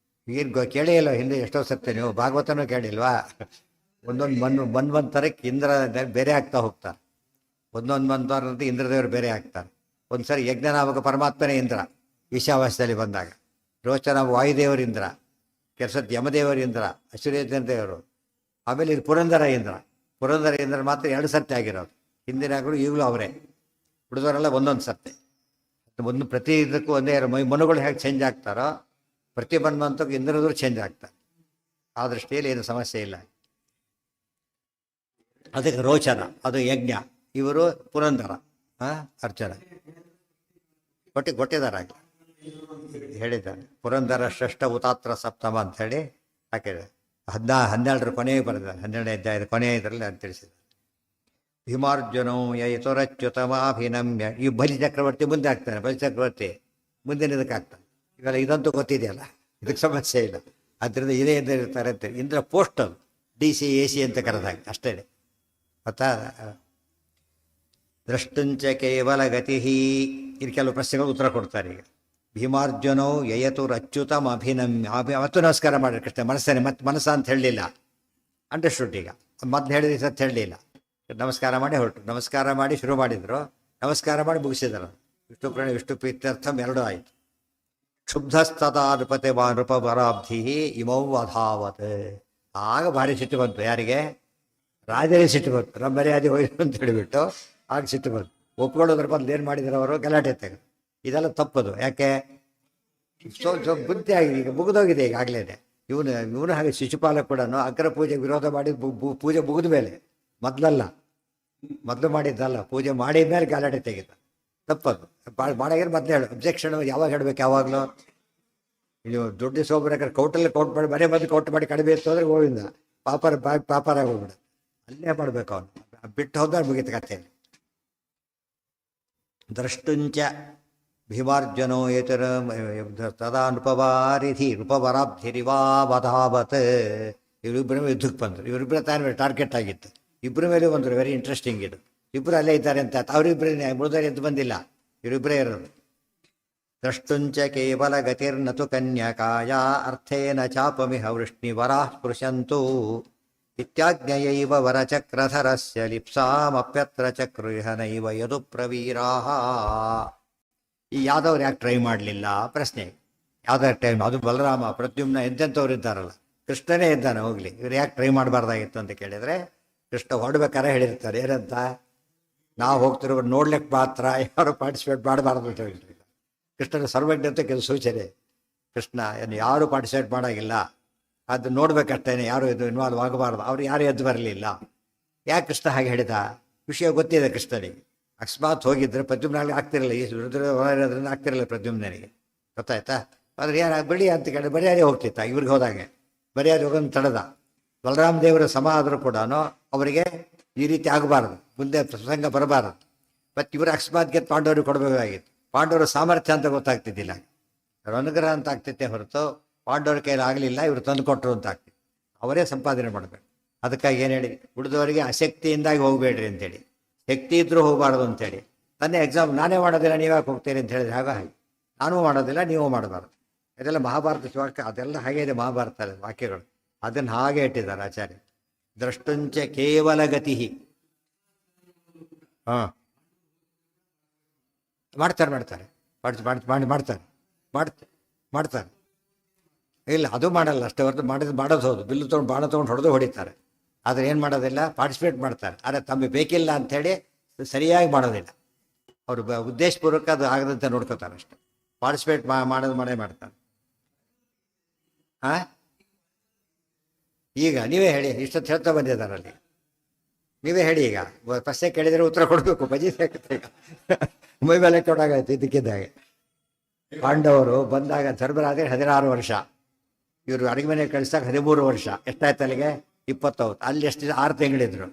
ಏನು ಕೇಳೇ ಇಲ್ಲ ಹಿಂದೆ ಎಷ್ಟೋ ಸರ್ತೆ, ನೀವು ಭಾಗವತನೂ ಕೇಳಿಲ್ವಾ? ಒಂದೊಂದು ಮನ್ವಂತರಕ್ಕೆ ಇಂದ್ರ ಬೇರೆ ಆಗ್ತಾ ಹೋಗ್ತಾರೆ, ಒಂದೊಂದು ಮನ್ವಂತರದ್ದು ಇಂದ್ರದೇವರು ಬೇರೆ ಆಗ್ತಾರೆ. ಒಂದು ಸರಿ ಯಜ್ಞನಾಮಕ ಪರಮಾತ್ಮನೇ ಇಂದ್ರ ಈಶಾವಾಸ್ಯದಲ್ಲಿ ಬಂದಾಗ, ರೋಚನ ವಾಯುದೇವರು ಇಂದ್ರ, ಕೆಲಸದ ಯಮದೇವರಿಂದ್ರ, ಅಶ್ವರೇಂದ್ರದೇವರು, ಆಮೇಲೆ ಇದು ಪುರಂದರ ಇಂದ್ರ. ಪುರಂದರ ಇಂದ್ರ ಮಾತ್ರ 2 ಸರ್ತಿ ಆಗಿರೋದು, ಹಿಂದಿನಾಗಲೂ ಈಗಲೂ ಅವರೇ, ಉಳಿದವರೆಲ್ಲ ಒಂದೊಂದು ಸರ್ತಿ. ಒಂದು ಪ್ರತಿ ಇದಕ್ಕೂ ಒಂದೇ ಮನುಗಳು ಹೇಗೆ ಚೇಂಜ್ ಆಗ್ತಾರೋ ಪ್ರತಿ ಮನ್ವಂತಕ್ಕೂ ಇಂದ್ರದವರು ಚೇಂಜ್ ಆಗ್ತಾರೆ. ಆ ದೃಷ್ಟಿಯಲ್ಲಿ ಏನು ಸಮಸ್ಯೆ ಇಲ್ಲ. ಅದಕ್ಕೆ ರೋಚನ ಅದು ಯಜ್ಞ, ಇವರು ಪುರಂದರ ಅರ್ಚನ ಕೊಟ್ಟಿದ್ದಾರೆ ಹೇಳಿದ್ದಾರೆ. ಪುರಂದರ ಶ್ರೇಷ್ಠ ಹುತಾತ್ರ ಸಪ್ತಮ ಅಂತ ಹೇಳಿ ಹಾಕಿದೆ. 12ರ ಕೊನೆಗೆ ಬರೆದ 12ನೇ ಅಧ್ಯಾಯದ ಕೊನೆಯ ಇದರಲ್ಲಿ ನಾನು ತಿಳಿಸಿದೆ. ಭೀಮಾರ್ಜುನೋ ಯತುರಚ್ಯುತಮಾಭಿನಮ್ಯ. ಈ ಬಲಿ ಚಕ್ರವರ್ತಿ ಮುಂದೆ ಆಗ್ತಾನೆ, ಬಲಿ ಚಕ್ರವರ್ತಿ ಮುಂದಿನ ಇದಕ್ಕೆ ಆಗ್ತಾನೆ. ಇವೆಲ್ಲ ಇದಂತೂ ಗೊತ್ತಿದೆಯಲ್ಲ, ಇದಕ್ಕೆ ಸಮಸ್ಯೆ ಇಲ್ಲ. ಆದ್ದರಿಂದ ಇದೇ ಇರ್ತಾರೆ ಅಂತ ಇಂದ್ರ ಪೋಸ್ಟ್ ಅದು DC AC ಅಂತ ಕರೆದಾಗ ಅಷ್ಟೇ. ಗೊತ್ತಾ? ದ್ರಷ್ಟುಂಚ ಕೇವಲ ಗತಿ. ಇದು ಕೆಲವು ಪ್ರಶ್ನೆಗಳು ಉತ್ತರ ಕೊಡ್ತಾರೆ. ಈಗ ಭೀಮಾರ್ಜುನೋ ಯಯತುರಚ್ಯುತಮ್ ಅಭಿನಮ್ಯ. ಅವತ್ತು ನಮಸ್ಕಾರ ಮಾಡಿರಿ ಕೃಷ್ಣ, ಮನಸ್ಸೇನೆ ಮತ್ತೆ ಮನಸ್ಸ ಅಂತ ಹೇಳಲಿಲ್ಲ, ಅಂಡರ್ಸ್ಟುಡ್. ಈಗ ಮೊದಲು ಹೇಳಿದ ಸತ್ತು ಹೇಳಲಿಲ್ಲ, ನಮಸ್ಕಾರ ಮಾಡಿ ಹೊರಟು, ನಮಸ್ಕಾರ ಮಾಡಿ ಶುರು ಮಾಡಿದರು, ನಮಸ್ಕಾರ ಮಾಡಿ ಮುಗಿಸಿದರು. ವಿಷ್ಣು ಪ್ರೀತ್ಯರ್ಥಂ ಎರಡೂ ಆಯಿತು. ಕ್ಷುಬ್ಧಸ್ತದಾ ನೃಪತೆ ನೃಪವರಾಬ್ಧಿ ಇಮೌ ಅಧಾವತ್. ಆಗ ಭಾರಿ ಸಿಟ್ಟು ಬಂತು. ಯಾರಿಗೆ? ರಾಜರೇ ಸಿಟ್ಟು ಬಂತು. ನಮ್ಮ ಮರ್ಯಾದೆ ಹೋಯ್ತು ಅಂತ ಹೇಳಿಬಿಟ್ಟು ಆಗ ಸಿಟ್ಟು ಬಂತು. ಒಪ್ಕೊಳ್ಳೋದ್ರ ಬದಲು ಏನು ಮಾಡಿದ್ರು ಅವರು? ಗಲಾಟೆ ತೆಗೆದು. ಇದೆಲ್ಲ ತಪ್ಪದು. ಯಾಕೆ? ಬುದ್ಧಿ ಆಗಿದೆ, ಈಗ ಮುಗಿದೋಗಿದೆ ಈಗಾಗಲೇ. ಇವನು ಹಾಗೆ ಶಿಶುಪಾಲ ಕೂಡ ಅಗ್ರ ಪೂಜೆಗೆ ವಿರೋಧ ಮಾಡಿ ಪೂಜೆ ಮುಗಿದ ಮೇಲೆ, ಮೊದಲು ಮಾಡಿದ್ದಲ್ಲ, ಪೂಜೆ ಮಾಡಿದ ಮೇಲೆ ಗಲಾಟೆ ತೆಗೆದ. ತಪ್ಪದು. ಮಾಡಾಗಿರೋ ಮೊದಲೇ ಹೇಳು. ಅಬ್ಜೆಕ್ಷನ್ ಯಾವಾಗ ಹೇಳಬೇಕು? ಯಾವಾಗಲೂ ನೀವು ದುಡ್ಡು ಸೋಬರಾದ್ರೆ ಕೌಟಲ್ಲಿ ಕೌಂಟ್ ಮಾಡಿ ಮನೆ ಬಂದು ಕೌಂಟ್ ಮಾಡಿ ಕಡಿಮೆ ಇತ್ತು ಅಂದರೆ ಗೋವಿಂದ ಪಾಪರ ಹೋಗ್ಬಿಡು. ಅಲ್ಲೇ ಮಾಡಬೇಕು. ಅವನು ಬಿಟ್ಟು ಹೋದ್ರೆ ಮುಗಿತ ಕಥೆಯಲ್ಲಿ. ದ್ರಷ್ಟುಂಚ ಭೀಮಾರ್ಜುನೋ ಏತರ ತದಾ ನೃಪವಾರಿಧಿ ನೃಪವರಾಬ್ಧಿರಿವಾವಧಾವತ್. ಇವರಿಬ್ಬರ ಯುದ್ಧಕ್ಕೆ ಬಂದರು. ಇವರಿಬ್ಬರ ತಾನೇ ಟಾರ್ಗೆಟ್ ಆಗಿತ್ತು. ಇಬ್ಬರ ಮೇಲೆ ಬಂದರು. ವೆರಿ ಇಂಟ್ರೆಸ್ಟಿಂಗ್ ಇದು. ಇಬ್ಬರು ಅಲ್ಲೇ ಇದ್ದಾರೆ ಅಂತ. ಅವರಿಬ್ಬರೇ ಮುಳಿದರೆ ಎದ್ದು ಬಂದಿಲ್ಲ, ಇವರಿಬ್ಬರೇ ಇರೋದು. ದ್ರಷ್ಟುಂಚ ಕೇವಲ ಗತಿರ್ನತು ಕನ್ಯಕಾಯ ಅರ್ಥೇನ ಚಾಪಮಿಹ ವೃಷ್ಣಿವರಾ ಸ್ಪೃಶಂತು ಇತ್ಯಾಜ್ಞಯೈವ ವರಚಕ್ರಧರಸ್ಯ ಲಿಪ್ಸಾಮಪ್ಯತ್ರ ಚಕ್ರುಹ ನೈವ ಯದು ಪ್ರವೀರಾಹ. ಈ ಯಾದವ್ರು ಯಾಕೆ ಟ್ರೈ ಮಾಡಲಿಲ್ಲ ಪ್ರಶ್ನೆ. ಯಾವ್ದಾರು ಟೈಮ್ ಅದು ಬಲರಾಮ ಪ್ರದ್ಯುಮ್ನ ಎಂತೆಂಥವ್ರು ಇದ್ದಾರಲ್ಲ, ಕೃಷ್ಣನೇ ಇದ್ದಾನೆ ಹೋಗಲಿ, ಇವ್ರು ಯಾಕೆ ಟ್ರೈ ಮಾಡಬಾರ್ದಾಗಿತ್ತು ಅಂತ ಕೇಳಿದರೆ ಕೃಷ್ಣ ಹೊರಡ್ಬೇಕಾರೆ ಹೇಳಿರ್ತಾರೆ. ಏನಂತ? ನಾವು ಹೋಗ್ತಿರೋ ನೋಡ್ಲಿಕ್ಕೆ ಮಾತ್ರ, ಯಾರು ಪಾರ್ಟಿಸಿಪೇಟ್ ಮಾಡಬಾರ್ದು ಅಂತ ಹೇಳ್ತಾರೆ. ಕೃಷ್ಣನ ಸರ್ವಜ್ಞತೆ ಕೆಲವು ಸೂಚನೆ. ಕೃಷ್ಣ ಯಾರು ಪಾರ್ಟಿಸಿಪೇಟ್ ಮಾಡೋಂಗಿಲ್ಲ, ಅದು ನೋಡ್ಬೇಕಷ್ಟೇನೆ, ಯಾರು ಇದು ಇನ್ವಾಲ್ವ್ ಆಗಬಾರ್ದು. ಅವ್ರು ಯಾರು ಎದ್ದು ಬರಲಿಲ್ಲ. ಯಾಕೆ ಕೃಷ್ಣ ಹಾಗೆ ಹೇಳಿದ? ವಿಷಯ ಗೊತ್ತಿದೆ ಕೃಷ್ಣನಿಗೆ. ಅಕಸ್ಮಾತ್ ಹೋಗಿದ್ರೆ ಪ್ರದ್ಯುಮ್ನಾಳಿಗೆ ಆಗ್ತಿರಲಿಲ್ಲ. ಈ ರುದ್ರದ್ರಿಂದ ಆಗ್ತಿರಲಿಲ್ಲ ಪ್ರದ್ಯುಮ್ನಿಗೆ, ಗೊತ್ತಾಯ್ತಾ? ಆದರೆ ಯಾರು ಬಳಿ ಅಂತ ಕೇಳಿ ಬರಿಯಾದೆ ಹೋಗ್ತಿತ್ತ. ಇವ್ರಿಗೆ ಹೋದಾಗೆ ಬರಿಯಾದೆ ಹೋಗೋದು ತಡೆದ. ಬಲರಾಮ ದೇವರ ಸಮ ಆದರೂ ಕೂಡ ಅವರಿಗೆ ಈ ರೀತಿ ಆಗಬಾರ್ದು, ಮುಂದೆ ಪ್ರಸಂಗ ಬರಬಾರದು. ಮತ್ತು ಇವರು ಅಕಸ್ಮಾತ್ ಗೆದ್ದು ಪಾಂಡವರಿಗೆ ಕೊಡಬೇಕಾಗಿತ್ತು. ಪಾಂಡವರ ಸಾಮರ್ಥ್ಯ ಅಂತ ಗೊತ್ತಾಗ್ತಿದ್ದಿಲ್ಲ, ಅವ್ರ ಅನುಗ್ರಹ ಅಂತ ಆಗ್ತಿತ್ತೆ ಹೊರತು ಪಾಂಡವರ ಕೈಲಿ ಆಗಲಿಲ್ಲ, ಇವರು ತಂದು ಕೊಟ್ಟರು ಅಂತ ಆಗ್ತಿತ್ತು. ಅವರೇ ಸಂಪಾದನೆ ಮಾಡಬೇಕು. ಅದಕ್ಕಾಗಿ ಏನು ಹೇಳಿ, ಉಳಿದವರಿಗೆ ಆಸಕ್ತಿಯಿಂದಾಗಿ ಹೋಗಬೇಡ್ರಿ ಅಂತೇಳಿ, ಶಕ್ತಿ ಇದ್ದರೂ ಹೋಗಬಾರ್ದು ಅಂತೇಳಿ. ನನ್ನ ಎಕ್ಸಾಮ್ ನಾನೇ ಮಾಡೋದಿಲ್ಲ, ನೀವ್ಯಾಕೆ ಹೋಗ್ತೀರಿ ಅಂತ ಹೇಳಿದ್ರೆ ಹಾಗೆ ನಾನೂ ಮಾಡೋದಿಲ್ಲ, ನೀವು ಮಾಡಬಾರ್ದು. ಇದೆಲ್ಲ ಮಹಾಭಾರತ ಶ್ಲೋಕ, ಅದೆಲ್ಲ ಹಾಗೆ ಇದೆ ಮಹಾಭಾರತ ವಾಕ್ಯಗಳು. ಅದನ್ನು ಹಾಗೆ ಇಟ್ಟಿದ್ದಾರೆ ಆಚಾರ್ಯ. ದ್ರಷ್ಟುಂಚ ಕೇವಲ ಗತಿ. ಹಾಂ, ಮಾಡ್ತಾರೆ ಇಲ್ಲ ಅದು ಮಾಡಲ್ಲ ಅಷ್ಟೇ ಹೊರತು ಮಾಡೋದು ಹೌದು. ಬಿಲ್ಲು ತೊಗೊಂಡು ಬಾಣ ತೊಗೊಂಡು ಹೊಡೆದು ಹೊಡಿತಾರೆ. ಆದರೆ ಏನು ಮಾಡೋದಿಲ್ಲ, ಪಾರ್ಟಿಸಿಪೇಟ್ ಮಾಡ್ತಾರೆ. ಆದರೆ ತಮಗೆ ಬೇಕಿಲ್ಲ ಅಂಥೇಳಿ ಸರಿಯಾಗಿ ಮಾಡೋದಿಲ್ಲ. ಅವರು ಉದ್ದೇಶಪೂರ್ವಕ ಅದು ಆಗದಂತೆ ನೋಡ್ಕೋತಾರೆ ಅಷ್ಟೆ. ಪಾರ್ಟಿಸಿಪೇಟ್ ಮಾಡೋದು ಮಾಡ್ತಾರೆ. ಹಾಂ, ಈಗ ನೀವೇ ಹೇಳಿ, ಇಷ್ಟೊತ್ತು ಹೇಳ್ತಾ ಬಂದಿದ್ದಾರಲ್ಲಿ. ನೀವೇ ಹೇಳಿ. ಈಗ ಪ್ರಶ್ನೆ ಕೇಳಿದರೆ ಉತ್ತರ ಕೊಡಬೇಕು. ಬಜಿ ಸಾಕತ್ತೆ ಈಗ ಮೈ ಮೇಲೆ ಕೊಡಾಗಾಯ್ತು. ಇದಕ್ಕಿದ್ದಾಗೆ ಪಾಂಡವರು ಬಂದಾಗ ಧರ್ಮರಾಜ 16 ವರ್ಷ, ಇವರು ಅಡುಗೆ ಮನೆಗೆ ಕಳಿಸ್ದಾಗ 13 ವರ್ಷ. ಎಷ್ಟಾಯ್ತು ಅಲ್ಲಿಗೆ? 20. ಅಲ್ಲಿ ಎಷ್ಟು 6 ತಿಂಗಳಿದ್ರು.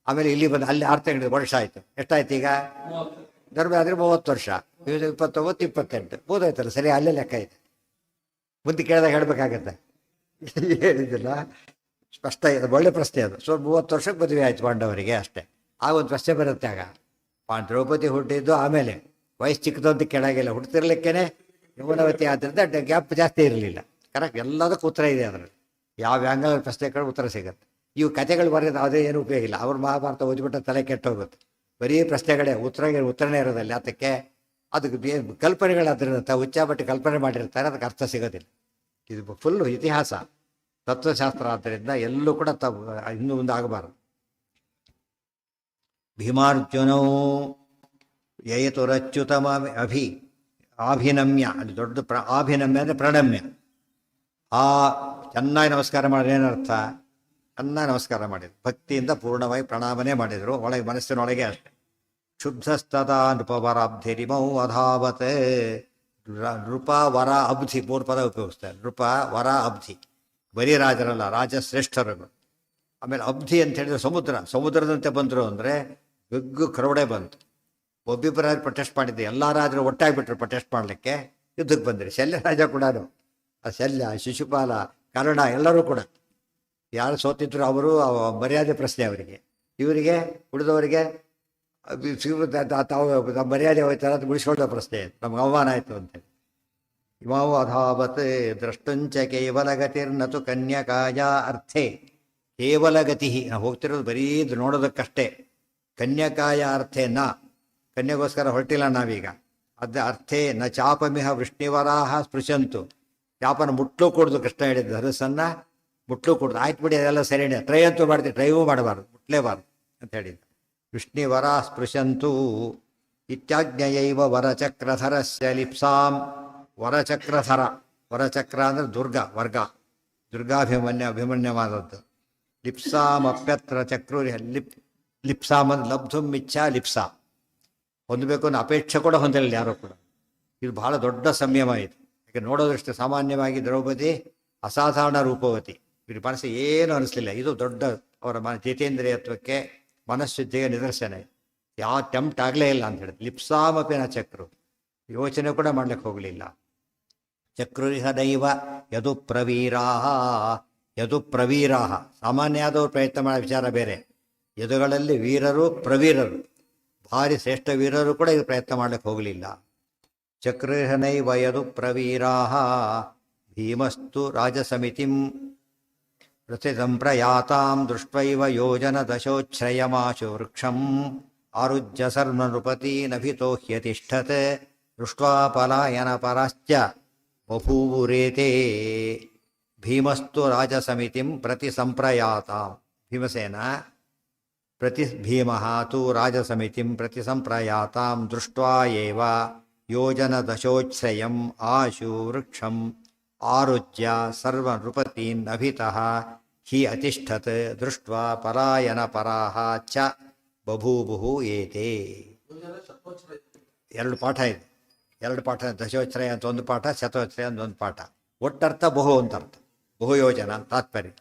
ಆಮೇಲೆ ಇಲ್ಲಿ ಬಂದು ಅಲ್ಲಿ 6 ತಿಂಗಳು ವರ್ಷ ಆಯಿತು. ಎಷ್ಟಾಯ್ತು ಈಗ? ಧರ್ಮರಾಜರು 30 ವರ್ಷ, 29, 28 ಮೂದಾಯ್ತಲ್ಲ. ಸರಿ, ಅಲ್ಲೇ ಲೆಕ್ಕ ಇದೆ. ಮುಂದೆ ಕೇಳಿದಾಗ ಹೇಳಬೇಕಾಗತ್ತೆ. ಹೇಳಿದ್ದಿಲ್ಲ, ಸ್ಪಷ್ಟ ಇದೆ. ಒಳ್ಳೆ ಪ್ರಶ್ನೆ ಅದು. 30 ವರ್ಷಕ್ಕೆ ಮದುವೆ ಆಯ್ತು ಪಾಂಡವರಿಗೆ ಅಷ್ಟೇ. ಆಗ ಒಂದು ಪ್ರಶ್ನೆ ಬರುತ್ತೆ. ಆಗ ದ್ರೌಪದಿ ಹುಟ್ಟಿದ್ದು ಆಮೇಲೆ ವಯಸ್ಸು ಚಿಕ್ಕದು ಅಂತ ಕೇಳಾಗಿಲ್ಲ. ಹುಡ್ತಿರ್ಲಿಕ್ಕೇನೆ ಯೌವನವತಿ ಆದ್ದರಿಂದ ಗ್ಯಾಪ್ ಜಾಸ್ತಿ ಇರಲಿಲ್ಲ. ಕರೆಕ್ಟ್, ಎಲ್ಲದಕ್ಕೂ ಉತ್ತರ ಇದೆ ಅದರಲ್ಲಿ. ಯಾವ ಆ್ಯಂಗಲ್ ಪ್ರಶ್ನೆ ಕೇಳಿ ಉತ್ತರ ಸಿಗುತ್ತೆ. ಇವು ಕಥೆಗಳು ಬರೆಯೋದು ಅದೇ ಏನು ಉಪಯೋಗ ಇಲ್ಲ. ಅವ್ರ ಮಹಾಭಾರತ ಓದಿಬಿಟ್ಟು ತಲೆ ಕೆಟ್ಟೋಗುತ್ತೆ. ಬರೀ ಪ್ರಶ್ನೆಗಳೇ, ಉತ್ತರನೇ ಇರೋದಿಲ್ಲ. ಅದಕ್ಕೆ ಅದಕ್ಕೆ ಕಲ್ಪನೆಗಳಾದ್ರಿಂದ ಹುಚ್ಚಾಬಟ್ಟಿ ಕಲ್ಪನೆ ಮಾಡಿರ್ತಾರೆ, ಅದಕ್ಕೆ ಅರ್ಥ ಸಿಗೋದಿಲ್ಲ. ಇದು ಫುಲ್ಲು ಇತಿಹಾಸ ತತ್ವಶಾಸ್ತ್ರ. ಆದ್ದರಿಂದ ಎಲ್ಲೂ ಕೂಡ ಇನ್ನೂ ಮುಂದೆ ಆಗಬಾರದು. ಭೀಮಾರ್ಜುನೋ ಯಯತುರಚ್ಯುತಮ ಆಭಿನಮ್ಯ, ಅದು ದೊಡ್ಡ ಆಭಿನಮ್ಯ ಅಂದರೆ ಪ್ರಣಮ್ಯ. ಚೆನ್ನಾಗಿ ನಮಸ್ಕಾರ ಮಾಡಿದ್ರೆ ಏನರ್ಥ? ಚೆನ್ನಾಗಿ ನಮಸ್ಕಾರ ಮಾಡಿದ್ರು, ಭಕ್ತಿಯಿಂದ ಪೂರ್ಣವಾಗಿ ಪ್ರಣಾಮನೆ ಮಾಡಿದರು. ಒಳಗೆ ಮನಸ್ಸಿನೊಳಗೆ ಅಷ್ಟೆ. ಕ್ಷುಬ್ಧಸ್ತದಾ ನೃಪವರಾಬ್ಧಿರಿಮೌ ಅಧಾವತ್. ನೃಪ ವರ ಅಬ್ಧಿ 3 ಪದ ಉಪಯೋಗಿಸ್ತಾರೆ. ನೃಪ ವರ ಅಬ್ಧಿ, ಬರೀ ರಾಜರಲ್ಲ, ರಾಜಶ್ರೇಷ್ಠರುಗಳು. ಆಮೇಲೆ ಅಬ್ಧಿ ಅಂತ ಹೇಳಿದ್ರೆ ಸಮುದ್ರದಂತೆ ಬಂದರು ಅಂದರೆ ಬೆಗ್ಗು ಕ್ರೌಡೇ ಬಂತು. ಒಬ್ಬಿಬ್ಬರಾದ್ರು ಪ್ರೊಟೆಸ್ಟ್ ಮಾಡಿದ್ದೆ, ಎಲ್ಲ ರಾಜರು ಒಟ್ಟಾಗಿಬಿಟ್ರು ಪ್ರೊಟೆಸ್ಟ್ ಮಾಡಲಿಕ್ಕೆ. ಯುದ್ಧಕ್ಕೆ ಬಂದಿರಿ. ಶಲ್ಯ ರಾಜ ಕೂಡ, ಆ ಶಲ್ಯ, ಶಿಶುಪಾಲ, ಕರ್ಣ ಎಲ್ಲರೂ ಕೂಡ ಯಾರು ಸೋತಿದ್ರು ಅವರು ಮರ್ಯಾದೆ ಪ್ರಶ್ನೆ ಅವರಿಗೆ. ಇವರಿಗೆ ಉಳಿದವರಿಗೆ ತಾವು ಮರ್ಯಾದೆ ಹೋಯ್ತಾರೆ, ಅದು ಉಳಿಸ್ಕೊಳ್ಳೋ ಪ್ರಶ್ನೆ. ನಮ್ಗೆ ಅವಮಾನ ಆಯಿತು ಅಂತೇಳಿ. ಇಮಾವು ಅಧಾವತ್ ದ್ರಷ್ಟುಂಚ ಕೇವಲ ಗತಿರ್ನತು ಕನ್ಯಕಾಯ ಅರ್ಥೆ. ಕೇವಲ ಗತಿ, ನಾವು ಹೋಗ್ತಿರೋದು ಬರೀ ನೋಡೋದಕ್ಕಷ್ಟೇ. ಕನ್ಯಕಾಯ ಅರ್ಥೆ ಕನ್ಯೆಗೋಸ್ಕರ ಹೊರಟಿಲ್ಲ ನಾವೀಗ. ಅದ ಅರ್ಥೇ ನ ಚಾಪಮಿಹ ವೃಷ್ಣಿವರಾಹ ಸ್ಪೃಶಂತು. ಚಾಪನ ಮುಟ್ಲು ಕೊಡುದು ಕೃಷ್ಣ ಹೇಳಿದ್ದು, ಧನುಸನ್ನ ಮುಟ್ಲು ಕೊಡುದು. ಆಯ್ತು ಬಿಡಿ ಅದೆಲ್ಲ ಸರಿನೇ, ಟ್ರೈ ಅಂತೂ ಮಾಡ್ತೀವಿ, ಟ್ರೈವೂ ಮಾಡಬಾರ್ದು, ಮುಟ್ಲೇಬಾರ್ದು ಅಂತ ಹೇಳಿದ್ದು. ವೃಷ್ಣಿವರ ಸ್ಪೃಶಂತು ಇತ್ಯಾಜ್ಞಯೈವ ವರಚಕ್ರಧರಸ್ಯ ಲಿಪ್ಸಾಂ. ವರಚಕ್ರಧರ, ವರಚಕ್ರ ಅಂದರೆ ದುರ್ಗ, ವರ್ಗ, ಅಭಿಮನ್ಯವಾದದ್ದು. ಲಿಪ್ಸಾಮಪ್ಯತ್ರ ಚಕ್ರು ಲಿಪ್ಸಾಮ್ ಅಂದ್ರೆ ಲಬ್ಧುಂ ಇಚ್ಛಾ ಲಿಪ್ಸಾ, ಹೊಂದಬೇಕು ಅನ್ನೋ ಅಪೇಕ್ಷೆ ಕೂಡ ಹೊಂದಿರಲಿಲ್ಲ ಯಾರೂ ಕೂಡ. ಇದು ಬಹಳ ದೊಡ್ಡ ಸಂಯಮ ಇದು. ಯಾಕೆ ನೋಡೋದಷ್ಟು ಸಾಮಾನ್ಯವಾಗಿ ದ್ರೌಪದಿ ಅಸಾಧಾರಣ ರೂಪವತಿ, ಇವ್ರ ಮನಸ್ಸು ಏನು ಅನಿಸ್ಲಿಲ್ಲ. ಇದು ದೊಡ್ಡ ಅವರ ಜಿತೇಂದ್ರಿಯತ್ವಕ್ಕೆ, ಮನಃಶುದ್ಧಿಗೆ ನಿದರ್ಶನ. ಯಾವ ಟೆಂಪ್ಟ್ ಆಗಲೇ ಇಲ್ಲ ಅಂತ ಹೇಳಿದ್ರು. ಲಿಪ್ಸಾಮಪಿನ ಚಕ್ರು, ಯೋಚನೆ ಕೂಡ ಮಾಡ್ಲಿಕ್ಕೆ ಹೋಗಲಿಲ್ಲ. ಚಕ್ರುರಿಹ ದೈವ ಯದು ಪ್ರವೀರಾಹ. ಯದು ಪ್ರವೀರಾಹ, ಸಾಮಾನ್ಯ ಆದವರು ಪ್ರಯತ್ನ ಮಾಡೋ ವಿಚಾರ ಬೇರೆ. ಯದುಗಳಲ್ಲಿ ವೀರರು, ಪ್ರವೀರರು, ಭಾರಿ ಶ್ರೇಷ್ಠ ವೀರರು ಕೂಡ ಇದು ಪ್ರಯತ್ನ ಮಾಡ್ಲಿಕ್ಕೆ ಹೋಗಲಿಲ್ಲ. ಚಕ್ರುರಿಹನೈವ ಯದು ಪ್ರವೀರಾಹ ಭೀಮಸ್ತು ರಾಜಸಮಿತಿಂ ಪ್ರತಿಸಂಪ್ರಯಾತಾಂ ದೃಷ್ಟ್ವೈವ ಯೋಜನ ದಶೋಚ್ಛ್ರಯಮಾಶು ವೃಕ್ಷಂ ಆರುಜ್ಯ ಸರ್ವ ನೃಪತೀನಭಿತೋ ಹ್ಯತಿಷ್ಠತ್ ದೃಷ್ಟ್ವಾ ಪಲಾಯನ ಪರಾಶ್ಚ ಬಭೂವುರೇತೆ. ಭೀಮಸ್ತು ರಾಜಸಮಿತಿಂ ಪ್ರತಿ ಸಂಪ್ರಯಾತಾಂ. ಭೀಮಸೇನ ಭೀಮಃ ತು ರಾಜಸಮಿತಿಂ ಪ್ರತಿ ಸಂಪ್ರಯಾತಾಂ ದೃಷ್ಟ್ವಾ ಏವ ಯೋಜನ ದಶೋಚ್ಛ್ರಯಂ ಆಶು ವೃಕ್ಷಂ ಆರುಜ್ಯ ಸರ್ವ ನೃಪತೀನ್ ಅಭಿತಃ ಹಿ ಅತಿಷ್ಠತ್ ದೃಷ್ಟ್ವಾ ಪಲಾಯನ ಪರಾಹ ಚ ಬಭೂಬುಹು ಏತೆ. ಎರಡು ಪಾಠ ಇದೆ, ಎರಡು ಪಾಠ. ದಶೋಚ್ಛ್ರಯ ಅಂತ ಒಂದು ಪಾಠ, ಶತೋಚ್ಛ್ರಯ ಅಂತ ಒಂದು ಪಾಠ. ಒಟ್ಟರ್ಥ ಬಹು ಅಂತ ಅರ್ಥ, ಬಹು ಯೋಜನ ತಾತ್ಪರ್ಯ.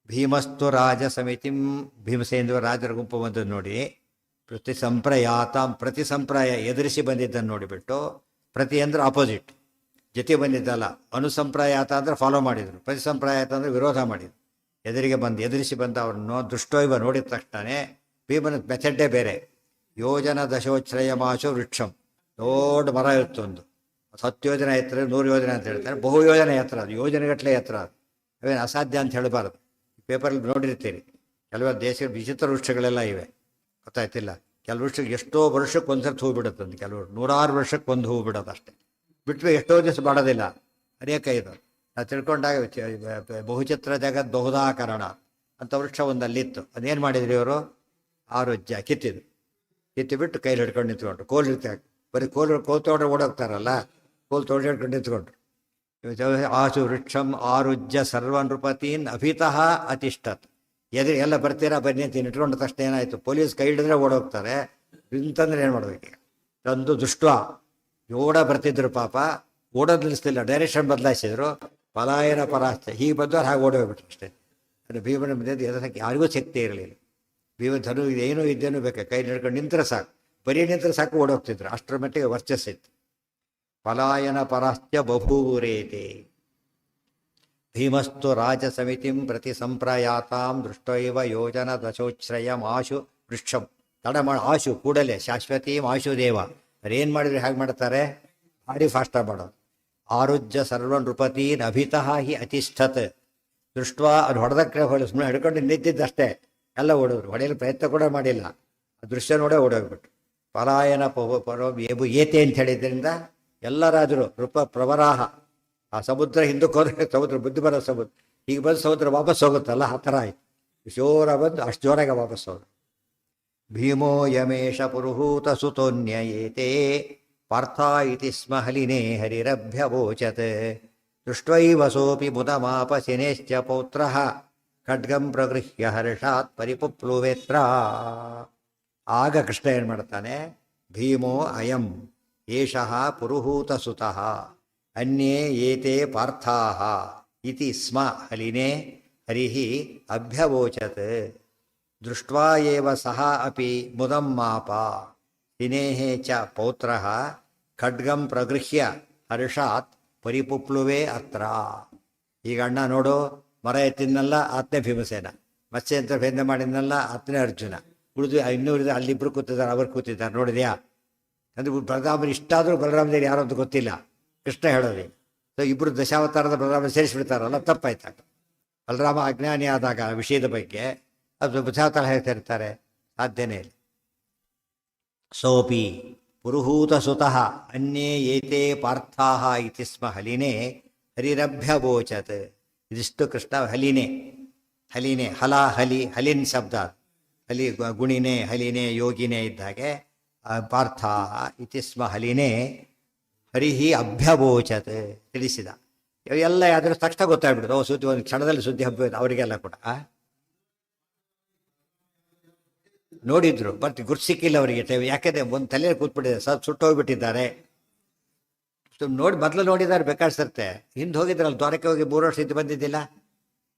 ಭೀಮಸ್ತು ರಾಜ ಸಮಿತಿಂ, ಭೀಮಸೇಂದ್ರ ರಾಜರ ಗುಂಪು ಬಂದದ್ದು ನೋಡಿ. ಪ್ರತಿ ಸಂಪ್ರಯಾತಾಂ, ಪ್ರತಿ ಸಂಪ್ರಾಯ ಎದುರಿಸಿ ಬಂದಿದ್ದನ್ನು ನೋಡಿಬಿಟ್ಟು, ಪ್ರತಿ ಅಂದ್ರೆ ಆಪೋಸಿಟ್, ಜೊತೆ ಬಂದಿದ್ದಲ್ಲ. ಅನುಸಂಪ್ರಾಯಾತ ಅಂದರೆ ಫಾಲೋ ಮಾಡಿದರು, ಪ್ರತಿ ಸಂಪ್ರಾಯಾತ ಅಂದರೆ ವಿರೋಧ ಮಾಡಿದರು. ಎದುರಿಸಿ ಬಂದ ಅವ್ರನ್ನು ದೃಷ್ಟೋಯ್ವ ನೋಡಿದ ತಕ್ಷಣವೇ ಭೀಮನ ಮೆಥಡ್ಡೇ ಬೇರೆ. ಯೋಜನ ದಶೋಚ್ಛ್ರಯ ಮಾಶು ವೃಕ್ಷಂ, ದೊಡ್ಡ ಮರ ಇರುತ್ತೊಂದು, 10 ಯೋಜನೆ ಎತ್ತರ, 100 ಯೋಜನೆ ಅಂತ ಹೇಳ್ತಾರೆ. ಬಹು ಯೋಜನೆ ಎತ್ತರ, ಅದು ಯೋಜನೆಗಟ್ಟಲೆ ಎತ್ತರ. ಅದು ಅವೇನು ಅಸಾಧ್ಯ ಅಂತ ಹೇಳಬಾರ್ದು. ಪೇಪರಲ್ಲಿ ನೋಡಿರ್ತೀರಿ, ಕೆಲವರು ದೇಶದ ವಿಚಿತ್ರ ವೃಕ್ಷಗಳೆಲ್ಲ ಇವೆ, ಗೊತ್ತಾಯ್ತಿಲ್ಲ. ಕೆಲವು ವೃಕ್ಷಕ್ಕೆ ಎಷ್ಟೋ ವರ್ಷಕ್ಕೆ ಒಂದ್ಸರ್ತಿ ಹೂ ಬಿಡುತ್ತಂತೆ, ಕೆಲವರು 100 ವರ್ಷಕ್ಕೆ ಒಂದು ಹೂ ಬಿಡೋದು ಅಷ್ಟೇ, ಬಿಟ್ಟರೆ ಎಷ್ಟೋ ದಿವಸ ಮಾಡೋದಿಲ್ಲ. ಅನೇಕ ಇದು ನಾವು ತಿಳ್ಕೊಂಡಾಗ ಬಹುಚಿತ್ರ ಜಗತ್ ಬಹುದಾಕರಣ ಅಂತ ವೃಕ್ಷ ಒಂದು ಅಲ್ಲಿತ್ತು. ಅದೇನು ಮಾಡಿದ್ರಿ ಇವರು? ಆರೋಗ್ಯ ಕಿತ್ತು ಬಿಟ್ಟು ಕೈಲಿ ಹಿಡ್ಕೊಂಡು ನಿಂತ್ಕೊಂಡ್ರು. ಕೋಲ್ ಇರ್ತಾರೆ, ಬರೀ ಕೋಲ್ ತೊಗೊಂಡ್ರೆ ಓಡೋಗ್ತಾರಲ್ಲ, ಕೋಲ್ ತೊಗೊಂಡು ಹಿಡ್ಕೊಂಡು ನಿಂತ್ಕೊಂಡ್ರು. ಆಶು ವೃಕ್ಷಂ ಆರುಜ್ಯ ಸರ್ವ ನೃಪತೀನ್ ಅಭಿತಃ ಅತಿಷ್ಠತ್. ಎಲ್ಲ ಬರ್ತೀರಾ ಬನ್ನಿ ಅಂತ ಇಟ್ಕೊಂಡ ತಕ್ಷಣ ಏನಾಯಿತು? ಪೊಲೀಸ್ ಕೈ ಹಿಡಿದ್ರೆ ಓಡೋಗ್ತಾರೆ, ಇಂತಂದ್ರೆ ಏನು ಮಾಡ್ಬೇಕು? ತಂದು ದುಷ್ಟ ಬರ್ತಿದ್ರು ಪಾಪ, ಓಡೋದು ನಿಲ್ಲಿಸ್ತಿಲ್ಲ, ಡೈರೆಕ್ಷನ್ ಬದಲಾಯಿಸಿದ್ರು. ಪಲಾಯನ ಪರಾಸ್ತ, ಹೀಗೆ ಬಂದವ್ರು ಹಾಗೆ ಓಡೋಗ್ಬಿಟ್ರು ಅಷ್ಟೇ. ಅಂದರೆ ಭೀಮನ ಮಧ್ಯೆ ಎದಕ್ಕೆ ಯಾರಿಗೂ ಶಕ್ತಿ ಇರಲಿಲ್ಲ. ಭೀಮ ಧನು ಏನೂ ಇದ್ದೇನೂ ಬೇಕು, ಕೈ ಹಿಡ್ಕೊಂಡು ನಿಂತರೆ ಸಾಕು, ಬರೀ ನಿಂತರೆ ಸಾಕು ಓಡೋಗ್ತಿದ್ರು, ಅಷ್ಟರ ಮಟ್ಟಿಗೆ ವರ್ಚಸ್ಸಿತ್ತು. ಪಲಾಯನ ಪರಾಸ್ತ್ಯ ಬಭೂರೇತೆ. ಭೀಮಸ್ತು ರಾಜ ಸಮಿತಿಂ ಪ್ರತಿ ಸಂಪ್ರಯಾತಾಂ ದೃಷ್ಟೈವ ಯೋಜನ ದಶೋಚ್ಛ್ರಯಂ ಆಶು ವೃಕ್ಷಂ. ತಡ ಮಾಡಿ ಆಶು ಕೂಡಲೇ ಶಾಶ್ವತೀಂ ಆಶು ದೇವ. ಅವ್ರೇನು ಮಾಡಿದ್ರೆ ಹೇಗೆ ಮಾಡ್ತಾರೆ? ಭಾರಿ ಫಾಸ್ಟಾಗಿ ಮಾಡೋದು. ಆರುಜ್ಯ ಸರ್ವ ನೃಪತೀನ್ ಅಭಿತಃ ಹಿ ಅತಿಷ್ಠತ್ ದೃಷ್ಟ್ವಾ. ಅದು ಹೊಡೆದಕ್ಕೆ ಹೊಡೆ ಸುಮ್ಮನೆ ಹಿಡ್ಕೊಂಡು ನಿಂತಿದ್ದಷ್ಟೇ, ಎಲ್ಲ ಓಡೋರು, ಹೊಡೆಯಲು ಪ್ರಯತ್ನ ಕೂಡ ಮಾಡಿಲ್ಲ. ಆ ದೃಶ್ಯ ನೋಡೇ ಓಡೋಗ್ಬಿಟ್ರು. ಪಲಾಯನ ಪರೋ ಏತೆ ಅಂತ ಹೇಳಿದ್ರಿಂದ ಎಲ್ಲ ರಾಜರು ಪ್ರವರಾಹ, ಆ ಸಮುದ್ರ ಹಿಂದಕ್ಕೆ ಹೋದ್ರೆ ಸಮುದ್ರ ಬುದ್ಧಿ ಬರೋ ಸಮುದ್ರ, ಈಗ ಬಂದು ಸಮುದ್ರ ವಾಪಸ್ ಹೋಗುತ್ತಲ್ಲ, ಆ ಥರ ಆಯ್ತು. ಜೋರ ಬಂದು ಅಷ್ಟು ಜೋರಾಗಿ ವಾಪಸ್ ಹೋದ್ರು. ಭೀಮೋ ಯಮೇಶ ಪುರುಹೂತ ಸುತೋನ್ಯಯೇತೆ ಪಾರ್ಥ ಇತಿ ಸ್ಮ ಹಲಿನೇ ಹರಿರಭ್ಯವೋಚತ್ ದೃಷ್ಟ್ವೈವ ಸೋಪಿ ಮುದಮಾಪಶಿನೇಶ್ಚ ಪೌತ್ರಃ ಖಡ್ಗಂ ಪ್ರಗೃಹ್ಯ ಹರ್ಷಾತ್ ಪರಿಪುಪ್ಲುವೇತ್ರ. ಆಗ ಕೃಷ್ಣ ಏನು ಮಾಡ್ತಾನೆ? ಭೀಮೋ ಅಯಂ ಏಷಃ ಪುರುಹೂತ ಸುತಃ ಅನ್ಯೇ ಏತೆ ಪಾರ್ಥಾಃ ಇತಿ ಸ್ಮ ಹಲಿನೇ ಹರಿಃ ಅಭ್ಯವೋಚತ್ ದೃಷ್ಟ್ವಾ ಏವ ಸಹ ಅಪಿ ಮುದಂ ಮಾಪ ಶಿನೇಃ ಚ ಪೌತ್ರಃ ಖಡ್ಗಂ ಪ್ರಗೃಹ್ಯ ಹರ್ಷಾತ್ ಪರಿಪುಪ್ಲುವೆ ಅತ್ರ. ಈಗ ಅಣ್ಣ ನೋಡು, ಮರ ಎತ್ತಿದ್ನಲ್ಲ ಆತ್ನೇ ಭೀಮಸೇನ, ಮತ್ಸ್ಯ ಅಂತ ಭೇದ ಮಾಡಿದ್ನಲ್ಲ ಆತ್ನೇ ಅರ್ಜುನ, ಉಳಿದು ಇನ್ನೂರಿದೆ ಅಲ್ಲಿಬ್ಬರು ಕೂತಿದ್ದಾರೆ, ಅವರು ಕೂತಿದ್ದಾರೆ, ನೋಡಿದ್ಯಾ? ಅಂದರೆ ಬಲರಾಮರು ಇಷ್ಟಾದರೂ ಬಲರಾಮದೇವರು ಯಾರು ಅಂತ ಗೊತ್ತಿಲ್ಲ, ಕೃಷ್ಣ ಹೇಳೋದು. ಸೊ ಇಬ್ಬರು ದಶಾವತಾರದ ಬಲರಾಮ ಸೇರಿಸ್ಬಿಡ್ತಾರಲ್ಲ, ತಪ್ಪಾಯ್ತಾಗ. ಬಲರಾಮ ಅಜ್ಞಾನಿ ಆದಾಗ ವಿಷಯದ ಬಗ್ಗೆ ಅದು ದಶಾವತಾರ ಹೇಳ್ತಾ ಇರ್ತಾರೆ, ಸಾಧ್ಯನೇ ಇಲ್ಲ. ಸೋಪಿ ಪುರುಹೂತಸುತಃ ಅನ್ಯೇ ಏತೇ ಪಾರ್ಥಾಹ ಇತಿ ಸ್ಮ ಹಲಿನೇ ಹರಿರಭ್ಯವೋಚತ್. ಇದಿಷ್ಟು ಕೃಷ್ಣ ಹಲಿನೇ ಹಲಿನೇ ಹಲ ಹಲಿ ಹಲಿನ್ ಶಬ್ದ ಹಲಿ ಗುಣಿನೇ ಹಲಿನೇ ಯೋಗಿನೇ ಇದ್ದಾಗೆ ಪಾರ್ಥಾಹ ಇತಿ ಸ್ಮ ಹಲಿನೇ ಹರಿಹಿ ಅಭ್ಯವೋಚತ್ ತಿಳಿಸಿದ. ಎಲ್ಲ ಯಾವ್ದಾದ್ರು ತಕ್ಷಣ ಗೊತ್ತಾಗ್ಬಿಡುದು. ಸುದ್ದಿ ಒಂದು ಕ್ಷಣದಲ್ಲಿ ಸುದ್ದಿ ಹಬ್ಬ ಅವರಿಗೆಲ್ಲ ಕೂಡ ನೋಡಿದ್ರು ಬಟ್ ಗುರ್ತು ಸಿಕ್ಕಿಲ್ಲ ಅವರಿಗೆ. ಯಾಕೆಂದ್ರೆ ಒಂದು ತಲೆಯಲ್ಲಿ ಕೂತ್ಬಿಟ್ಟಿದೆ, ಸುಟ್ಟೋಗ್ಬಿಟ್ಟಿದ್ದಾರೆ. ನೋಡಿ ಮೊದಲು ನೋಡಿದ್ದಾರೆ ಬೇಕಾಡ್ಸರ್ತೆ, ಹಿಂದೆ ಹೋಗಿದ್ರಲ್ಲ ದ್ವಾರಕ್ಕೆ ಹೋಗಿ 3 ವರ್ಷ ಇದ್ದು ಬಂದಿದ್ದಿಲ್ಲ,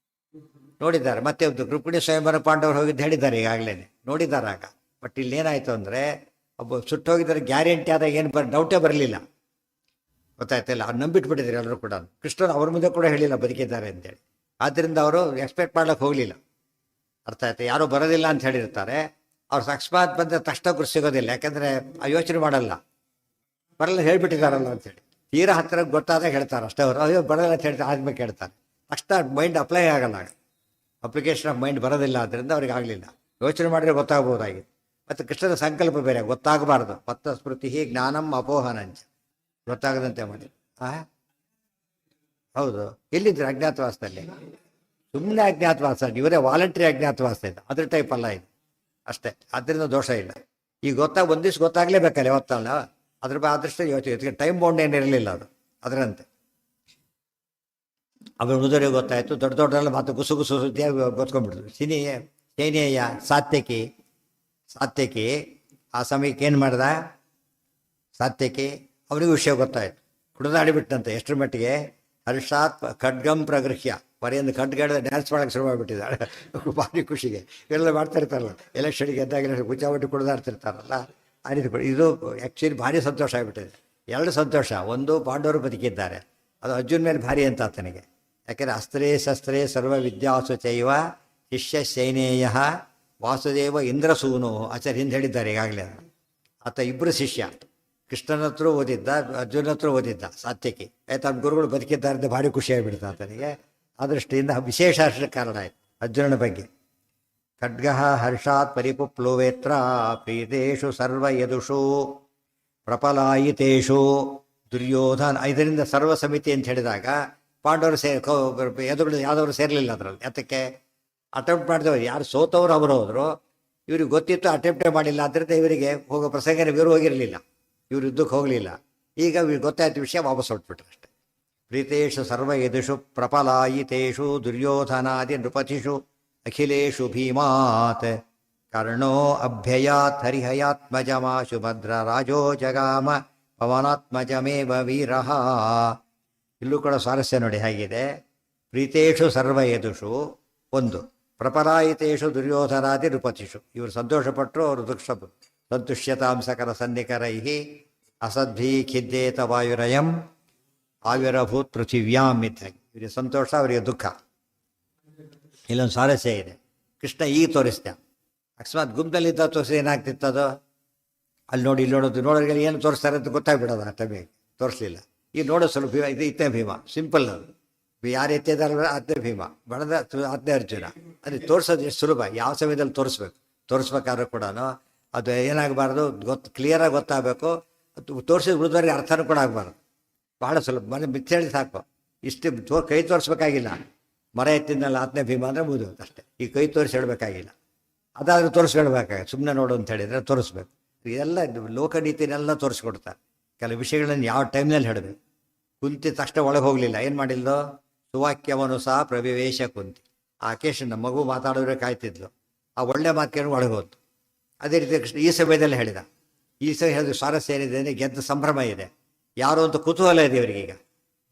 ನೋಡಿದ್ದಾರೆ. ಮತ್ತೆ ರುಕ್ಮಿಣಿ ಸ್ವಯಂವರ ಪಾಂಡವರು ಹೋಗಿದ್ದು ಹೇಳಿದ್ದಾರೆ ಈಗಾಗಲೇ ನೋಡಿದ್ದಾರೆ ಆಗ. ಬಟ್ ಇಲ್ಲೇನಾಯ್ತು ಅಂದರೆ ಒಬ್ಬ ಸುಟ್ಟೋಗಿದ್ದಾರೆ ಗ್ಯಾರಂಟಿ ಆದಾಗ ಏನು ಡೌಟೇ ಬರಲಿಲ್ಲ, ಗೊತ್ತಾಯ್ತಿಲ್ಲ. ಅವ್ರು ನಂಬಿಟ್ಬಿಟ್ಟಿದ್ರು ಎಲ್ಲರೂ ಕೂಡ. ಕೃಷ್ಣನ್ ಅವ್ರ ಮುಂದೆ ಕೂಡ ಹೇಳಿಲ್ಲ ಬದುಕಿದ್ದಾರೆ ಅಂತೇಳಿ. ಆದ್ದರಿಂದ ಅವರು ಎಕ್ಸ್ಪೆಕ್ಟ್ ಮಾಡ್ಲಿಕ್ಕೆ ಹೋಗಲಿಲ್ಲ. ಅರ್ಥ ಆಯ್ತು, ಯಾರೂ ಬರೋದಿಲ್ಲ ಅಂತ ಹೇಳಿರ್ತಾರೆ. ಅವ್ರು ಅಕಸ್ಮಾತ್ ಬಂದರೆ ತಕ್ಷಣ ಗುರು ಸಿಗೋದಿಲ್ಲ, ಯಾಕಂದರೆ ಆ ಯೋಚನೆ ಮಾಡಲ್ಲ, ಬರಲ್ಲ ಹೇಳ್ಬಿಟ್ಟಿದ್ದಾರಲ್ಲ ಅಂತೇಳಿ. ತೀರಾ ಹತ್ತಿರ ಗೊತ್ತಾದಾಗ ಹೇಳ್ತಾರೆ ಅಷ್ಟೇ. ಅವರು ಅಯ್ಯೋ ಬರೋಲ್ಲ ಅಂತ ಹೇಳ್ತಾರೆ, ಆದ್ಮೇಲೆ ಹೇಳ್ತಾರೆ. ತಕ್ಷಣ ಮೈಂಡ್ ಅಪ್ಲೈ ಆಗಲ್ಲ, ಅಪ್ಲಿಕೇಶನ್ ಆಫ್ ಮೈಂಡ್ ಬರೋದಿಲ್ಲ. ಆದ್ದರಿಂದ ಅವ್ರಿಗೆ ಆಗಲಿಲ್ಲ. ಯೋಚನೆ ಮಾಡಿದ್ರೆ ಗೊತ್ತಾಗ್ಬೋದಾಗಿತ್ತು. ಮತ್ತು ಕೃಷ್ಣನ ಸಂಕಲ್ಪ ಬೇರೆ, ಗೊತ್ತಾಗಬಾರ್ದು. ಮತ್ತ ಸ್ಮೃತಿ ಜ್ಞಾನಂ ಅಪೋಹನಂಚ, ಗೊತ್ತಾಗದಂತೆ ಮಾಡಿ. ಹೌದು, ಎಲ್ಲಿದ್ರು ಅಜ್ಞಾತವಾಸದಲ್ಲಿ? ಸುಮ್ಮನೆ ಅಜ್ಞಾತವಾಸ, ಇವರೇ ವಾಲಂಟ್ರಿ ಅಜ್ಞಾತವಾಸ ಇದೆ, ಅದ್ರ ಟೈಪ್ ಅಲ್ಲ ಇದು ಅಷ್ಟೇ. ಅದರಿಂದ ದೋಷ ಇಲ್ಲ. ಈಗ ಒಂದ್ ದಿವ್ಸ ಗೊತ್ತಾಗಲೇಬೇಕಲ್ಲ ಯಾವತ್ತಲ್ಲ, ಅದ್ರ ಆದಷ್ಟು ಯೋಚನೆ. ಟೈಮ್ ಬೌಂಡ್ ಏನಿರಲಿಲ್ಲ ಅದು, ಅದರಂತೆ. ಅವ್ರ ಉದರಿಗೆ ಗೊತ್ತಾಯ್ತು, ದೊಡ್ಡ ದೊಡ್ಡಲ್ಲ ಮಾತು ಗುಸು ಗುಸು ಸುದ್ದಿಯಾಗಿ ಗೊತ್ಕೊಂಡ್ಬಿಡ್ತು. ಶೈನೇಯ ಸಾತ್ಯಕಿ ಆ ಸಮಯಕ್ಕೆ ಏನು ಮಾಡ್ದ ಸಾತ್ಯಕಿ, ಅವನಿಗೂ ವಿಷಯ ಗೊತ್ತಾಯ್ತು. ಕುಡಿದಾಡಿಬಿಟ್ಟಂತೆ. ಎಷ್ಟರ ಮಟ್ಟಿಗೆ? ಹರ್ಷಾತ್ ಖಡ್ಗಂ ಪ್ರಗೃಹ್ಯ, ಬರೆಯಿಂದ ಖಡ್ಗಾಡ ಡ್ಯಾನ್ಸ್ ಮಾಡೋಕ್ಕೆ ಶುರು ಮಾಡಿಬಿಟ್ಟಿದ್ದಾಳೆ. ಭಾರಿ ಖುಷಿಗೆ ಎಲ್ಲ ಮಾಡ್ತಾ ಇರ್ತಾರಲ್ಲ, ಎಲೆಕ್ಷನ್ಗೆ ಗೆದ್ದಾಗ ಕುಚಾವಟಿ ಕುಡಿದಾಡ್ತಿರ್ತಾರಲ್ಲ ಆ ರೀತಿ. ಇದು ಆ್ಯಕ್ಚುಲಿ ಭಾರಿ ಸಂತೋಷ ಆಗಿಬಿಟ್ಟಿದೆ. 2 ಸಂತೋಷ. ಒಂದು, ಪಾಂಡವರು ಬದುಕಿದ್ದಾರೆ, ಅದು ಅರ್ಜುನ್ ಮೇಲೆ ಭಾರಿ ಅಂತ ಆತನಿಗೆ. ಯಾಕೆಂದರೆ ಅಸ್ತ್ರೇ ಶಸ್ತ್ರೇ ಸರ್ವ ವಿದ್ಯಾಸು ಚೈವ ಶಿಷ್ಯ ಶೈನೇಯ ವಾಸುದೇವ ಇಂದ್ರಸೂನು ಆಚಾರ್ಯ ಹಿಂದೆ ಹೇಳಿದ್ದಾರೆ ಈಗಾಗಲೇ. ಆತ 2 ಶಿಷ್ಯ, ಕೃಷ್ಣನ ಹತ್ರ ಓದಿದ್ದ, ಅರ್ಜುನ ಹತ್ರ ಓದಿದ್ದ ಸಾತ್ಯಕಿ. ಆಯ್ತು, ಗುರುಗಳು ಬದುಕಿದ್ದಾರೆ ಅಂತ ಭಾರಿ ಖುಷಿಯಾಗಿಬಿಡ್ತ ಆತನಿಗೆ. ಆ ದೃಷ್ಟಿಯಿಂದ ವಿಶೇಷ ಹರ್ಷಕ್ಕೆ ಕಾರಣ ಆಯಿತು ಅರ್ಜುನನ ಬಗ್ಗೆ. ಖಡ್ಗ ಹರ್ಷಾತ್ ಪರಿಪುಪ್ಲುವೇತ್ರ ಪ್ರೀತೇಷು ಸರ್ವ ಯದುಷು ಪ್ರಪಲಾಯಿತೇಷು ದುರ್ಯೋಧನ. ಇದರಿಂದ ಸರ್ವ ಸಮಿತಿ ಅಂತ ಹೇಳಿದಾಗ ಪಾಂಡವರು ಎದುರು ಯಾವ್ದವರು ಸೇರಲಿಲ್ಲ ಅದರಲ್ಲಿ. ಅದಕ್ಕೆ ಅಟೆಂಪ್ಟ್ ಮಾಡಿದವರು ಯಾರು ಸೋತವರು ಅವರು ಹೋದರು. ಇವ್ರಿಗೆ ಗೊತ್ತಿತ್ತು ಅಟೆಂಪ್ಟೇ ಮಾಡಿಲ್ಲ, ಆದ್ದರಿಂದ ಇವರಿಗೆ ಹೋಗೋ ಪ್ರಸಂಗನೇ ಇವರು ಹೋಗಿರಲಿಲ್ಲ, ಇವರು ಯುದ್ಧಕ್ಕೆ ಹೋಗಲಿಲ್ಲ. ಈಗ ಇವ್ರಿಗೆ ಗೊತ್ತಾಯ್ತು ವಿಷಯ, ವಾಪಸ್ ಹೊರಟ್ಬಿಟ್ರು ಅಷ್ಟೆ. ಪ್ರೀತೇಷು ಸರ್ವ ಯದುಷು ಪ್ರಪಲಾಯಿತೇಷು ದುರ್ಯೋಧನಾದಿ ನೃಪತಿಷು ಅಖಿಲೇಷು ಭೀಮಾತ್ ಕರ್ಣೋ ಅಭ್ಯಯಾತ್ ಹರಿಹಯಾತ್ಮಜಮಾಶು ಭದ್ರ ರಾಜೋ ಜಗಾಮ ಪವನಾತ್ಮಜಮೇವ ವೀರಃ. ಇಲ್ಲೂ ಕೂಡ ಸ್ವಾರಸ್ಯ ನೋಡಿ ಹೇಗಿದೆ. ಪ್ರೀತೇಷು ಸರ್ವ ಯದುಷು ಒಂದು, ಪ್ರಪಲಾಯಿತೇಷು ದುರ್ಯೋಧನಾದಿ ನೃಪತಿಷು. ಇವರು ಸಂತೋಷಪಟ್ಟರು, ಅವರು ದುಃಖ ಸಂತುಷ್ಯತಾಂಸಕರ ಸನ್ನಿಕರೈಹಿ ಅಸದ್ಭಿ ಖಿದ್ದೇತ ವಾಯುರಯಂ ಆವಿರಭೂತ್ ಪೃಥಿವ್ಯಾಮ್ ಇದ್ದಾಗಿ. ಇವರಿಗೆ ಸಂತೋಷ, ಅವರಿಗೆ ದುಃಖ. ಇಲ್ಲೊಂದು ಸ್ವಾರಸ್ಯ ಇದೆ. ಕೃಷ್ಣ ಈಗ ತೋರಿಸ್ದ, ಅಕಸ್ಮಾತ್ ಗುಂಪಲ್ಲಿದ್ದ ತೋರಿಸಿ ಏನಾಗ್ತಿತ್ತದು? ಅಲ್ಲಿ ನೋಡಿ ಇಲ್ಲಿ ನೋಡೋದು, ನೋಡೋರಿಗೆ ಏನು ತೋರಿಸ್ತಾರೆ ಅಂತ ಗೊತ್ತಾಗ್ಬಿಡೋದು. ಆ ಟೈಮಿಗೆ ತೋರಿಸ್ಲಿಲ್ಲ. ಈಗ ನೋಡೋ ಸ್ವಲ್ಪ ಭೀಮ, ಇದು ಇತ್ತೇ ಭೀಮ, ಸಿಂಪಲ್. ಅದು ಯಾರು ಎತ್ತಿದಾರ ಅದೇ ಭೀಮ, ಬಣದ ಅದೇ ಅರ್ಜುನ. ಅಂದರೆ ತೋರಿಸೋದು ಎಷ್ಟು ಸುಲಭ, ಯಾವ ಸಮಯದಲ್ಲಿ ತೋರಿಸ್ಬೇಕಾದ್ರೂ ಕೂಡ ಅದು ಏನಾಗಬಾರ್ದು, ಕ್ಲಿಯರಾಗಿ ಗೊತ್ತಾಗಬೇಕು. ತೋರಿಸಿದ ಉಳಿದವರಿಗೆ ಅರ್ಥನೂ ಕೂಡ ಆಗಬಾರ್ದು. ಬಹಳ ಸುಲಭ, ಮನೆ ಮಿಥ್ಯೇಳಿ ಸಾಕು. ಇಷ್ಟು ಕೈ ತೋರಿಸ್ಬೇಕಾಗಿಲ್ಲ. ಮರ ಎತ್ತಿದ್ನಲ್ಲ ಆತ್ನೇ ಭೀಮ ಅಂದರೆ ಮುಗಿದು ಅಷ್ಟೇ. ಈ ಕೈ ತೋರಿಸಿ ಹೇಳಬೇಕಾಗಿಲ್ಲ. ಅದಾದರೂ ತೋರಿಸ್ಕೊಳ್ಬೇಕಾಗ, ಸುಮ್ಮನೆ ನೋಡು ಅಂತ ಹೇಳಿದರೆ ತೋರಿಸ್ಬೇಕು. ಇದೆಲ್ಲ ಲೋಕನೀತಿನೆಲ್ಲ ತೋರಿಸ್ಕೊಡ್ತಾರೆ. ಕೆಲವು ವಿಷಯಗಳನ್ನು ಯಾವ ಟೈಮ್ನಲ್ಲಿ ಹೇಳಬೇಕು. ಕುಂತಿ ತಕ್ಷಣ ಒಳಗೆ ಹೋಗಲಿಲ್ಲ, ಏನು ಮಾಡಿಲ್ದು? ಸುವಾಕ್ಯವನು ಸಹ ಪ್ರವಿವೇಶ ಕುಂತಿ. ಆ ಅಕೇಶನ್ ಮಗು ಮಾತಾಡೋದ್ರೆ ಕಾಯ್ತಿದ್ಲು, ಆ ಒಳ್ಳೆ ಮಾತೇನು ಒಳಗೆ ಹೋದ್ದು. ಅದೇ ರೀತಿ ಕೃಷ್ಣ ಈ ಸಮಯದಲ್ಲಿ ಹೇಳಿದ. ಈ ಸಮಯ ಹೇಳಿದ ಸ್ವಾರಸ್ಯ ಏನಿದೆ ಅಂದರೆ ಗೆದ್ದ ಸಂಭ್ರಮ ಇದೆ. ಯಾರು ಅಂತ ಕುತೂಹಲ ಇದೆ ಇವರಿಗೀಗ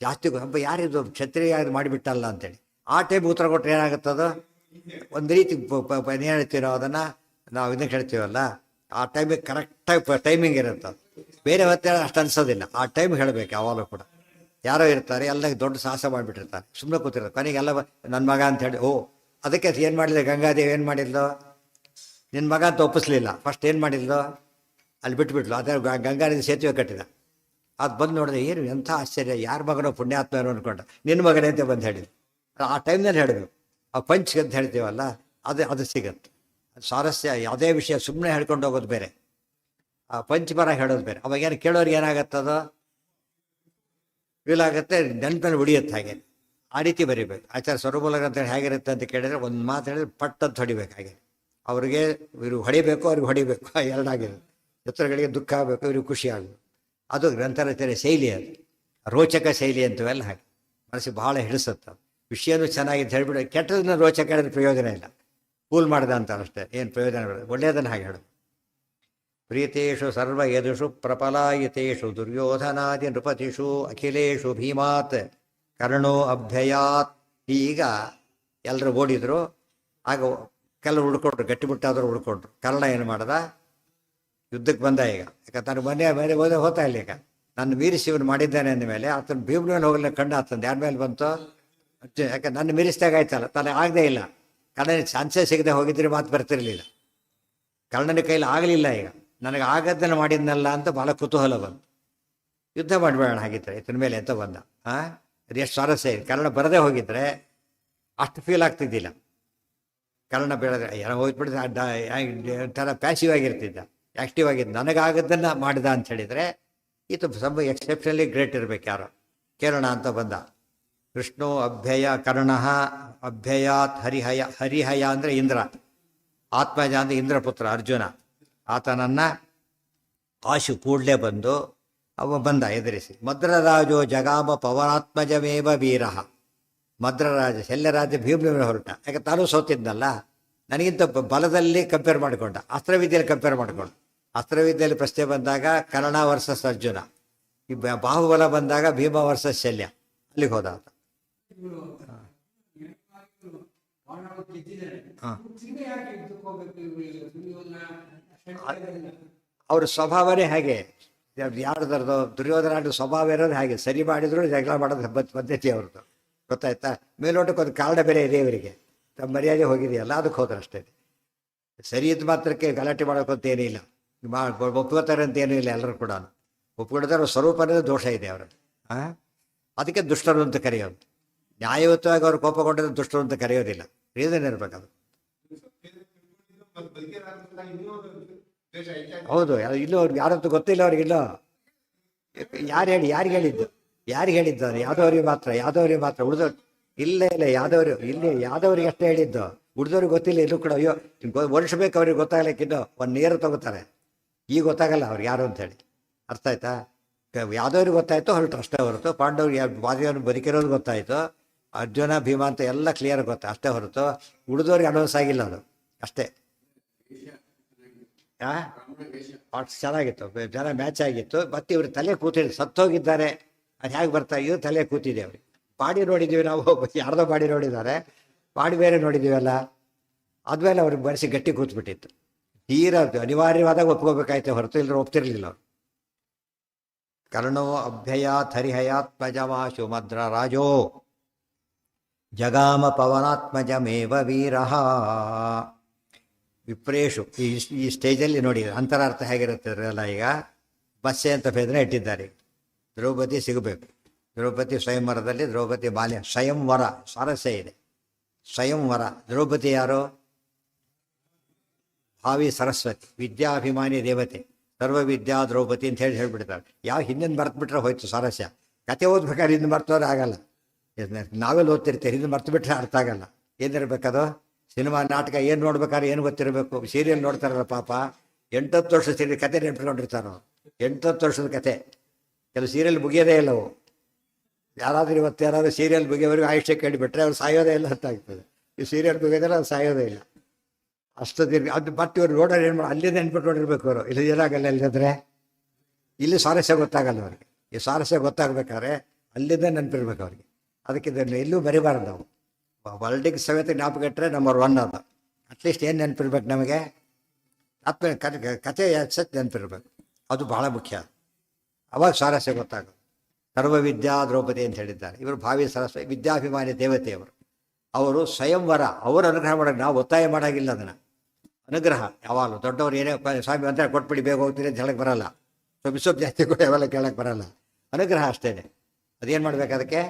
ಜಾಸ್ತಿ. ಹಬ್ಬ ಯಾರಿದು ಕ್ಷತ್ರಿಯ ಮಾಡಿಬಿಟ್ಟಲ್ಲ ಅಂತೇಳಿ. ಆ ಟೈಮ್ ಉತ್ತರ ಕೊಟ್ಟರೆ ಏನಾಗುತ್ತದೋ ಒಂದು ರೀತಿ ಏನು ಹೇಳ್ತೀವಿ ನಾವು ಅದನ್ನು, ನಾವು ಇದಕ್ಕೆ ಹೇಳ್ತೀವಲ್ಲ, ಆ ಟೈಮಿಗೆ ಕರೆಕ್ಟಾಗಿ ಟೈಮಿಂಗ್ ಇರುತ್ತೆ. ಬೇರೆ ಹೊತ್ತೇ ಅಷ್ಟು ಅನ್ಸೋದಿಲ್ಲ. ಆ ಟೈಮ್ ಹೇಳಬೇಕು ಯಾವಾಗಲೂ ಕೂಡ. ಯಾರೋ ಇರ್ತಾರೆ, ಎಲ್ಲ ದೊಡ್ಡ ಸಾಹಸ ಮಾಡಿಬಿಟ್ಟಿರ್ತಾರೆ, ಸುಮ್ಮನೆ ಕೂತಿರ್ತಾರೆ. ಕೊನೆಗೆ ಎಲ್ಲ ನನ್ನ ಮಗ ಅಂತೇಳಿ, ಅದಕ್ಕೆ ಏನು ಮಾಡಿಲ್ಲ ಗಂಗಾದೇವಿ, ಏನು ಮಾಡಿದ್ಲು? ನಿನ್ನ ಮಗ ಅಂತ ಒಪ್ಪಿಸ್ಲಿಲ್ಲ. ಫಸ್ಟ್ ಏನು ಮಾಡಿದ್ಲು? ಅಲ್ಲಿ ಬಿಟ್ಬಿಟ್ಲು. ಅದೇ ಗಂಗಾನದಿ ಸೇತುವೆ ಕಟ್ಟಿದ. ಅದು ಬಂದು ನೋಡಿದೆ, ಏನು ಎಂಥ ಆಶ್ಚರ್ಯ, ಯಾರ ಮಗನೋ ಪುಣ್ಯಾತ್ಮನೋ ಅಂದ್ಕೊಂಡ. ನಿನ್ನ ಮಗನೇ ಅಂತ ಬಂದು ಹೇಳಿದ್ರು. ಆ ಟೈಮ್ನಲ್ಲಿ ಹೇಳಬೇಕು. ಆ ಪಂಚ್ ಅಂತ ಹೇಳ್ತೀವಲ್ಲ, ಅದು ಸಿಗತ್ತೆ. ಸ್ವಾರಸ್ಯ ಯಾವುದೇ ವಿಷಯ ಸುಮ್ಮನೆ ಹೇಳ್ಕೊಂಡು ಹೋಗೋದು ಬೇರೆ. ಆ ಪಂಚಮರ ಹೇಳೋದು ಬೇರೆ. ಅವಾಗೇನು ಕೇಳೋರಿಗೆ ಏನಾಗತ್ತದೋ ಫೀಲ್ ಆಗುತ್ತೆ, ನೆನಪಲ್ಲಿ ಉಳಿಯುತ್ತೆ. ಹಾಗೆ ಆ ರೀತಿ ಬರಿಬೇಕು. ಆಚಾರ್ಯ ಸ್ವರಮೂಲಕ ಅಂತೇಳಿ ಹೇಗಿರುತ್ತೆ ಅಂತ ಕೇಳಿದ್ರೆ ಒಂದು ಮಾತು ಹೇಳಿದ್ರೆ ಪಟ್ ಅಂತ ಹೊಡಿಬೇಕು. ಹಾಗೆ ಅವ್ರಿಗೆ ಇವ್ರಿಗೆ ಹೊಡಿಬೇಕು, ಅವ್ರಿಗೆ ಹೊಡಿಬೇಕು, ಎರಡಾಗಿರುತ್ತೆ. ಚಿತ್ರಗಳಿಗೆ ದುಃಖ ಆಗಬೇಕು, ಇವ್ರಿಗೆ ಖುಷಿ ಆಗಬೇಕು. ಅದು ಗ್ರಂಥ ರಚನೆ ಶೈಲಿ, ಅದು ರೋಚಕ ಶೈಲಿ ಅಂತವೆಲ್ಲ ಹಾಗೆ ಮನಸ್ಸಿಗೆ ಬಹಳ ಹಿಡಿಸುತ್ತೆ. ವಿಷಯನೂ ಚೆನ್ನಾಗಿದ್ದು ಹೇಳಿಬಿಟ್ಟು ಕೆಟ್ಟದನ್ನ ರೋಚಕ ಹೇಳಿದ್ರೆ ಪ್ರಯೋಜನ ಇಲ್ಲ, ಕೂಲ್ ಮಾಡಿದ ಅಂತಾರೆ ಅಷ್ಟೇ, ಏನು ಪ್ರಯೋಜನ ಇಲ್ಲ. ಒಳ್ಳೆಯದನ್ನು ಹಾಗೆ ಹೇಳೋದು. ಪ್ರೀತೇಷು ಸರ್ವ ಯದುಷು ಪ್ರಪಲಾಯಿತೇಷು ದುರ್ಯೋಧನಾದಿ ನೃಪತಿಷು ಅಖಿಲೇಶು ಭೀಮಾತ್ ಕರ್ಣೋ ಅಭ್ಯಯಾತ್. ಈಗ ಎಲ್ಲರೂ ಓಡಿದ್ರು, ಆಗ ಕೆಲವರು ಉಳ್ಕೊಂಡ್ರು, ಗಟ್ಟಿಬಿಟ್ಟಾದ್ರು ಉಳ್ಕೊಂಡ್ರು. ಕರ್ಣ ಏನು ಮಾಡ್ದ, ಯುದ್ಧಕ್ಕೆ ಬಂದ. ಈಗ ಯಾಕಂದ್ರೆ ನಾನು ಮನೆ ಹೋಗ್ತಾ ಇಲ್ಲ. ಈಗ ನನ್ನ ಮೀರಿಸಿ ಇವನು ಮಾಡಿದ್ದಾನೆ ಅಂದಮೇಲೆ ಆತನ ಭೀಮನ ಹೋಗಲಿ ಕಂಡು ಆತಂದು ಯಾರ ಮೇಲೆ ಬಂತು, ಯಾಕೆ ನನ್ನ ಮೀರಿಸಿದಾಗ ಆಯ್ತಲ್ಲ, ತನಗೆ ಆಗದೇ ಇಲ್ಲ. ಕರ್ಣನಿಗೆ ಚಾನ್ಸೇ ಸಿಗದೆ ಹೋಗಿದ್ರೆ ಮಾತು ಬರ್ತಿರ್ಲಿಲ್ಲ. ಕರ್ಣನ ಕೈಲಿ ಆಗಲಿಲ್ಲ. ಈಗ ನನಗೆ ಆಗದ್ದನ್ನು ಮಾಡಿದ್ನಲ್ಲ ಅಂತ ಭಾಳ ಕುತೂಹಲ ಬಂತು. ಯುದ್ಧ ಮಾಡಬೇಡ ಹಾಗಿದ್ರೆ ಇತನ ಮೇಲೆ ಅಂತ ಬಂದ. ಅದು ಎಷ್ಟು ಸ್ವಾರಸ್ಯ ಇದೆ. ಕರ್ಣ ಬರದೇ ಹೋಗಿದ್ರೆ ಅಷ್ಟು ಫೀಲ್ ಆಗ್ತಿದ್ದಿಲ್ಲ. ಕರ್ಣ ಬೆಳೆದ್ರೆ ಏನೋ ಹೋಗ್ಬಿಟ್ಟಿದ್ದ, ಒಂಥರ ಪ್ಯಾಸಿವ್ ಆಗಿರ್ತಿದ್ದ, ಆ್ಯಕ್ಟಿವ್ ಆಗಿದ್ದು. ನನಗಾಗದ್ದನ್ನು ಮಾಡಿದ ಅಂತ ಹೇಳಿದರೆ ಇದು ತುಂಬ ಎಕ್ಸೆಪ್ಷನಲಿ ಗ್ರೇಟ್ ಇರಬೇಕು. ಯಾರೋ ಕೇರಳ ಅಂತ ಬಂದ. ಕೃಷ್ಣೋ ಅಭ್ಯಯ ಕರ್ಣ ಅಭ್ಯಯಾತ್ ಹರಿಹಯ. ಹರಿಹಯ ಅಂದರೆ ಇಂದ್ರ, ಆತ್ಮಜ ಅಂದರೆ ಇಂದ್ರಪುತ್ರ ಅರ್ಜುನ. ಆತನನ್ನು ಆಶು ಕೂಡಲೇ ಬಂದು ಅವ ಬಂದ ಎದುರಿಸಿ. ಮದ್ರರಾಜೋ ಜಗಾಮ ಪವನಾತ್ಮಜಮೇವ ವೀರಃ. ಮದ್ರರಾಜ ಶಲ್ಯರಾಜ ಭೀಮನ ಹೊರಟ. ಯಾಕೆ ತಾನು ಸೋತಿದ್ನಲ್ಲ, ನನಗಿಂತ ಬಲದಲ್ಲಿ ಕಂಪೇರ್ ಮಾಡಿಕೊಂಡ, ಅಸ್ತ್ರವಿದ್ಯೆಯಲ್ಲಿ ಕಂಪೇರ್ ಮಾಡಿಕೊಂಡ. ಅಸ್ತ್ರವಿದ್ಯೆಯಲ್ಲಿ ಪ್ರಶ್ನೆ ಬಂದಾಗ ಕರ್ಣ ವರ್ಸಸ್ ಅರ್ಜುನ, ಈ ಬಾಹುಬಲ ಬಂದಾಗ ಭೀಮ ವರ್ಸಸ್ ಶಲ್ಯ. ಅಲ್ಲಿಗೆ ಹೋದ ಆತ. ಅವ್ರ ಸ್ವಭಾವನೇ ಹಾಗೆ. ಯಾರ್ದರ್ದು ದುರ್ಯೋಧನ ಸ್ವಭಾವ ಇರೋದು ಹಾಗೆ. ಸರಿ ಮಾಡಿದ್ರು ಜಗಳ ಮಾಡೋದು ಪದ್ಧತಿ ಅವ್ರದ್ದು, ಗೊತ್ತಾಯ್ತಾ. ಮೇಲೋಟಕ್ಕೆ ಒಂದು ಕಾರಣ ಬೇರೆ ಇದೆ ಇವರಿಗೆ, ತಮ್ಮ ಮರ್ಯಾದೆ ಹೋಗಿದೆಯಲ್ಲ ಅದಕ್ಕೆ ಹೋದ್ರೆ ಅಷ್ಟೇ. ಸರಿ ಇದ್ದ ಮಾತ್ರಕ್ಕೆ ಗಲಾಟೆ ಮಾಡೋಕ್ಕಂತ ಏನಿಲ್ಲ, ಒಪ್ಕೋತಾರೆ ಅಂತ ಏನೂ ಇಲ್ಲ. ಎಲ್ಲರೂ ಕೂಡ ಒಪ್ಕೊಂಡಿದ್ದಾರೆ. ಸ್ವರೂಪನೇ ದೋಷ ಇದೆ ಅವರಲ್ಲಿ. ಅದಕ್ಕೆ ದುಷ್ಟರು ಅಂತ ಕರೆಯೋದು. ನ್ಯಾಯಯುತವಾಗಿ ಅವ್ರು ಕೋಪಗೊಂಡಿದ್ದು ದುಷ್ಟರು ಅಂತ ಕರೆಯೋದಿಲ್ಲ. ರೀಸನ್ ಇರಬೇಕದು. ಹೌದು, ಇಲ್ಲೂ ಅವ್ರಿಗೆ ಯಾರಂತೂ ಗೊತ್ತಿಲ್ಲ ಅವ್ರಿಗಿಲ್ಲ. ಯಾರಿಗೆ ಹೇಳಿದ್ದು ಯಾದವರಿಗೆ ಮಾತ್ರ ಉಳಿದವ್ರು ಇಲ್ಲ ಯಾದವರಿಗೆ ಅಷ್ಟೇ ಹೇಳಿದ್ದು. ಉಳಿದವ್ರಿಗೆ ಗೊತ್ತಿಲ್ಲ. ಇಲ್ಲೂ ಕೂಡ ಅಯ್ಯೋ ವರ್ಷ ಬೇಕು ಅವ್ರಿಗೆ ಗೊತ್ತಾಗಲಿಕ್ಕಿದ್ದು. ಒಂದು ನೀರು ತಗೋತಾರೆ, ಈಗ ಗೊತ್ತಾಗಲ್ಲ ಅವ್ರಿಗೆ ಯಾರು ಅಂತೇಳಿ. ಅರ್ಥ ಆಯ್ತಾ. ಯಾದವ್ರಿಗೆ ಗೊತ್ತಾಯ್ತು ಹೊರಟು ಅಷ್ಟೇ ಹೊರತು. ಪಾಂಡವ್ರಿಗೆ ವಾದಿಯನ್ನು ಬದುಕಿರೋದು ಗೊತ್ತಾಯ್ತು. ಅರ್ಜುನ ಭೀಮ ಅಂತ ಎಲ್ಲ ಕ್ಲಿಯರ್ ಗೊತ್ತಾ ಅಷ್ಟೇ ಹೊರತು ಉಳಿದವ್ರಿಗೆ ಅನೌನ್ಸ್ ಆಗಿಲ್ಲ ಅದು ಅಷ್ಟೇ. ಚೆನ್ನಾಗಿತ್ತು, ಜನ ಮ್ಯಾಚ್ ಆಗಿತ್ತು. ಮತ್ತೆ ಇವ್ರ ತಲೆ ಕೂತಿದ್ರು, ಸತ್ತೋಗಿದ್ದಾರೆ. ಅದು ಹೇಗೆ ಬರ್ತಾ ಇದ್ರು, ತಲೆ ಕೂತಿದೆ ಅವ್ರಿಗೆ. ಬಾಡಿ ನೋಡಿದ್ದೀವಿ ನಾವು, ಯಾರ್ದೋ ಬಾಡಿ ನೋಡಿದ್ದಾರೆ, ಬಾಡಿ ಬೇರೆ ನೋಡಿದ್ದೀವಲ್ಲ. ಆದ್ಮೇಲೆ ಅವ್ರಿಗೆ ಮನಸ್ಸಿಗೆ ಗಟ್ಟಿ ಕೂತ್ಬಿಟ್ಟಿತ್ತು. ತೀರಾ ಅನಿವಾರ್ಯವಾದಾಗ ಒಪ್ಕೋಬೇಕಾಯ್ತು ಹೊರತು ಇಲ್ಲರೂ ಒಪ್ತಿರ್ಲಿಲ್ಲ ಅವರು. ಕರ್ಣೋ ಅಭ್ಯಯಾತ್ ಹರಿಹಯಾತ್ಮಜಮಾಶು ಮದ್ರ ರಾಜೋ ಜಗಾಮ ಪವನಾತ್ಮಜಮೇವ ವೀರಃ. ವಿಪ್ರೇಶು ಈ ಸ್ಟೇಜಲ್ಲಿ ನೋಡಿ ಅಂತರಾರ್ಥ ಹೇಗಿರುತ್ತಲ್ಲ. ಈಗ ಬಸ್ಸೆ ಅಂತ ಭೇದನೆ ಇಟ್ಟಿದ್ದಾರೆ. ದ್ರೌಪದಿ ಸಿಗಬೇಕು. ದ್ರೌಪದಿ ಸ್ವಯಂವರದಲ್ಲಿ ದ್ರೌಪದಿ ಬಾಲ್ಯ ಸ್ವಯಂವರ ಸ್ವಾರಸ್ಯ ಇದೆ. ಸ್ವಯಂವರ ದ್ರೌಪದಿ ಯಾರು? ಭಾವಿ ಸರಸ್ವತಿ, ವಿದ್ಯಾಭಿಮಾನಿ ದೇವತೆ, ಸರ್ವವಿದ್ಯಾ ದ್ರೌಪದಿ ಅಂತ ಹೇಳ್ಬಿಡ್ತಾರೆ. ಯಾವ ಹಿಂದಿನ ಮರ್ತುಬಿಟ್ರೆ ಹೋಯ್ತು ಸ್ವಾರಸ್ಯ. ಕತೆ ಓದ್ಬೇಕಾದ್ರೆ ಹಿಂದೆ ಮರ್ತೋದ್ರೆ ಆಗಲ್ಲ. ನಾವೆಲ್ಲ ಓದ್ತಿರ್ತೀವಿ, ಹಿಂದೆ ಮರ್ತು ಬಿಟ್ರೆ ಅರ್ಥ ಆಗಲ್ಲ. ಏನಿರ್ಬೇಕದು? ಸಿನಿಮಾ ನಾಟಕ ಏನು ನೋಡ್ಬೇಕಾದ್ರೆ ಏನು ಗೊತ್ತಿರಬೇಕು. ಸೀರಿಯಲ್ ನೋಡ್ತಾರಲ್ಲ ಪಾಪ, 8-10 ವರ್ಷದ ಸೀರಿಯಲ್ ಕತೆ ನೆನ್ಪಿಟ್ಕೊಂಡಿರ್ತಾರೋ. 8-10 ವರ್ಷದ ಕತೆ. ಕೆಲವು ಸೀರಿಯಲ್ ಮುಗಿಯೋದೇ ಇಲ್ಲ ಅವು. ಯಾರಾದರೂ ಸೀರಿಯಲ್ ಮುಗಿಯೋವರೆಗೂ ಆಯುಷ್ಯ ಕೇಳಿಬಿಟ್ರೆ ಅವ್ರು ಸಾಯೋದೇ ಇಲ್ಲ ಅಂತ ಆಗ್ತದೆ. ಈ ಸೀರಿಯಲ್ ಮುಗಿಯೋದಿಲ್ಲ, ಅವ್ರು ಸಾಯೋದೇ ಇಲ್ಲ. ಅಷ್ಟು ದೀರ್ಘ ಅದು. ಮತ್ತೆ ಇವ್ರು ನೋಡೋರು ಏನು ಮಾಡಿ ಅಲ್ಲೇ ನೆನ್ಪಿಟ್ಕೊಂಡಿರ್ಬೇಕು ಅವರು. ಇಲ್ಲಿ ಏನಾಗಲ್ಲ. ಇಲ್ಲದ್ರೆ ಇಲ್ಲಿ ಸ್ವಾರಸ್ಯ ಗೊತ್ತಾಗಲ್ಲ ಅವ್ರಿಗೆ. ಈ ಸ್ವಾರಸ್ಯ ಗೊತ್ತಾಗಬೇಕಾದ್ರೆ ಅಲ್ಲಿಂದ ನೆನಪಿರ್ಬೇಕು ಅವ್ರಿಗೆ. ಅದಕ್ಕೆ ಇದನ್ನು ಎಲ್ಲೂ ಬರಿಬಾರ್ದು ನಾವು. ವರ್ಲ್ಡಿಗೆ ಸಮೇತ ಜ್ಞಾಪಕ ಇಟ್ಟರೆ ನಂಬರ್ 1 ಅದು. ಅಟ್ಲೀಸ್ಟ್ ಏನು ನೆನಪಿರ್ಬೇಕು ನಮಗೆ? ಕತೆ ಸತ್ ನೆನಪಿರ್ಬೇಕು. ಅದು ಭಾಳ ಮುಖ್ಯ. ಅವಾಗ ಸ್ವಾರಸ್ಯ ಗೊತ್ತಾಗೋದು. ಸರ್ವವಿದ್ಯಾ ದ್ರೌಪದಿ ಅಂತ ಹೇಳಿದ್ದಾರೆ. ಇವರು ಭಾವಿ ಸರಸ್ವತಿ ವಿದ್ಯಾಭಿಮಾನಿ ದೇವತೆಯವರು. ಅವರು ಸ್ವಯಂವರ, ಅವರು ಅನುಗ್ರಹ ಮಾಡೋದು. ನಾವು ಒತ್ತಾಯ ಮಾಡೋಂಗಿಲ್ಲ ಅದನ್ನು. ಅನುಗ್ರಹ ಯಾವಾಗಲೂ ದೊಡ್ಡವ್ರು ಏನೇ ಸ್ವಾಮಿ ಅಂತ ಕೊಟ್ಬಿಡಿ ಬೇಗ ಹೋಗ್ತೀರಿ ಅಂತ ಹೇಳಕ್ಕೆ ಬರಲ್ಲ. ಸ್ವಲ್ಪ ಜಾಸ್ತಿ ಕೂಡ ಯಾವೆಲ್ಲ ಕೇಳಕ್ಕೆ ಬರಲ್ಲ. ಅನುಗ್ರಹ ಅಷ್ಟೇ. ಅದೇನು ಮಾಡ್ಬೇಕು? ಅದಕ್ಕೆ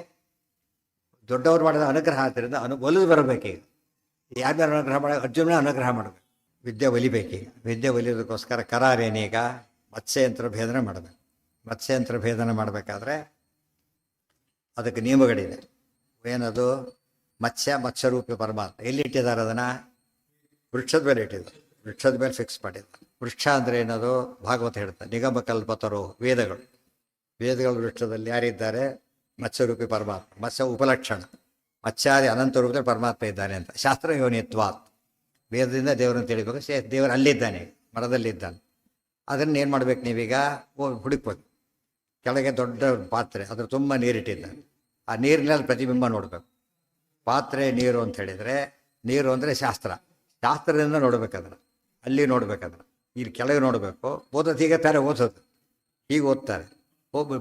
ದೊಡ್ಡವ್ರು ಮಾಡಿದ ಅನುಗ್ರಹ ಆದ್ದರಿಂದ ಒಲಿದು ಬರಬೇಕೀಗ. ಯಾರ್ಯಾರು ಅನುಗ್ರಹ ಅರ್ಜುನ ಅನುಗ್ರಹ ಮಾಡಬೇಕು. ವಿದ್ಯೆ ಒಲಿಬೇಕೀಗ. ವಿದ್ಯೆ ಒಲಿಯೋದಕ್ಕೋಸ್ಕರ ಕರಾರೇನೀಗ ಮತ್ಸ್ಯಯಂತ್ರ ಭೇದನ ಮಾಡಬೇಕು. ಮತ್ಸ್ಯಯಂತ್ರ ಭೇದನ ಮಾಡಬೇಕಾದ್ರೆ ಅದಕ್ಕೆ ನಿಯಮಗಳಿದೆ. ಏನದು? ಮತ್ಸ್ಯರೂಪಿ ಪರಮಾತ್ಮ ಎಲ್ಲಿಟ್ಟಿದ್ದಾರೆ ಅದನ್ನು? ವೃಕ್ಷದ ಮೇಲೆ ಇಟ್ಟಿದ್ದಾರೆ. ವೃಕ್ಷದ ಮೇಲೆ ಫಿಕ್ಸ್ ಮಾಡಿದ್ದಾರೆ. ವೃಕ್ಷ ಅಂದರೆ ಏನದು? ಭಾಗವತ ಹೇಳ್ತಾರೆ, ನಿಗಮ ಕಲ್ಪತರು ವೇದಗಳ ವೃಕ್ಷದಲ್ಲಿ ಯಾರಿದ್ದಾರೆ? ಮತ್ಸ್ಯರೂಪಿ ಪರಮಾತ್ಮ. ಮತ್ಸ್ಯ ಉಪಲಕ್ಷಣ, ಮತ್ಸ್ಯಾದಿ ಅನಂತ ರೂಪದಲ್ಲಿ ಪರಮಾತ್ಮ ಇದ್ದಾನೆ ಅಂತ. ಶಾಸ್ತ್ರ ಯೋನಿತ್ವಾತ್, ವೇದದಿಂದ ದೇವರನ್ನು ತಿಳಿಬೇಕು. ದೇವರು ಅಲ್ಲಿದ್ದಾನೆ, ಮರದಲ್ಲಿದ್ದಾನೆ. ಅದನ್ನು ಏನು ಮಾಡ್ಬೇಕು ನೀವೀಗ? ಹುಡುಕ್ಬೇಕು. ಕೆಳಗೆ ದೊಡ್ಡ ಪಾತ್ರೆ, ಅದ್ರ ತುಂಬ ನೀರಿಟ್ಟಿದ್ದಾನೆ. ಆ ನೀರಿನಲ್ಲಿ ಪ್ರತಿಬಿಂಬ ನೋಡಬೇಕು. ಪಾತ್ರೆ ನೀರು ಅಂತ ಹೇಳಿದರೆ, ನೀರು ಅಂದರೆ ಶಾಸ್ತ್ರದಿಂದ ನೋಡ್ಬೇಕದನ್ನು. ಅಲ್ಲಿ ನೋಡ್ಬೇಕದನ್ನು. ಇಲ್ಲಿ ಕೆಳಗೆ ನೋಡಬೇಕು. ಓದೋದು ಹೀಗೆ ತಾನೇ ಓದೋದು, ಹೀಗೆ ಓದ್ತಾರೆ.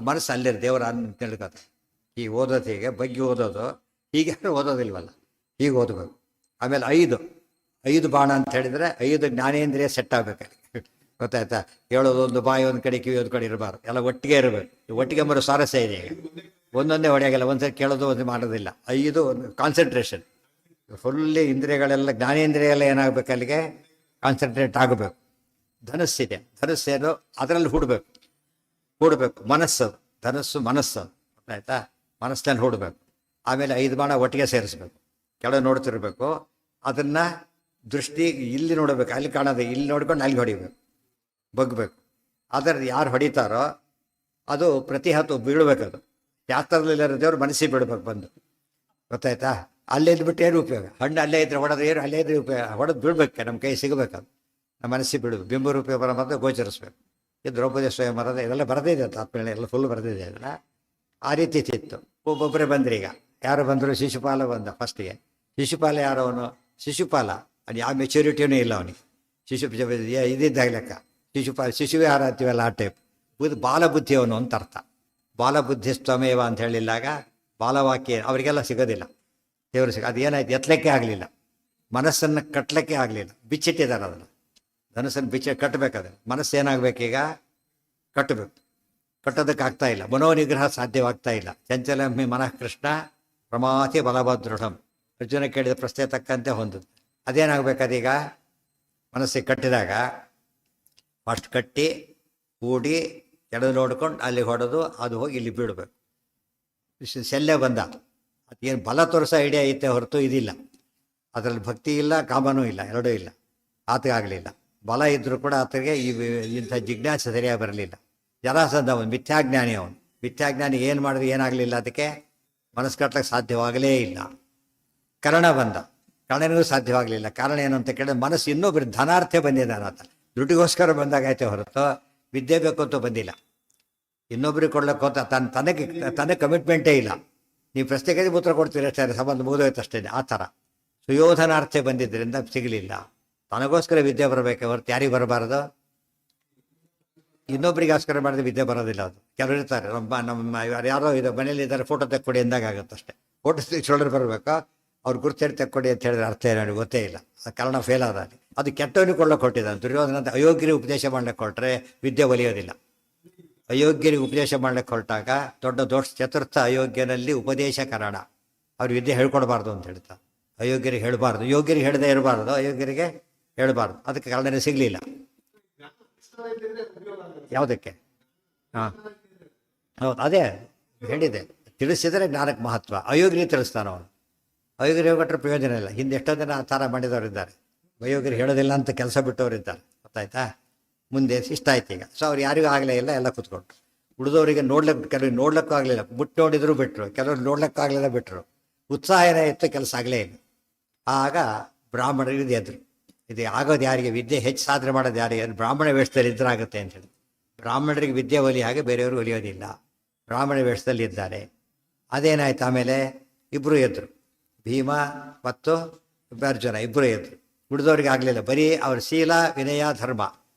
ಮನಸ್ಸು ಅಲ್ಲಿರು ದೇವರ ಅಂತ ತಿಳ್ಕೊತಾರೆ. ಹೀಗೆ ಓದೋದು, ಹೀಗೆ ಬಗ್ಗೆ ಓದೋದು, ಹೀಗೆ ಓದೋದಿಲ್ವಲ್ಲ, ಹೀಗೆ ಓದಬೇಕು. ಆಮೇಲೆ ಐದು ಬಾಣ ಅಂತ ಹೇಳಿದರೆ 5 ಜ್ಞಾನೇಂದ್ರಿಯ ಸೆಟ್ ಆಗಬೇಕು. ಗೊತ್ತಾಯ್ತಾ? ಹೇಳೋದು ಒಂದು, ಬಾಯಿ ಒಂದು ಕಡೆ, ಕಿವಿ ಒಂದು ಕಡೆ ಇರಬಾರ್ದು, ಎಲ್ಲ ಒಟ್ಟಿಗೆ ಇರಬೇಕು. ಒಟ್ಟಿಗೆ ಬರೋ ಸ್ವಾರಸ್ಯ ಇದೆ. ಈಗ ಒಂದೊಂದೇ ಹೊಡೆಯಾಗಿಲ್ಲ, ಒಂದ್ಸರಿ ಕೇಳೋದು ಒಂದು ಮಾಡೋದಿಲ್ಲ. 5 ಕಾನ್ಸಂಟ್ರೇಷನ್ ಫುಲ್ಲಿ. ಇಂದ್ರಿಯಗಳೆಲ್ಲ, ಜ್ಞಾನೇಂದ್ರಿಯ ಎಲ್ಲ ಏನಾಗಬೇಕು? ಅಲ್ಲಿಗೆ ಕಾನ್ಸಂಟ್ರೇಟ್ ಆಗಬೇಕು. ಧನಸ್ಸಿದೆ, ಧನಸ್ಸೇನು? ಅದರಲ್ಲಿ ಹೂಡಬೇಕು. ಮನಸ್ಸು, ಧನಸ್ಸು ಮನಸ್ಸು. ಗೊತ್ತಾಯ್ತಾ? ಮನಸ್ಸಲ್ಲಿ ಹೂಡಬೇಕು. ಆಮೇಲೆ 5 ಬಾಣ ಒಟ್ಟಿಗೆ ಸೇರಿಸ್ಬೇಕು. ಕೆಳಗೆ ನೋಡ್ತಿರ್ಬೇಕು. ಅದನ್ನು ದೃಷ್ಟಿ ಇಲ್ಲಿ ನೋಡಬೇಕು, ಅಲ್ಲಿ ಕಾಣೋದು ಇಲ್ಲಿ ನೋಡ್ಕೊಂಡು ಅಲ್ಲಿ ಹೊಡಿಬೇಕು, ಬಗ್ಬೇಕು. ಅದರಲ್ಲಿ ಯಾರು ಹೊಡಿತಾರೋ ಅದು ಪ್ರತಿ ಹತ್ತು ಬೀಳ್ಬೇಕದು. ಶಾಸ್ತ್ರದಲ್ಲಿರೋ ದೇವ್ರು ಮನಸ್ಸಿಗೆ ಬಿಡ್ಬೇಕು ಬಂದು. ಗೊತ್ತಾಯ್ತಾ? ಅಲ್ಲೇ ಇದ್ಬಿಟ್ಟು ಏನು ಉಪಯೋಗ? ಹಣ್ಣು ಅಲ್ಲೇ ಇದ್ರೆ ಹೊಡೆದು ಏನು, ಅಲ್ಲೇ ಇದ್ರೆ ಉಪಯೋಗ. ಹೊಡೆದು ಬೀಳ್ಬೇಕು, ನಮ್ಮ ಕೈ ಸಿಗಬೇಕದು. ನಮ್ಮ ಮನಸ್ಸಿಗೆ ಬಿಡೋದು. ಬಿಂಬರೂಪಿ ಪರಮಾತ್ಮ ಗೋಚರಿಸ್ಬೇಕು. ಈ ದ್ರೌಪದಿ ಸ್ವಯಂವರದ ಇದೆಲ್ಲ ಬರೆದಿದೆ ಅಂತ, ಆತ್ಮೀಯ ಎಲ್ಲ ಫುಲ್ ಬರೆದಿದೆ. ಅದನ್ನು ಆ ರೀತಿ ಇತ್ತು. ಒಬ್ಬೊಬ್ಬರೇ ಬಂದ್ರಿ. ಈಗ ಯಾರು ಬಂದರು? ಶಿಶುಪಾಲ ಬಂದ ಫಸ್ಟಿಗೆ. ಶಿಶುಪಾಲ ಯಾರು? ಅವನು ಶಿಶುಪಾಲ. ಅದು ಯಾವ ಮೆಚ್ಯೂರಿಟಿಯೂ ಇಲ್ಲ ಅವನಿಗೆ. ಇದಿದ್ದಾಗ ಲೆಕ್ಕ. ಶಿಶುವೇ ಹಾರಾಗ್ತೀವಲ್ಲ ಆ ಟೈಪ್. ಇದು ಬಾಲಬುದ್ಧಿಯವನು ಅಂತ ಅರ್ಥ. ಬಾಲಬುದ್ಧಿ ಸ್ವಮೇವ ಅಂತ ಹೇಳಿಲ್ಲಾಗ ಬಾಲವಾಕ್ಯ ಅವರಿಗೆಲ್ಲ ಸಿಗೋದಿಲ್ಲ. ದೇವರು ಅದೇನಾಯ್ತು? ಎತ್ತಲಿಕ್ಕೆ ಆಗಲಿಲ್ಲ, ಮನಸ್ಸನ್ನು ಕಟ್ಟಲಿಕ್ಕೆ ಆಗಲಿಲ್ಲ. ಬಿಚ್ಚಿಟ್ಟಿದ್ದಾರೆ ಅದನ್ನು. ಧನಸ್ಸನ್ನು ಕಟ್ಟಬೇಕಾದ್ರೆ ಮನಸ್ಸೇನಾಗಬೇಕೀಗ? ಕಟ್ಟೋದಕ್ಕೆ ಆಗ್ತಾ ಇಲ್ಲ. ಮನೋನಿಗ್ರಹ ಸಾಧ್ಯವಾಗ್ತಾ ಇಲ್ಲ. ಚಂಚಲಮ್ಮಿ ಮನಃ ಕೃಷ್ಣ ಪ್ರಮಾತಿ ಬಲಭದೃಢಂ. ಅರ್ಜುನ ಕೇಳಿದ ಪ್ರಶ್ನೆ ತಕ್ಕಂತೆ ಹೊಂದದು. ಅದೇನಾಗಬೇಕದೀಗ? ಮನಸ್ಸಿಗೆ ಕಟ್ಟಿದಾಗ ಫಸ್ಟ್ ಕಟ್ಟಿ ಕೂಡಿ ಕೆಳಗೆ ನೋಡ್ಕೊಂಡು ಅಲ್ಲಿ ಹೊಡೆದು ಅದು ಹೋಗಿ ಇಲ್ಲಿ ಬೀಳಬೇಕು. ಶಲ್ಯ ಬಂದ. ಅದೇನು ಬಲ ತೋರಿಸೋ ಐಡಿಯಾ ಐತೆ ಹೊರತು ಇದಿಲ್ಲ. ಅದರಲ್ಲಿ ಭಕ್ತಿ ಇಲ್ಲ, ಕಾಮನೂ ಇಲ್ಲ, ಎರಡೂ ಇಲ್ಲ. ಆತಗಾಗಲಿಲ್ಲ. ಬಲ ಇದ್ದರೂ ಕೂಡ ಆತಗೆ ಇಂಥ ಜಿಜ್ಞಾಸೆ ಸರಿಯಾಗಿ ಬರಲಿಲ್ಲ. ಜರಾಸಂಧ ಅವನು ಮಿಥ್ಯಾಜ್ಞಾನಿ. ಮಿಥ್ಯಾಜ್ಞಾನಿ ಏನು ಮಾಡಿದ್ರೆ ಏನಾಗಲಿಲ್ಲ, ಅದಕ್ಕೆ ಮನಸ್ಸು ಕಟ್ಟಲಿಕ್ಕೆ ಸಾಧ್ಯವಾಗಲೇ ಇಲ್ಲ. ಕರ್ಣ ಬಂದ. ಕರ್ಣನಿಗೂ ಸಾಧ್ಯವಾಗಲಿಲ್ಲ. ಕಾರಣ ಏನು ಅಂತ ಕೇಳಿದ್ರೆ ಮನಸ್ಸು ಇನ್ನೊಬ್ಬರು ಧನಾರ್ಥೆ ಬಂದಿದ್ದಾನೆ. ಆತ ದುಡ್ಡಿಗೋಸ್ಕರ ಬಂದಾಗೈತೆ ಹೊರತು ವಿದ್ಯೆ ಬೇಕು ಅಂತ ಬಂದಿಲ್ಲ. ಇನ್ನೊಬ್ರಿಗೆ ಕೊಡ್ಲಿಕ್ಕೆ ಅಂತ ತನಗೆ ಕಮಿಟ್ಮೆಂಟೇ ಇಲ್ಲ. ನೀವು ಪ್ರಶ್ನೆಗೆ ಉತ್ತರ ಕೊಡ್ತೀರಿ ಅಷ್ಟೇ, ಸಂಬಂಧ ಮುಗಿದೋಯ್ತು ಅಷ್ಟೇ. ಆ ಥರ ಸುಯೋಧನಾರ್ಥೆ ಬಂದಿದ್ದರಿಂದ ಸಿಗಲಿಲ್ಲ. ತನಗೋಸ್ಕರ ವಿದ್ಯೆ ಬರಬೇಕೆ ಹೊರತು ಯಾರಿಗೆ ಬರಬಾರದು? ಇನ್ನೊಬ್ರಿಗೋಸ್ಕರ ಮಾಡಿದ್ರೆ ವಿದ್ಯೆ ಬರೋದಿಲ್ಲ. ಅದು ಕೆಲವರು ಇರ್ತಾರೆ, ನಮ್ಮ ಯಾರೋ ಇದು ಮನೇಲಿದ್ದಾರೆ, ಫೋಟೋ ತೆಕ್ಕೊಡಿ ಎಂದಾಗ ಆಗುತ್ತೆ ಅಷ್ಟೇ. ಫೋಟೋ ಶೋಲ್ಡರ್ ಬರಬೇಕಾ? ಅವ್ರು ಗುರುತೇಳಿ ತೆಕ್ಕೊಡಿ ಅಂತ ಹೇಳಿದ್ರೆ ಅರ್ಥ ಏನು ಗೊತ್ತೇ ಇಲ್ಲ. ಕಾರಣ ಫೇಲ್ ಆದ. ಅದು ಕೆಟ್ಟವನಿಗೆ ಕೊಡ್ಲಿಕ್ಕೆ ಕೊಟ್ಟಿದ್ದಾನೆ. ದುರ್ಯೋಧನ ಅಂತ ಅಯೋಗ್ಯರಿಗೆ ಉಪದೇಶ ಮಾಡ್ಲಿಕ್ಕೆ ಹೊರಟ್ರೆ ವಿದ್ಯೆ ಒಲಿಯೋದಿಲ್ಲ. ಅಯೋಗ್ಯರಿಗೆ ಉಪದೇಶ ಮಾಡ್ಲಿಕ್ಕೆ ಹೊರಟಾಗ ದೊಡ್ಡ ಚತುರ್ಥ ಅಯೋಗ್ಯನಲ್ಲಿ ಉಪದೇಶ ಕಾರಣ. ಅವ್ರು ವಿದ್ಯೆ ಹೇಳ್ಕೊಡ್ಬಾರ್ದು ಅಂತ ಹೇಳ್ತಾರೆ. ಅಯೋಗ್ಯರಿಗೆ ಹೇಳಬಾರ್ದು, ಯೋಗ್ಯರಿಗೆ ಹೇಳದೇ ಇರಬಾರ್ದು, ಅಯೋಗ್ಯರಿಗೆ ಹೇಳಬಾರ್ದು. ಅದಕ್ಕೆ ಕಾರಣನೇ ಸಿಗಲಿಲ್ಲ. ಯಾವುದಕ್ಕೆ? ಹಾಂ ಹೌದು, ಅದೇ ಹೇಳಿದೆ. ತಿಳಿಸಿದರೆ ಜ್ಞಾನಕ್ಕೆ ಮಹತ್ವ. ಅಯೋಗ್ಯರಿಗೆ ತಿಳಿಸ್ತಾನೆ ಅವನು. ಅಯೋಗ್ಯರಿಗೆ ಹೇಳ್ಕೊಟ್ರೆ ಪ್ರಯೋಜನ ಇಲ್ಲ. ಹಿಂದೆ ಎಷ್ಟೋ ಜನ ಆ ಥರ ಮಾಡಿದವರಿದ್ದಾರೆ. ಅಯೋಗ್ಯರಿಗೆ ಹೇಳೋದಿಲ್ಲ ಅಂತ ಕೆಲಸ ಬಿಟ್ಟವರಿದ್ದಾರೆ. ಗೊತ್ತಾಯ್ತಾ? ಮುಂದೆ ಇಷ್ಟ ಆಯ್ತು ಈಗ. ಸೊ ಅವ್ರು ಯಾರಿಗೂ ಆಗಲೇ ಇಲ್ಲ, ಎಲ್ಲ ಕೂತ್ಕೊಂಡ್ರು. ಉಳಿದವರಿಗೆ ಕೆಲವ್ರಿಗೆ ನೋಡ್ಲಿಕ್ಕೂ ಆಗಲಿಲ್ಲ, ಬಿಟ್ಟು ನೋಡಿದ್ರು ಬಿಟ್ಟರು. ಕೆಲವ್ರು ನೋಡ್ಲಿಕ್ಕಾಗಲಿಲ್ಲ, ಬಿಟ್ಟರು. ಉತ್ಸಾಹ ಏನೋ ಇತ್ತು, ಕೆಲಸ ಆಗಲೇ ಇಲ್ಲ. ಆಗ ಬ್ರಾಹ್ಮಣರಿಗೆ ಎದ್ರು. ಇದು ಆಗೋದು ಯಾರಿಗೆ? ವಿದ್ಯೆ ಹೆಚ್ಚು ಸಾಧನೆ ಮಾಡೋದು ಯಾರಿಗೆ? ಬ್ರಾಹ್ಮಣ ವೇಷದಲ್ಲಿ ಇದ್ರಾಗುತ್ತೆ ಅಂತ ಹೇಳಿ. ಬ್ರಾಹ್ಮಣರಿಗೆ ವಿದ್ಯೆ ಒಲಿ ಹಾಗೆ ಬೇರೆಯವರು ಒಲಿಯೋದಿಲ್ಲ. ಬ್ರಾಹ್ಮಣ ವೇಷದಲ್ಲಿ ಇದ್ದಾರೆ. ಅದೇನಾಯ್ತು? ಆಮೇಲೆ ಇಬ್ಬರು ಎದ್ರು, ಭೀಮ ಮತ್ತು ಅರ್ಜುನ ಇಬ್ಬರು ಎದ್ರು. ಉಳಿದವ್ರಿಗೆ ಆಗಲಿಲ್ಲ. ಬರೀ ಅವ್ರ ಶೀಲ, ವಿನಯ, ಧರ್ಮ,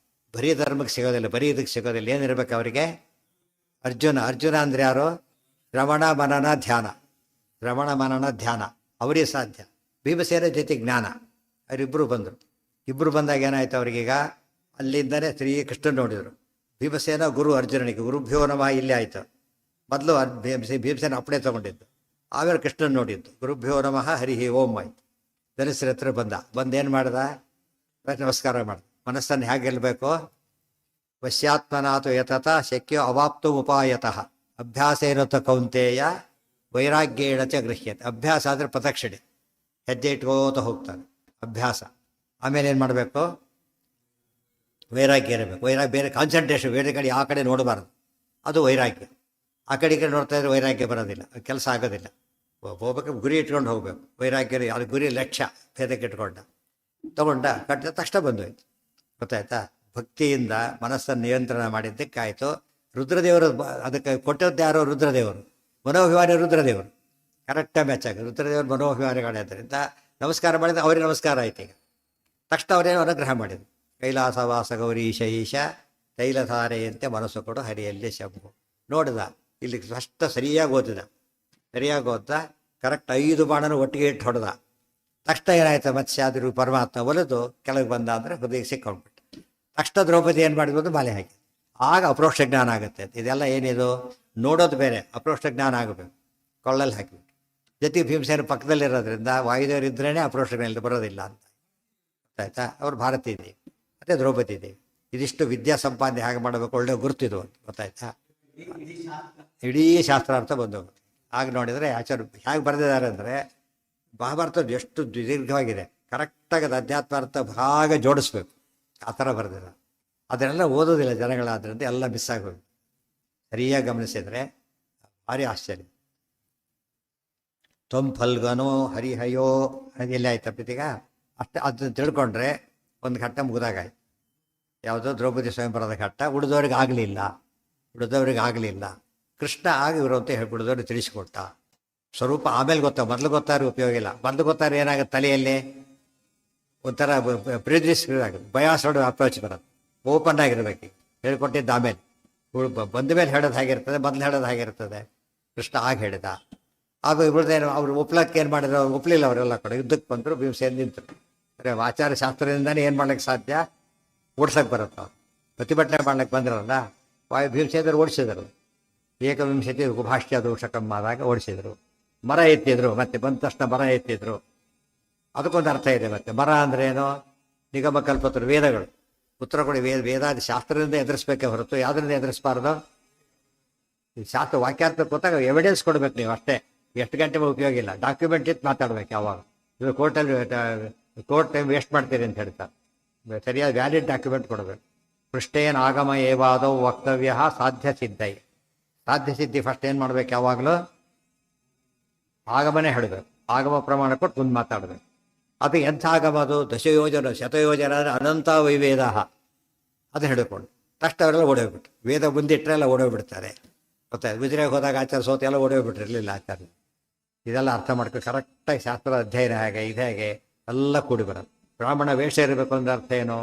ಬರೀ ಧರ್ಮಕ್ಕೆ ಸಿಗೋದಿಲ್ಲ, ಬರೀ ಇದಕ್ಕೆ ಸಿಗೋದಿಲ್ಲ. ಏನಿರ್ಬೇಕು ಅವರಿಗೆ? ಅರ್ಜುನ ಅಂದರೆ ಯಾರು? ಶ್ರವಣ ಮನನ ಧ್ಯಾನ ಅವರಿಗೆ ಸಾಧ್ಯ. ಭೀಮಸೇನ ಜೊತೆ ಜ್ಞಾನ. ಅವರಿಬ್ಬರು ಬಂದರು. ಇಬ್ಬರು ಬಂದಾಗ ಏನಾಯ್ತು ಅವ್ರಿಗೀಗ? ಅಲ್ಲಿಂದನೇ ಶ್ರೀಕೃಷ್ಣನ್ ನೋಡಿದರು. ಭೀಮಸೇನ ಗುರು ಅರ್ಜುನನಿಗೆ ಗುರುಭ್ಯೋ ನಮಃ ಇಲ್ಲೇ ಆಯಿತು. ಮೊದಲು ಭೀಮಸೇನ ಅಪ್ಪಣೆ ತೊಗೊಂಡಿದ್ದು, ಆಮೇಲೆ ಕೃಷ್ಣನ್ ನೋಡಿದ್ದು. ಗುರುಭ್ಯೋ ನಮಃ ಹರಿ ಓಂ ಆಯ್ತು. ಧನುಸ್ರ ಹತ್ರ ಬಂದೇನು ಮಾಡ್ದ? ನಮಸ್ಕಾರ ಮಾಡ್ದ. ಮನಸ್ಸನ್ನು ಹೇಗೆ ಗೆಲ್ಲಬೇಕು? ವಶ್ಯಾತ್ಮನಾತು ಯತತ ಶಕ್ಯೋ ಅವಾಪ್ತು ಉಪಾಯತಃ ಅಭ್ಯಾಸೇನತ ಕೌಂತೆಯ ವೈರಾಗ್ಯೇಣ ಚ ಗೃಹ್ಯತೆ. ಅಭ್ಯಾಸ ಆದರೆ ಪ್ರದಕ್ಷಿಣೆ, ಹೆಜ್ಜೆ ಇಟ್ಕೋತ ಹೋಗ್ತಾನೆ ಅಭ್ಯಾಸ. ಆಮೇಲೆ ಏನು ಮಾಡಬೇಕು? ವೈರಾಗ್ಯ ಇರಬೇಕು. ವೈರಾಗ್ಯ ಬೇರೆ ಕಾನ್ಸಂಟ್ರೇಷನ್, ಬೇರೆ ಕಡೆ ಆ ಕಡೆ ನೋಡಬಾರ್ದು, ಅದು ವೈರಾಗ್ಯ. ಆ ಕಡೆ ಈ ಕಡೆ ನೋಡ್ತಾ ಇದ್ರೆ ವೈರಾಗ್ಯ ಬರೋದಿಲ್ಲ, ಕೆಲಸ ಆಗೋದಿಲ್ಲ. ಹೋಗ್ಬೇಕು, ಗುರಿ ಇಟ್ಕೊಂಡು ಹೋಗ್ಬೇಕು. ವೈರಾಗ್ಯ ಅದು ಗುರಿ, ಲಕ್ಷ್ಯ ಭೇದಕ್ಕೆ ಇಟ್ಕೊಂಡ ತಗೊಂಡ ಕಟ್ಟಿದ ತಕ್ಷಣ ಬಂದೋಯ್ತು. ಗೊತ್ತಾಯ್ತಾ? ಭಕ್ತಿಯಿಂದ ಮನಸ್ಸನ್ನು ನಿಯಂತ್ರಣ ಮಾಡಿದ್ದಕ್ಕಾಯಿತು. ರುದ್ರದೇವರು ಅದಕ್ಕೆ ಕೊಟ್ಟದ್ದು ಯಾರೋ? ರುದ್ರದೇವರು, ಮನೋಭಿಮಾನಿ ರುದ್ರದೇವರು. ಕರೆಕ್ಟಾಗಿ ಮ್ಯಾಚ್ ಆಗ ರುದ್ರದೇವರು ಮನೋಭಿಮಾನಿಗಳಾದ್ದರಿಂದ ನಮಸ್ಕಾರ ಮಾಡಿದ್ರೆ ಅವ್ರಿಗೆ ನಮಸ್ಕಾರ ಆಯ್ತು. ಈಗ ತಕ್ಷಣ ಅವರೇನು ಅನುಗ್ರಹ ಮಾಡಿದ್ರು. ಕೈಲಾಸವಾಸ ಗೌರೀಶ ಈಶ ತೈಲಧಾರೆಯಂತೆ ಮನಸ್ಸು ಕೊಡು ಹರಿಯಲ್ಲಿ ಶಂಭು. ನೋಡಿದ ಇಲ್ಲಿ ಸ್ಪಷ್ಟ ಸರಿಯಾಗಿ ಓದಿದ, ಸರಿಯಾಗಿ ಓದ್ದ, ಕರೆಕ್ಟ್ 5 ಬಾಣನು ಒಟ್ಟಿಗೆ ಇಟ್ಟು ಹೊಡೆದ. ತಕ್ಷಣ ಏನಾಯ್ತು? ಮತ್ಸ್ಯಾದಿರು ಪರಮಾತ್ಮ ಒಲಿದು ಕೆಳಗೆ ಬಂದ ಅಂದರೆ ಹೃದಯ ಸಿಕ್ಕೊಂಡ್ಬಿಟ್ಟು. ತಕ್ಷಣ ದ್ರೌಪದಿ ಏನು ಮಾಡಿಬೋದು? ಮಾಲೆ ಹಾಕಿ. ಆಗ ಅಪ್ರೋಕ್ಷ ಜ್ಞಾನ ಆಗುತ್ತೆ. ಇದೆಲ್ಲ ಏನಿದು? ನೋಡೋದು ಬೇರೆ, ಅಪ್ರೋಕ್ಷ ಜ್ಞಾನ ಆಗಬೇಕು. ಕೊಳ್ಳಲ್ಲಿ ಹಾಕಿಬಿಟ್ಟು ಜೊತೆಗೆ ಭೀಮಸೇನ ಪಕ್ಕದಲ್ಲಿರೋದ್ರಿಂದ ವಾಯುದೇವರು ಇದ್ರೇ ಅಪ್ರೋಕ್ಷ ಜ್ಞಾನ ಬರೋದಿಲ್ಲ ಅಂತ. ಗೊತ್ತಾಯ್ತಾ? ಅವ್ರು ಭಾರತೀ ದೇವಿ ಮತ್ತು ದ್ರೌಪದಿ ದೇವಿ. ಇದಿಷ್ಟು ವಿದ್ಯಾ ಸಂಪಾದನೆ ಹೇಗೆ ಮಾಡಬೇಕು ಒಳ್ಳೆ ಗುರುತಿದು ಅಂತ. ಗೊತ್ತಾಯ್ತಾ? ಇಡೀ ಶಾಸ್ತ್ರಾರ್ಥ ಬಂದವರು. ಆಗ ನೋಡಿದರೆ ಆಚಾರ್ಯ ಹೇಗೆ ಬರೆದಿದ್ದಾರೆ ಅಂದರೆ, ಮಹಾಭಾರತದ್ದು ಎಷ್ಟು ದೀರ್ಘವಾಗಿದೆ, ಕರೆಕ್ಟಾಗಿ ಅದು ಅಧ್ಯಾತ್ಮಾರ್ಥ ಭಾಗ ಜೋಡಿಸ್ಬೇಕು, ಆ ಥರ ಬರೆದಿದ್ದಾರೆ. ಅದನ್ನೆಲ್ಲ ಓದೋದಿಲ್ಲ ಜನಗಳಾದ್ರಿಂದ ಎಲ್ಲ ಮಿಸ್ ಆಗೋದು. ಸರಿಯಾಗಿ ಗಮನಿಸಿದರೆ ಭಾರಿ ಆಶ್ಚರ್ಯ. ಫಲ್ಗನೋ ಹರಿಹಯೋ ಎಲ್ಲಿ ಆಯ್ತಪ್ಪಿತೀಗ ಅಷ್ಟೇ. ಅದನ್ನು ತಿಳ್ಕೊಂಡ್ರೆ ಒಂದು ಘಟ್ಟ ಮುಗಿದಾಗಾಯ್ತು. ಯಾವುದೋ ದ್ರೌಪದಿ ಸ್ವಯಂವರದ ಘಟ್ಟ. ಉಳಿದವ್ರಿಗೆ ಆಗಲಿಲ್ಲ. ಕೃಷ್ಣ ಆಗಿ ಇವರು ಅಂತ ಹೇಳ್ಬಿಡಿದವ್ರಿಗೆ ತಿಳಿಸಿಕೊಟ್ಟ ಸ್ವರೂಪ. ಆಮೇಲೆ ಮೊದಲು ಗೊತ್ತಾದ್ರೆ ಉಪಯೋಗ ಇಲ್ಲ. ಮೊದಲು ಗೊತ್ತಾರೆ ಏನಾಗುತ್ತೆ? ತಲೆಯಲ್ಲಿ ಒಂಥರ ಪ್ರಿಜುಡಿಸ್ ಆಗುತ್ತೆ, ಬಯಾಸೋಡು ಅಪ್ರೋಚ್ ಬರೋದು. ಓಪನ್ ಆಗಿರ್ಬೇಕು. ಹೇಳ್ಕೊಟ್ಟಿದ್ದು ಆಮೇಲೆ ಬಂದ ಮೇಲೆ ಹೇಳೋದು ಹೇಗಿರ್ತದೆ, ಮೊದಲು ಹೇಳೋದು ಹೇಗಿರ್ತದೆ. ಕೃಷ್ಣ ಆಗ ಹೇಳಿದ. ಆಗ ಇವ್ರದ್ದೇನು ಅವ್ರು ಒಪ್ಲಕ್ಕೆ ಏನು ಮಾಡಿದ್ರು? ಅವ್ರು ಒಪ್ಪಲಿಲ್ಲ. ಅವರೆಲ್ಲ ಕಡೆ ಯುದ್ಧಕ್ಕೆ ಬಂದರು, ಭೀಮಸೇನ ನಿಂತರು. ಆಚಾರ ಶಾಸ್ತ್ರದಿಂದನೇ ಏನು ಮಾಡ್ಲಿಕ್ಕೆ ಸಾಧ್ಯ? ಓಡ್ಸೋಕ್ಕೆ ಬರುತ್ತೆ. ಪ್ರತಿಭಟನೆ ಮಾಡ್ಲಿಕ್ಕೆ ಬಂದಿರಲ್ಲ, ಭೀಮಸೇನರು ಓಡಿಸಿದರು. ಏಕವಿಂಶತಿ ಭಾಷ್ಯ ದೋಷಕಮ್ಮ ಆದಾಗ ಓಡಿಸಿದರು. ಮರ ಎತ್ತಿದ್ರು, ಮತ್ತೆ ಬಂದ ತಕ್ಷಣ ಮರ ಎತ್ತಿದ್ರು. ಅದಕ್ಕೊಂದು ಅರ್ಥ ಇದೆ. ಮತ್ತೆ ಮರ ಅಂದ್ರೆ ಏನು? ನಿಗಮ ಕಲ್ಪತರು, ವೇದಗಳು. ಉತ್ತರ ಕೊಡಿ. ವೇದಾದಿ ಶಾಸ್ತ್ರದಿಂದ ಎದುರಿಸ್ಬೇಕೇ ಹೊರತು ಯಾವುದರಿಂದ ಎದುರಿಸಬಾರ್ದು. ಈ ಶಾಸ್ತ್ರ ವಾಕ್ಯಾರ್ಥ ಗೊತ್ತಾಗ ಎವಿಡೆನ್ಸ್ ಕೊಡ್ಬೇಕು ನೀವು ಅಷ್ಟೇ. ಎಷ್ಟು ಗಂಟೆ ಉಪಯೋಗ ಇಲ್ಲ, ಡಾಕ್ಯುಮೆಂಟ್ ಇತ್ತು ಮಾತಾಡ್ಬೇಕು ಯಾವಾಗ. ಇದು ಕೋರ್ಟ್ ಟೈಮ್ ವೇಸ್ಟ್ ಮಾಡ್ತೀರಿ ಅಂತ ಹೇಳ್ತಾರೆ. ಸರಿಯಾದ ವ್ಯಾಲಿಡ್ ಡಾಕ್ಯುಮೆಂಟ್ ಕೊಡಬೇಕು. ಪೃಷ್ಟೇನ ಆಗಮ ಏವಾದವು ವಕ್ತವ್ಯ ಸಾಧ್ಯ ಸಿದ್ಧೈ. ಸಾಧ್ಯ ಸಿದ್ಧಿ ಫಸ್ಟ್ ಏನು ಮಾಡ್ಬೇಕು? ಯಾವಾಗಲೂ ಆಗಮನೇ ಹೇಳಬೇಕು. ಆಗಮ ಪ್ರಮಾಣ ಕೊಟ್ಟು ಮುಂದೆ ಮಾತಾಡಬೇಕು. ಅದು ಎಂಥ ಆಗಮ? ಅದು ದಶಯೋಜನ ಶತಯೋಜನ ಅನಂತ ವೈವೇದ. ಅದನ್ನು ಹಿಡ್ಕೊಂಡು ತಕ್ಷಣ ಅವರೆಲ್ಲ ಓಡೋಗ್ಬಿಟ್ಟು, ವೇದ ಮುಂದಿಟ್ಟರೆಲ್ಲ ಓಡೋಗ್ಬಿಡ್ತಾರೆ. ಗೊತ್ತಾಯ್ತು? ಗುಜರಾಗೆ ಹೋದಾಗ ಆಚಾರ್ಯ ಸೋತೆ ಎಲ್ಲ ಓಡೋಗ್ಬಿಟ್ಟಿರಲಿಲ್ಲ ಆಚಾರ್ಯ. ಇದೆಲ್ಲ ಅರ್ಥ ಮಾಡ್ಕೊಂಡು ಕರೆಕ್ಟಾಗಿ ಶಾಸ್ತ್ರ ಅಧ್ಯಯನ ಹೇಗೆ ಇದು ಹೇಗೆ ಎಲ್ಲ ಕೂಡಿ ಬರೋದು. ಬ್ರಾಹ್ಮಣ ವೇಷ ಇರಬೇಕು ಅಂದ್ರೆ ಅರ್ಥ ಏನು?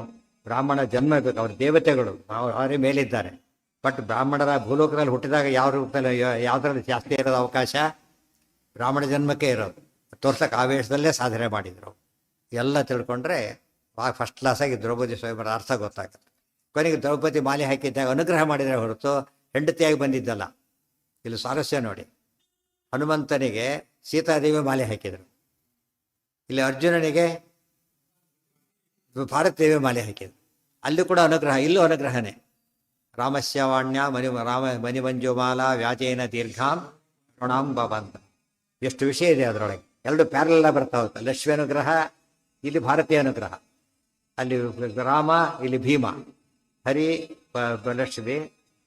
ಬ್ರಾಹ್ಮಣ ಜನ್ಮ ಇರಬೇಕು. ಅವ್ರ ದೇವತೆಗಳು ಅವರೇ ಮೇಲಿದ್ದಾರೆ. ಬಟ್ ಬ್ರಾಹ್ಮಣರ ಭೂಲೋಕದಲ್ಲಿ ಹುಟ್ಟಿದಾಗ ಯಾವ ರೂಪದಲ್ಲಿ ಯಾವುದರಲ್ಲಿ ಜಾಸ್ತಿ ಇರೋದು ಅವಕಾಶ? ಬ್ರಾಹ್ಮಣ ಜನ್ಮಕ್ಕೆ ಇರೋದು. ತೋರ್ಸಕ್ಕೆ ಆವೇಶದಲ್ಲೇ ಸಾಧನೆ ಮಾಡಿದರು. ಎಲ್ಲ ತಿಳ್ಕೊಂಡ್ರೆ ಫಸ್ಟ್ ಕ್ಲಾಸಾಗಿ ದ್ರೌಪದಿ ಸ್ವಯಂವರ ಅರ್ಥ ಗೊತ್ತಾಗುತ್ತೆ. ಕೊನೆಗೆ ದ್ರೌಪದಿ ಮಾಲೆ ಹಾಕಿದ್ದಾಗ ಅನುಗ್ರಹ ಮಾಡಿದರೆ ಹೊರತು ಹೆಂಡತಿಯಾಗಿ ಬಂದಿದ್ದಲ್ಲ. ಇಲ್ಲಿ ಸ್ವಾರಸ್ಯ ನೋಡಿ. ಹನುಮಂತನಿಗೆ ಸೀತಾದೇವಿ ಮಾಲೆ ಹಾಕಿದರು. ಇಲ್ಲಿ ಅರ್ಜುನನಿಗೆ ಭಾರತದೇವಿ ಮಾಲೆ ಹಾಕಿದರು. ಅಲ್ಲಿ ಕೂಡ ಅನುಗ್ರಹ, ಇಲ್ಲೂ ಅನುಗ್ರಹನೇ. ರಾಮಸ್ಯ ವಾಣ್ಯ ಮಣಿಮಂಜುಮಾಲಾ ವ್ಯಾಜೇನ ದೀರ್ಘಾಂ ಋಣಾಂಬ ಅಂತ ಎಷ್ಟು ವಿಷಯ ಇದೆ ಅದರೊಳಗೆ. ಎರಡು ಪ್ಯಾರಲ ಬರ್ತಾ ಹೋಗ್ತದೆ. ಲಕ್ಷ್ಮೀ ಅನುಗ್ರಹ, ಇಲ್ಲಿ ಭಾರತೀಯ ಅನುಗ್ರಹ. ಅಲ್ಲಿ ರಾಮ, ಇಲ್ಲಿ ಭೀಮ. ಹರಿ ಲಕ್ಷ್ಮಿ,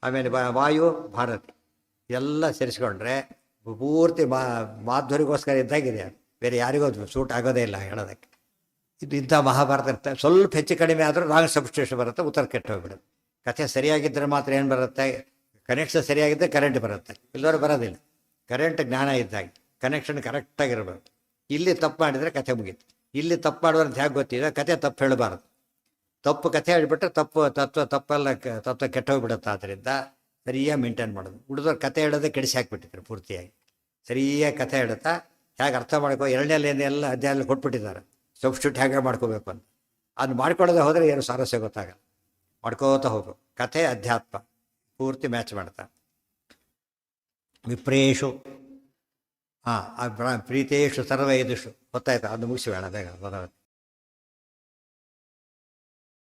ಆಮೇಲೆ ವಾಯು ಭಾರತಿ. ಎಲ್ಲ ಸೇರಿಸ್ಕೊಂಡ್ರೆ ಪೂರ್ತಿ ಮಾಧ್ವರಿಗೋಸ್ಕರ ಇದ್ದಾಗಿದೆ. ಬೇರೆ ಯಾರಿಗೂ ಸೂಟ್ ಆಗೋದೇ ಇಲ್ಲ ಹೇಳೋದಕ್ಕೆ. ಇದು ಇಂಥ ಮಹಾಭಾರತ ಸ್ವಲ್ಪ ಹೆಚ್ಚು ಕಡಿಮೆ ಆದರೂ ರಾಂಗ್ ಸಬ್ಸ್ಟಿಟ್ಯೂಷನ್ ಬರುತ್ತೆ, ಉತ್ತರ ಕೆಟ್ಟು ಹೋಗ್ಬಿಡುತ್ತೆ. ಕಥೆ ಸರಿಯಾಗಿದ್ದರೆ ಮಾತ್ರ ಏನು ಬರುತ್ತೆ? ಕನೆಕ್ಷನ್ ಸರಿಯಾಗಿದ್ದರೆ ಕರೆಂಟ್ ಬರುತ್ತೆ, ಇಲ್ಲವರು ಬರೋದಿಲ್ಲ. ಕರೆಂಟ್ ಜ್ಞಾನ ಇದ್ದಾಗ ಕನೆಕ್ಷನ್ ಕರೆಕ್ಟಾಗಿರ್ಬೇಕು. ಇಲ್ಲಿ ತಪ್ಪು ಮಾಡಿದರೆ ಕಥೆ ಮುಗೀತು. ಇಲ್ಲಿ ತಪ್ಪು ಮಾಡೋದಂತ ಹೇಗೆ ಗೊತ್ತಿದೆ? ಕಥೆ ತಪ್ಪು ಹೇಳಬಾರ್ದು. ತಪ್ಪು ಕಥೆ ಹೇಳಿಬಿಟ್ರೆ ತಪ್ಪೆಲ್ಲ ತತ್ವ ಕೆಟ್ಟೋಗ್ಬಿಡುತ್ತೆ. ಆದ್ದರಿಂದ ಸರಿಯಾಗಿ ಮೇಂಟೈನ್ ಮಾಡೋದು. ಉಳಿದವ್ರು ಕಥೆ ಹೇಳೋದೇ ಕೆಡಿಸಿ ಹಾಕ್ಬಿಟ್ಟಿದ್ರು ಪೂರ್ತಿಯಾಗಿ. ಸರಿಯಾಗಿ ಕಥೆ ಹೇಳುತ್ತಾ ಹೇಗೆ ಅರ್ಥ ಮಾಡ್ಕೋ, ಎರಡನೇಲ್ಲ ಅಧ್ಯಾಯ ಕೊಟ್ಬಿಟ್ಟಿದ್ದಾರೆ ಸಬ್ಸ್ಟಿಟ್ಯೂಟ್ ಹೇಗೆ ಮಾಡ್ಕೋಬೇಕು ಅಂತ. ಅದು ಮಾಡ್ಕೊಳ್ಳೋದೇ ಹೋದರೆ ಏನು ಸ್ವಾರಸ್ಯ ಗೊತ್ತಾಗಲ್ಲ. ಮಾಡ್ಕೋತಾ ಹೋಗು. ಕಥೆ ಅಧ್ಯಾತ್ಮ ಪೂರ್ತಿ ಮ್ಯಾಚ್ ಮಾಡ್ತಾರೆ. ವಿಪ್ರೇಶು ಪ್ರೀತೇಶು ಸರ್ವೈದುಷು. ಗೊತ್ತಾಯ್ತು? ಅದು ಮುಗಿಸಿ ಬೇಡ ಬೇಗ.